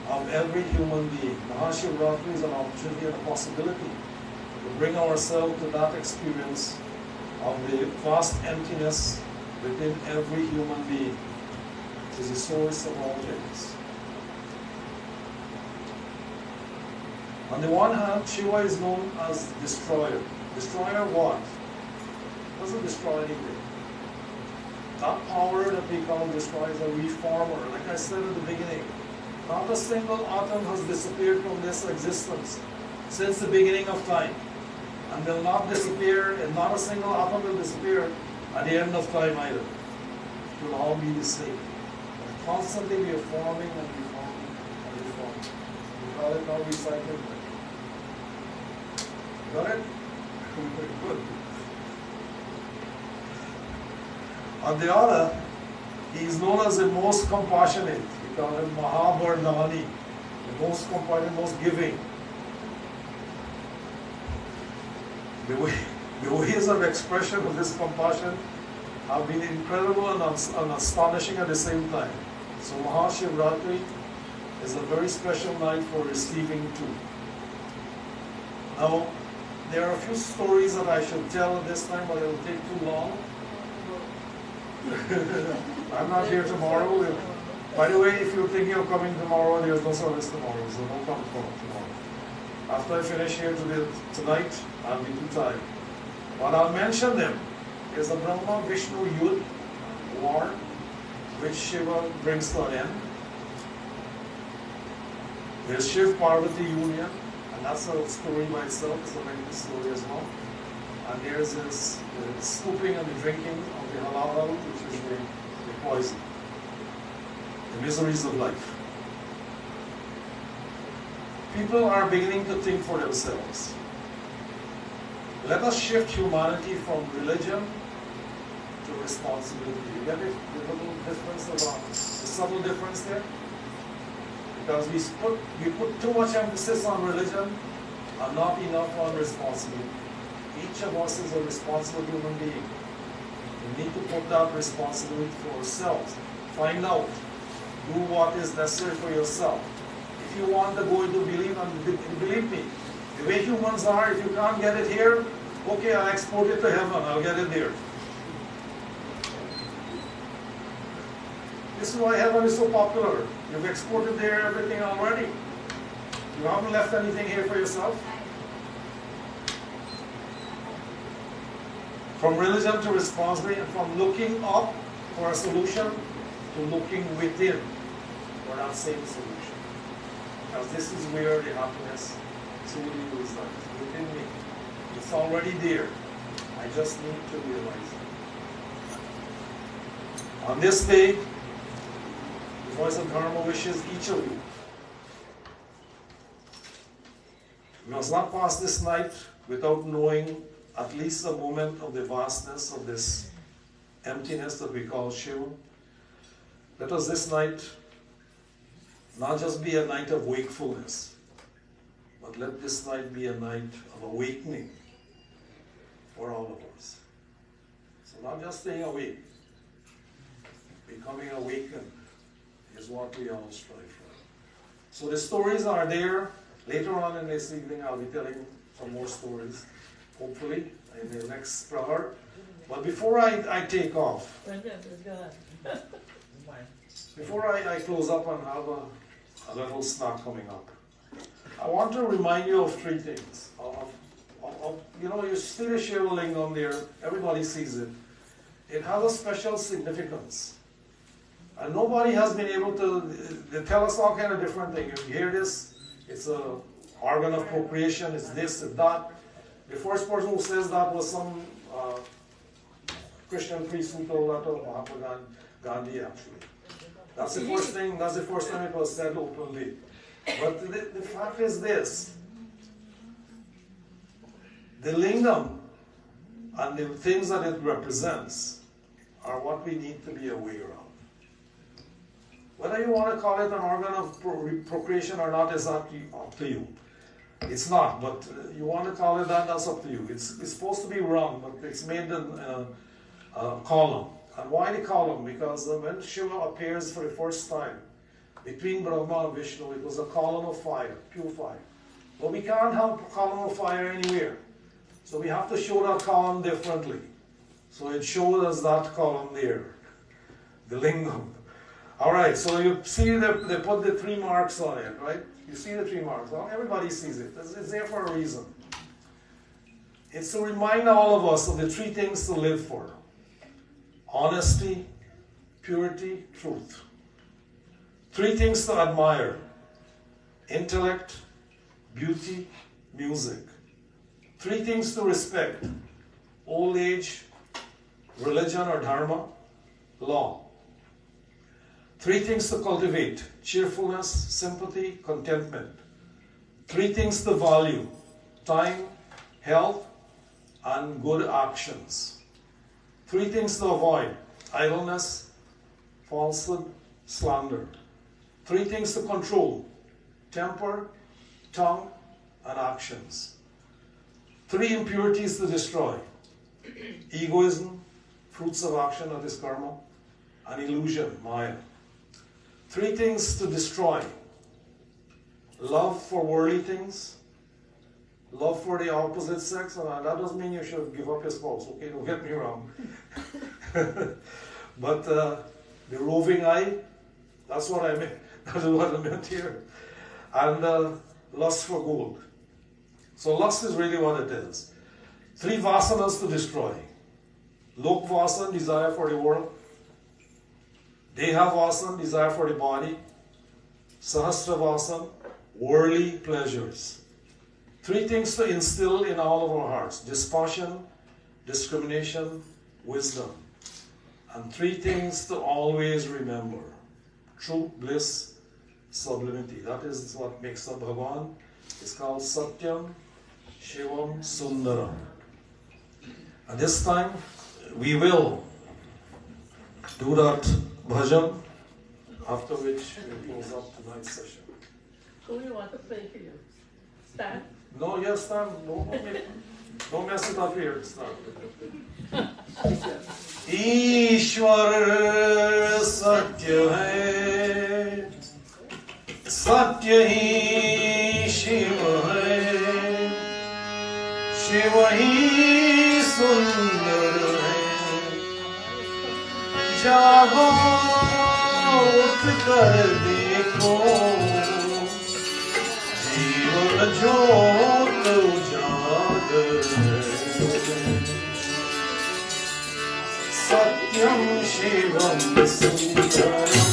of every human being. Mahashivratri is an opportunity and a possibility to bring ourselves to that experience of the vast emptiness within every human being, which is the source of all things. On the one hand, Shiva is known as destroyer. Destroyer what? Doesn't destroy anything. That power that we call destroyer is a reformer. Like I said at the beginning, not a single atom has disappeared from this existence since the beginning of time, and will not disappear, and not a single atom will disappear at the end of time either. It will all be the same. Constantly we are forming and reforming and reforming. We call it now recycling. Got it? Good. On the other, he is known as the most compassionate. We call him Mahabardhani, the most compassionate, most giving. The ways of expression of this compassion have been incredible and astonishing at the same time. So Mahashivratri is a very special night for receiving too. Now, there are a few stories that I should tell at this time, but it will take too long. I'm not here tomorrow. By the way, if you're thinking of coming tomorrow, there's no service tomorrow, so don't come tomorrow. After I finish here tonight, I'll be too tired. But I'll mention them. There's a Brahma Vishnu Yudh war, which Shiva brings to an end. There's Shiv Parvati union, and that's a story by itself. It's a very good story as well. And there's this the scooping and the drinking of the halal, which is the poison, the miseries of life. People are beginning to think for themselves. Let us shift humanity from religion to responsibility. You get it? The little difference about the subtle difference there? Because we put too much emphasis on religion and not enough on responsibility. Each of us is a responsible human being. We need to put that responsibility for ourselves. Find out. Do what is necessary for yourself. If you want to go into belief, and believe me, the way humans are, if you can't get it here, okay, I'll export it to heaven, I'll get it there. This is why heaven is so popular. You've exported there everything already. You haven't left anything here for yourself. From religion to responsibility, and from looking up for a solution to looking within for that same solution. Because this is where the happiness truly resides, within me. It's already there. I just need to realize it. On this day, the Voice of Dharma wishes each of you, we must not pass this night without knowing at least a moment of the vastness of this emptiness that we call Shiva. Let us this night not just be a night of wakefulness, but let this night be a night of awakening for all of us. So not just staying awake, becoming awakened is what we all strive for. So the stories are there. Later on in this evening, I'll be telling some more stories, hopefully, in the next hour. But before I take off, before I close up and have a little snack coming up, I want to remind you of three things. You know, you see the Shiva Lingam there, everybody sees it. It has a special significance. And nobody has been able to, they tell us all kind of different things. You hear this, it's an organ of procreation, it's this, it's that. The first person who says that was some Christian priest who told that to Mahatma Gandhi, actually. That's the first time it was said openly. But the fact is this, the lingam and the things that it represents are what we need to be aware of. Whether you want to call it an organ of procreation or not is up to you. It's not, but you want to call it that, that's up to you. It's supposed to be round, but it's made in a column. And why the column? Because when Shiva appears for the first time, between Brahma and Vishnu, it was a column of fire, pure fire. But we can't have a column of fire anywhere. So we have to show that column differently. So it shows us that column there, the lingam. All right, so you see they put the 3 marks on it, right? You see the 3 marks. Well, everybody sees it. It's there for a reason. It's to remind all of us of the 3 things to live for. Honesty, purity, truth. 3 things to admire. Intellect, beauty, music. 3 things to respect. Old age, religion or dharma, law. 3 things to cultivate. Cheerfulness, sympathy, contentment. 3 things to value. Time, health, and good actions. 3 things to avoid. Idleness, falsehood, slander. 3 things to control. Temper, tongue, and actions. 3 impurities to destroy. Egoism, fruits of action, that is karma, and illusion, maya. 3 things to destroy. Love for worldly things, love for the opposite sex, and that doesn't mean you should give up your spouse, okay, don't get me wrong. But the roving eye, that's what I meant, that is what I meant here. And lust for gold. So lust is really what it is. 3 vasanas to destroy. Lok vasan, desire for the world. Deha vasan, desire for the body. Sahasra vasan, worldly pleasures. 3 things to instill in all of our hearts. Dispassion, discrimination, wisdom. And 3 things to always remember. Truth, bliss, sublimity. That is what makes up Bhagavan. It's called Satyam, Shivam, Sundaram. And this time we will do that bhajan, after which we close up tonight's session. Who do you want to play for you? Stan? No, yes, Stan, don't mess it up here, Stan. ईश्वर सत्य है, सत्य ही शिव है, शिव ही सुंदर है। जागो उठ कर देखो, जीवन ज्योत उजागर है। सत्यम शिवम सुंदरम,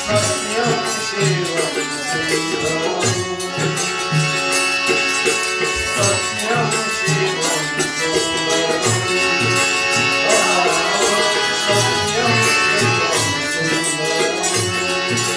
सत्यम शिवम सुंदरम, सत्यम शिवम सुंदरम,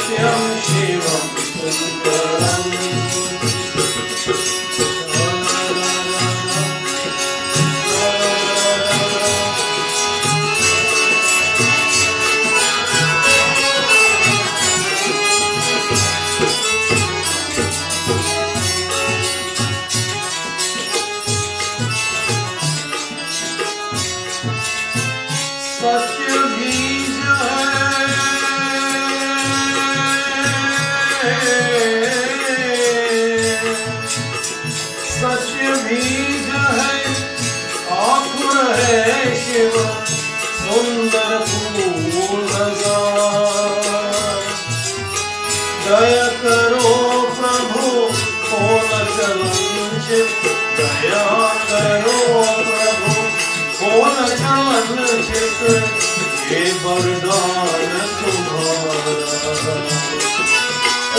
सत्यम शिवम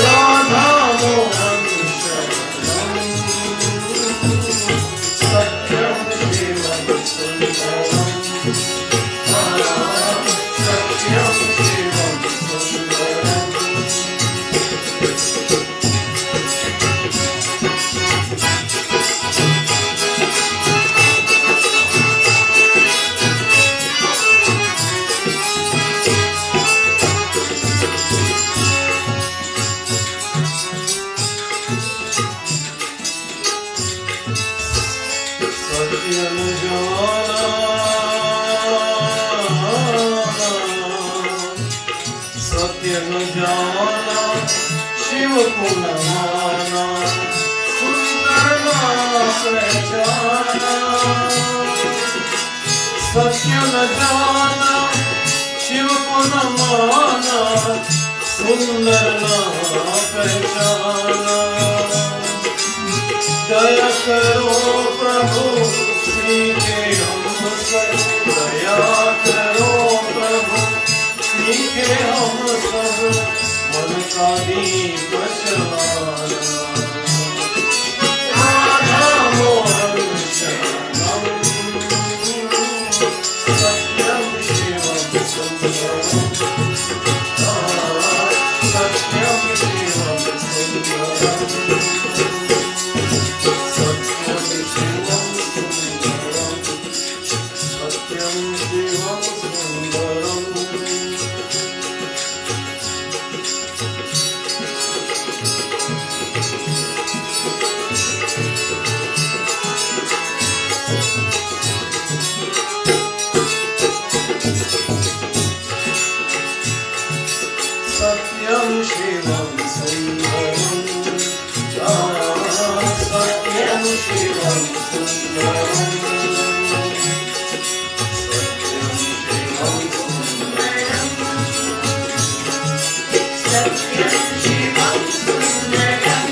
राधा मोहन शरणम सत्यम शिवम सुंदरम सत्यम शिवम सुंदरम सत्यम ज्ञाना सत्यम ज्ञाना शिव पुनमाना सुंदर पहचाना सत्यम जाना शिव पुनमाना सुंदर पहचाना दया करो प्रभु श्री के हम सब दया करो प्रभु श्री के हम सब मन का दीप जलाना राधा मोहन शरणम सत्यम शिवम सुंदरम सत्यम शिवम सुंदरम सत्यम शिवम सुंदरम सत्यम शिवम सुंदरम सत्यम शिवम सुंदरम सत्यम शिवम सुंदरम सत्यम शिवम सुंदरम सत्यम शिवम सुंदरम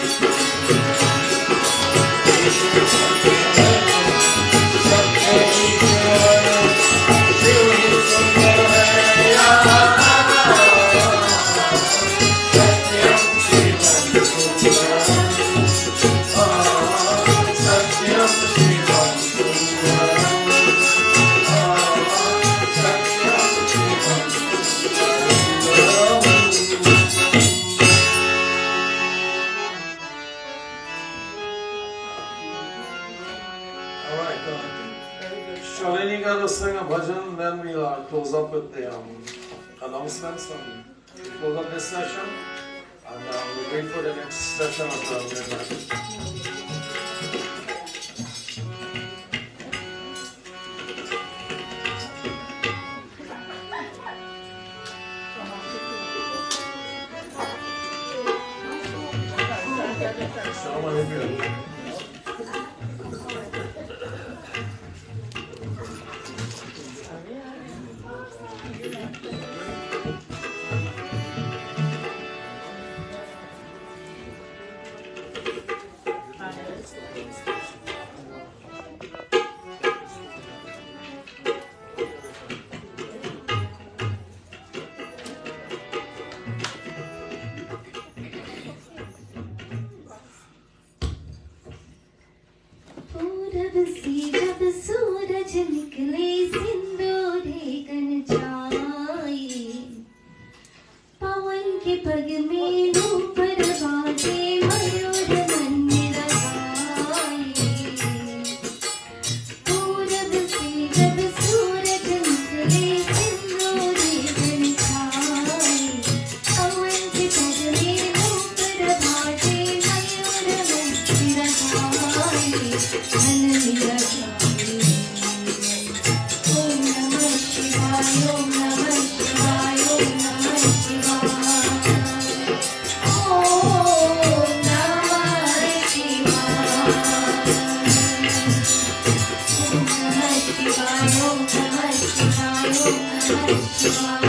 सत्य ईश्वर शिव ही सुंदर है सत्यम शिवम सुंदरम सत्यम शिवम सुंदरम सत्यम Shivam Sundaram All right, Shalini got to sing a bhajan, then we'll close up with the announcements and we'll close up this session. And we'll wait for the next session of the midnight. Assalamu alaikum. पूरब से जब सूरज निकले सिंदूरे gun जाए पवन के पग में नूपुर बाजे मयूर मंदिर गाए पूरब से जब सूरज निकले सिंदूरे गन जाए पवन के पग में नूपुर बाजे मयूर मंदिर गाए मन मेरा ओम नमः शिवाय ओम नमः शिवाय ओम नमः शिवाय ओम नमः शिवाय ओम नमः शिवाय ओम नमः शिवाय ओम नमः शिवाय ओम नमः शिवाय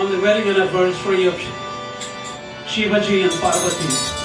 On the wedding anniversary of Shivaji and Parvati.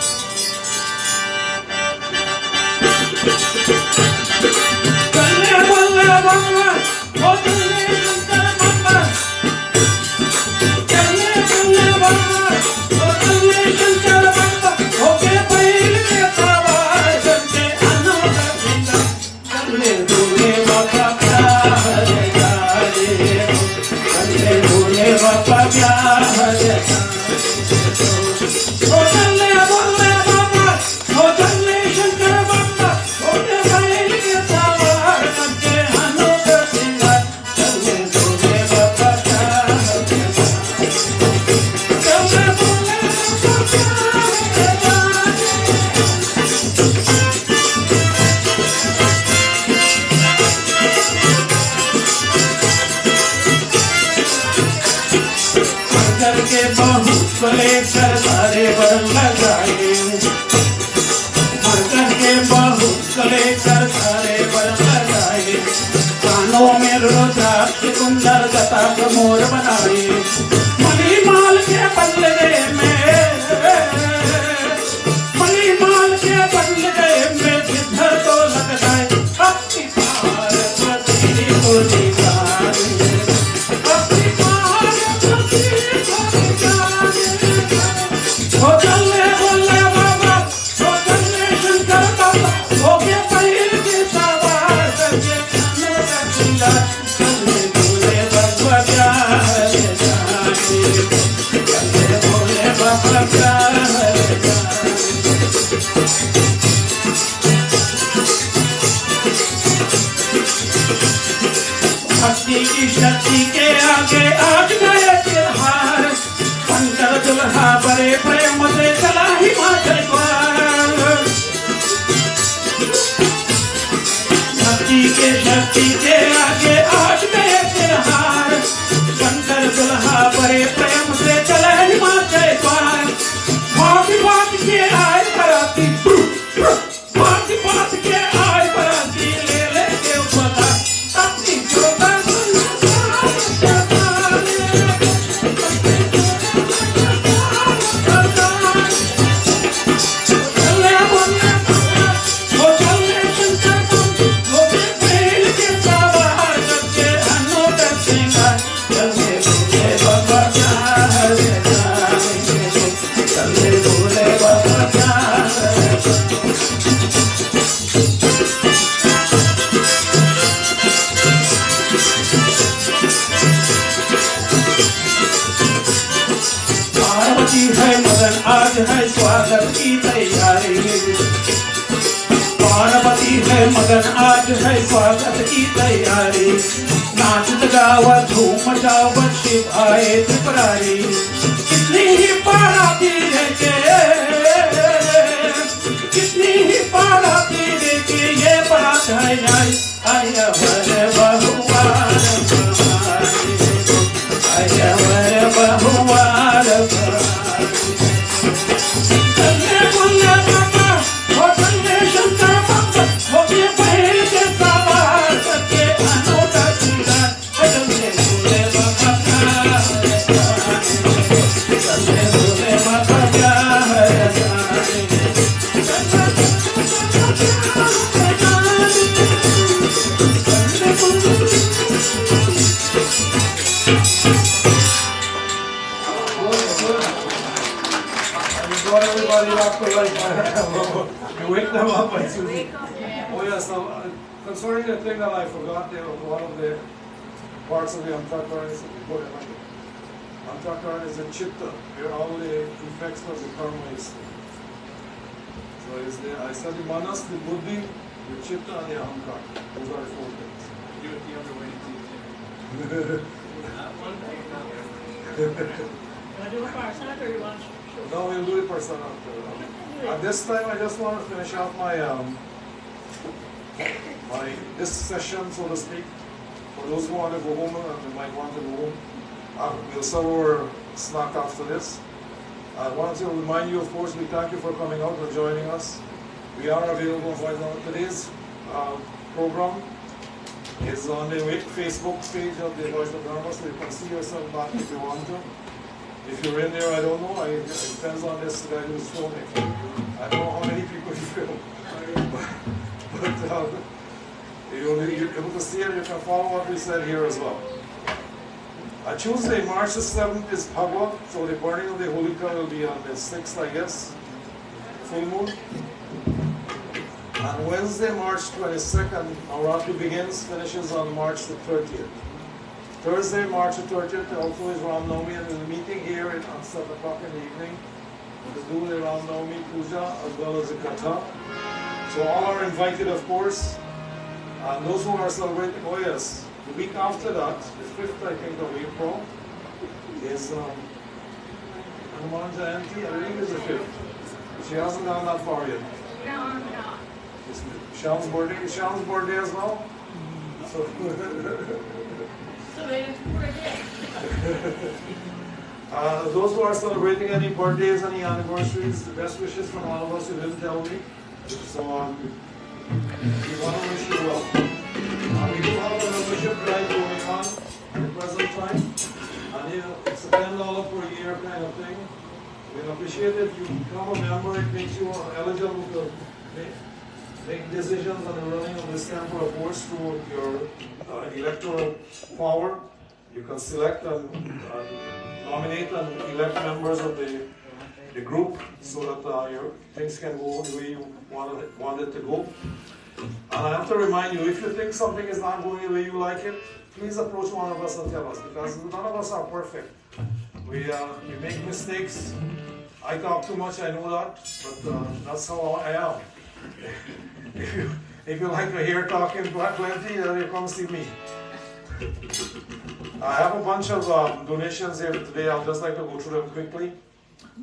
भक्ति की शक्ति के आगे आज गए तिरहार बनकर दुल्हा बड़े प्रेम से चला हिमाचल द्वार भक्ति के शक्ति के आगे आज गए तिरहार बनकर दुल्हा बड़े प्रेम से चला हिमाचल द्वार भांति भांति के आए बराती भांति भांति के आए बराती ले ले के पता अपनी जोता आज है स्वागत की तैयारी पार्वती है मगन आज है स्वागत की तैयारी नाच गावत धूम मचावत शिव आए त्रिपुरारी कितनी ही बाराती लेके कितनी ही बाराती लेके ये बारात है आई आया वर बहुवार आया वर बहुवार You wake them up by Susie. Oh yes, now, concerning the thing that I forgot, there was one of the parts of the Antakran is Antakran is in Chitta, where all the effects of the karma is. So is the, I said the Manas, the Buddhi, the Chitta, and the Ahankar. Those are the 4 things. Do it the other way, too. One thing, I do a parsonage or you want? No, we'll do it person after. At this time, I just want to finish off my this session, so to speak. For those who want to go home and they might want to go home, we'll serve our snack after this. I want to remind you, of course, we thank you for coming out and joining us. We are available for today's program. Is on the Facebook page of the Voice of Dharma, so you can see yourself back if you want to. If you're in there, I don't know. It depends on this guy who's filming. I don't know how many people you film. But you're able to see it. You can follow what we said here as well. Tuesday, March the 7th is Bhagavad, so the burning of the Holika will be on the 6th, I guess, full moon. And Wednesday, March 22nd, Navratri begins, finishes on March the 30th. Thursday, March the 30th, also is Ram Navami, and there's a meeting here at 7 o'clock in the evening to do the Ram Navami Puja as well as the Katha. So all are invited, of course. And those who are celebrating, oh yes, the week after that, the 5th, I think, of April, is Hanuman Jayanti, I believe it's the 5th. She hasn't gone that far yet. No. It's Shyam's birthday as well. So those who are celebrating any birthdays, any anniversaries, the best wishes from all of us who didn't tell me. So we want to wish you well. We do have a membership drive going on at the present time. And it's a $10 per year kind of thing. We appreciate it. You become a member, it makes you eligible to make decisions on the running of this temple, of course, through your electoral power. You can select and nominate and elect members of the group so that your things can go the way you want it to go. And I have to remind you, if you think something is not going the way you like it, please approach one of us and tell us, because none of us are perfect. We make mistakes. I talk too much, I know that, but that's how I am. If you like to hear talking plenty, then you come see me. I have a bunch of donations here today. I'd just like to go through them quickly.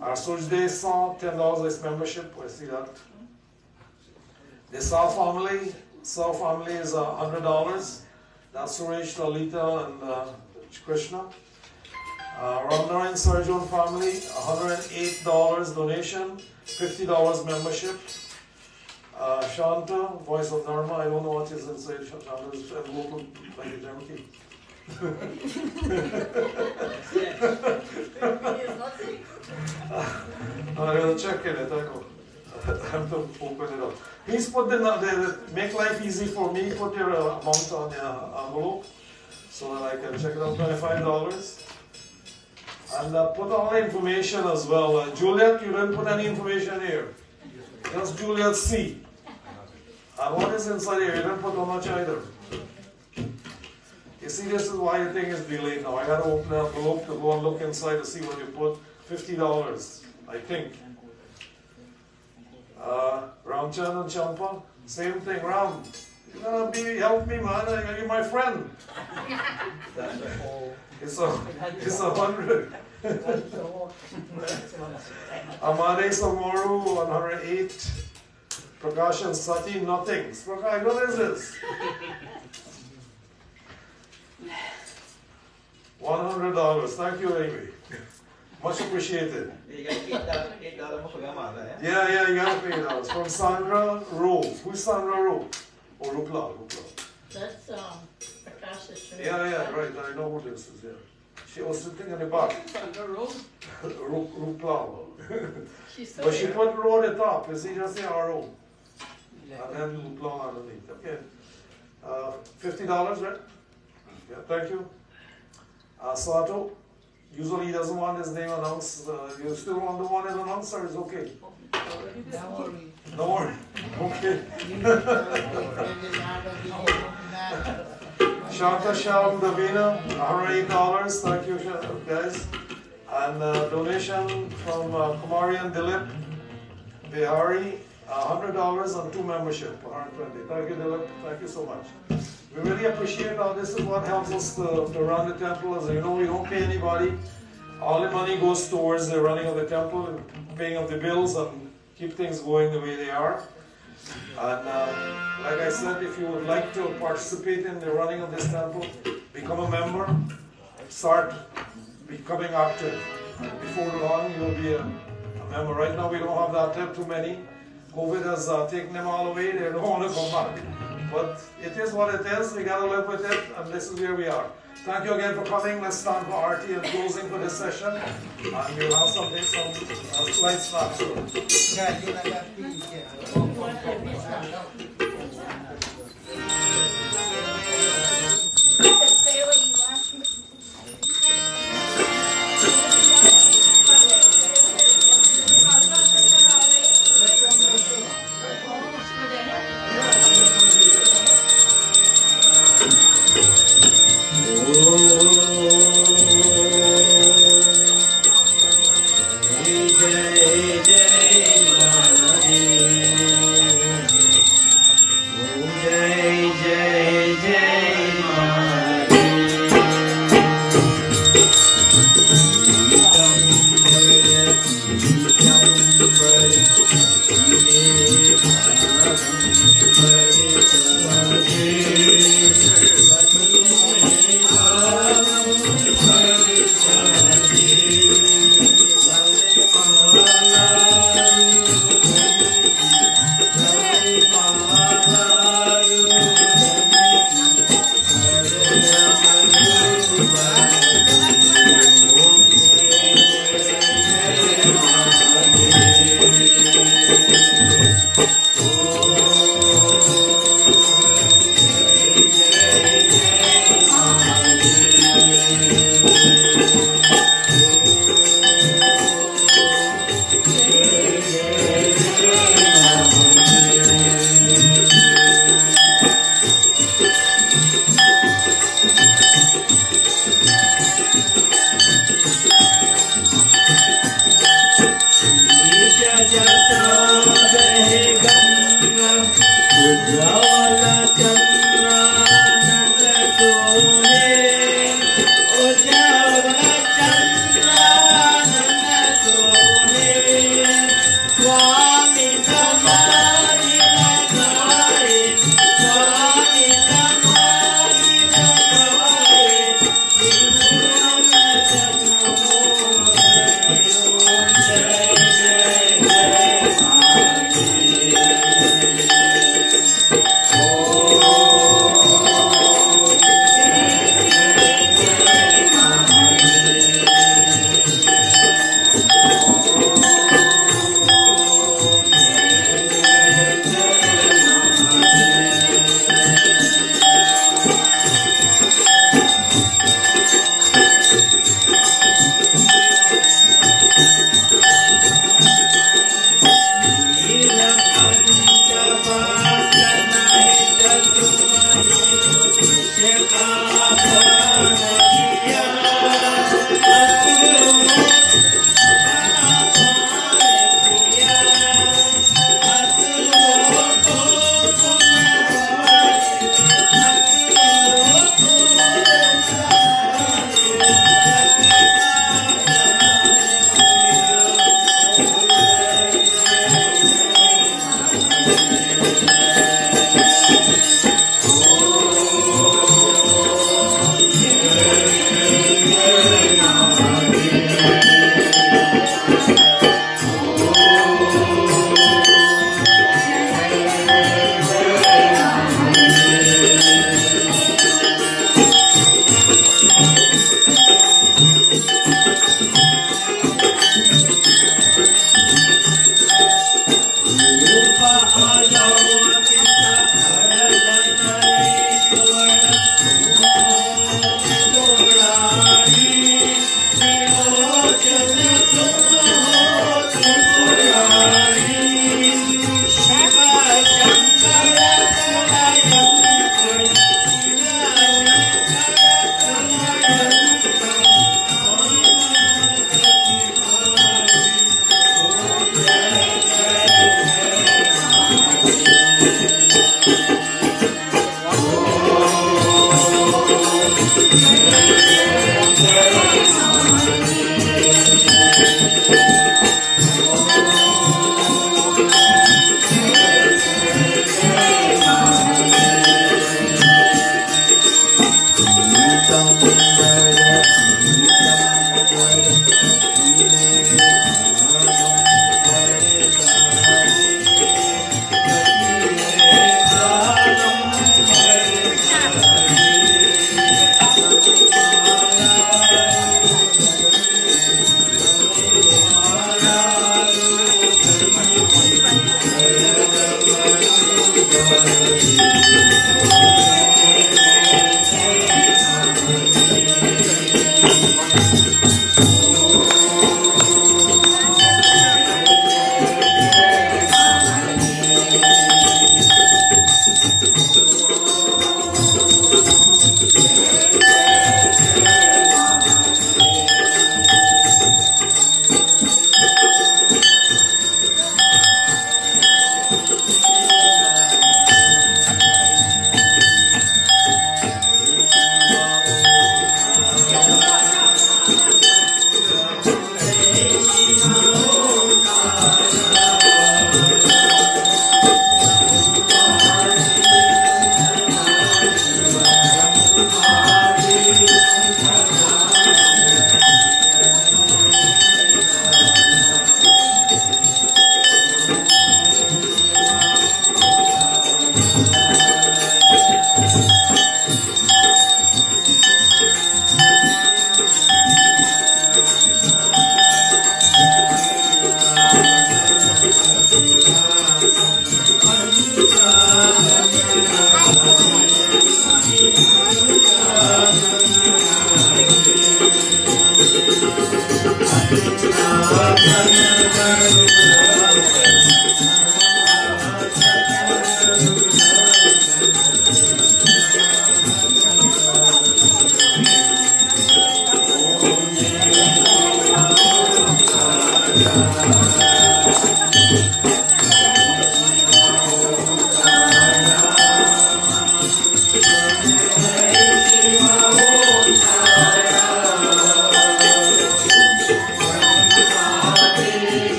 Our Surge Day song, $10 is membership. I see that. The South family is $100. That's Suresh, Lalita, and Krishna. Ramna and Sarjon family, $108 donation, $50 membership. Shanta, Voice of Dharma, I don't know what is inside Shanta's envelope, like a junkie. I will check in it, I have to open it up. Please put the make life easy for me, put your amount on the envelope so that I can check it out, $25. And put all the information as well. Juliet, you didn't put any information here. Just Juliet C. And what is inside here? You didn't put how much either. You see, this is why the thing is delayed now. I had to open the envelope to go and look inside to see what you put. $50, I think. Ramchan and Champa, same thing. Ram, you're gonna help me, man. You're my friend. It's 100. Amade Samoru, 108. Prakash and Sati, nothing. Prakash, what is this? $100. Thank you, Amy. Much appreciated. You got $8 mo pagama, eh? Yeah, you gotta pay $8. From Sandra Rowe. Who's Sandra Rowe? Or Rupla. That's Prakash's shirt. Yeah, right. I know who this is. Yeah. She was sitting in the back. Rupla. But she put Rowe at the top. You see, just the RO. And then Rupla underneath. Okay. $50, right? Yeah, thank you. Sato. Usually he doesn't want his name announced. You still want the one announced, or is okay? Don't worry. Okay. Shanta Shalom Davina, $108. Thank you, guys. And donation from Kumari and Dilip Bihari, $100 and 2 membership, $120. Thank you, Dilip. Thank you so much. We really appreciate how this is what helps us to run the temple. As you know, we don't pay anybody. All the money goes towards the running of the temple and paying of the bills and keep things going the way they are. And like I said, if you would like to participate in the running of this temple, become a member, start becoming active. And before long, you'll be a member. Right now, we don't have that too many. COVID has taken them all away. They don't want to come back. But it is what it is. We got to live with it, and this is where we are. Thank you again for coming. Let's stand for Aarti and closing for this session. And we'll have some light snacks.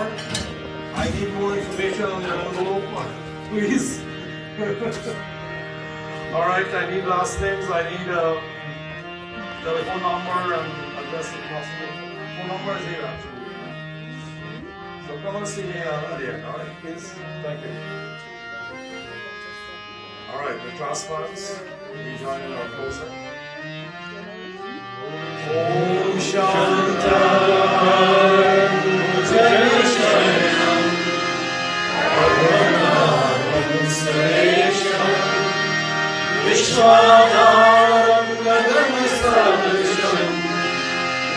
more? I need more information on the envelope, please. All right, I need last names. I need a telephone number and address if possible. Phone number is here actually. So come and see me at the end, all right, please. Thank you. All right, the transplants, we join in our closing. Om Shanti Jai Sharanam Bhagavatam Saresham Vishwanaram Gadam Sadisham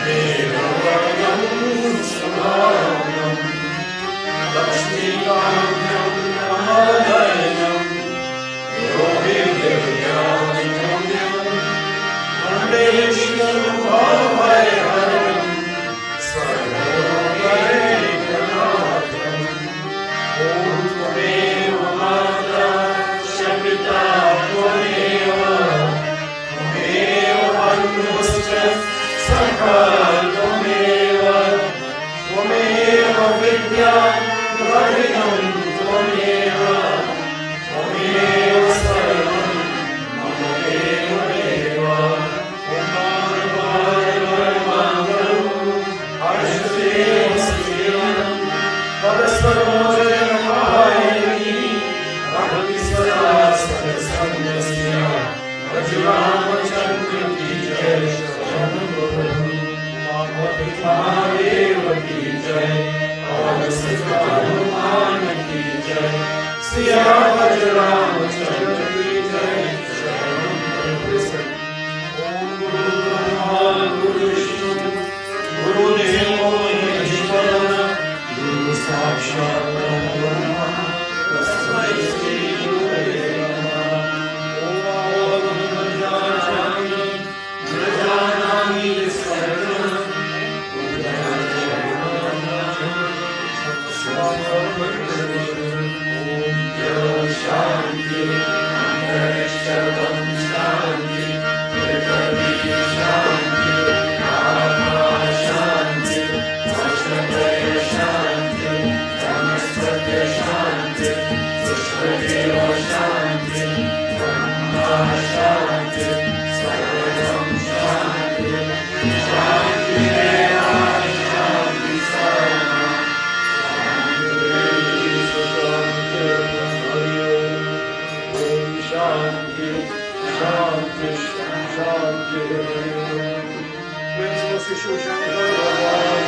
Niravarnam Samanam Lakshmi Kanyam Namadayanam Yogi Divyam Kamyam Vande Vishnu Bhavayaram Sarvayekanatham Om Tvameva Mata Shapita Tvameva Tvameva Bandhuscha Sakha Tvameva Tvameva Vidya Dravidam Tvameva Tvameva Sarvam Mama Deva Deva Om Bhagavatam Arshadeva Sriram Padasvarojanam Mahayani Bhagavati Sada Sadasangmasya Vajramachandra Ki Jai Sharanam Bhagavati Mahadeva Ki Jai Padasvita Hanuman Ki Jai Siya Vajramachandra Ki Jai Sharanam Bhagavati Om Guru Brahma Guru Vishnu Guru Devo Maheshwara Guru Sakshat Brahma Tasmai Shri Gurave Namah Om Brahmajani Brajanami Saranam Om Shanti Antarishtam Shanti Prithvi Shanti Atma Shanti Vashdaya Shanti Vanaspati Shanti Sushdeva Shanti Brahma Shanti Sarvam Shanti Shanti Deva Shanti Sarva Shanti Shanti Shanti Prince Vasishu Shankar Bhagavan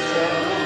Shanti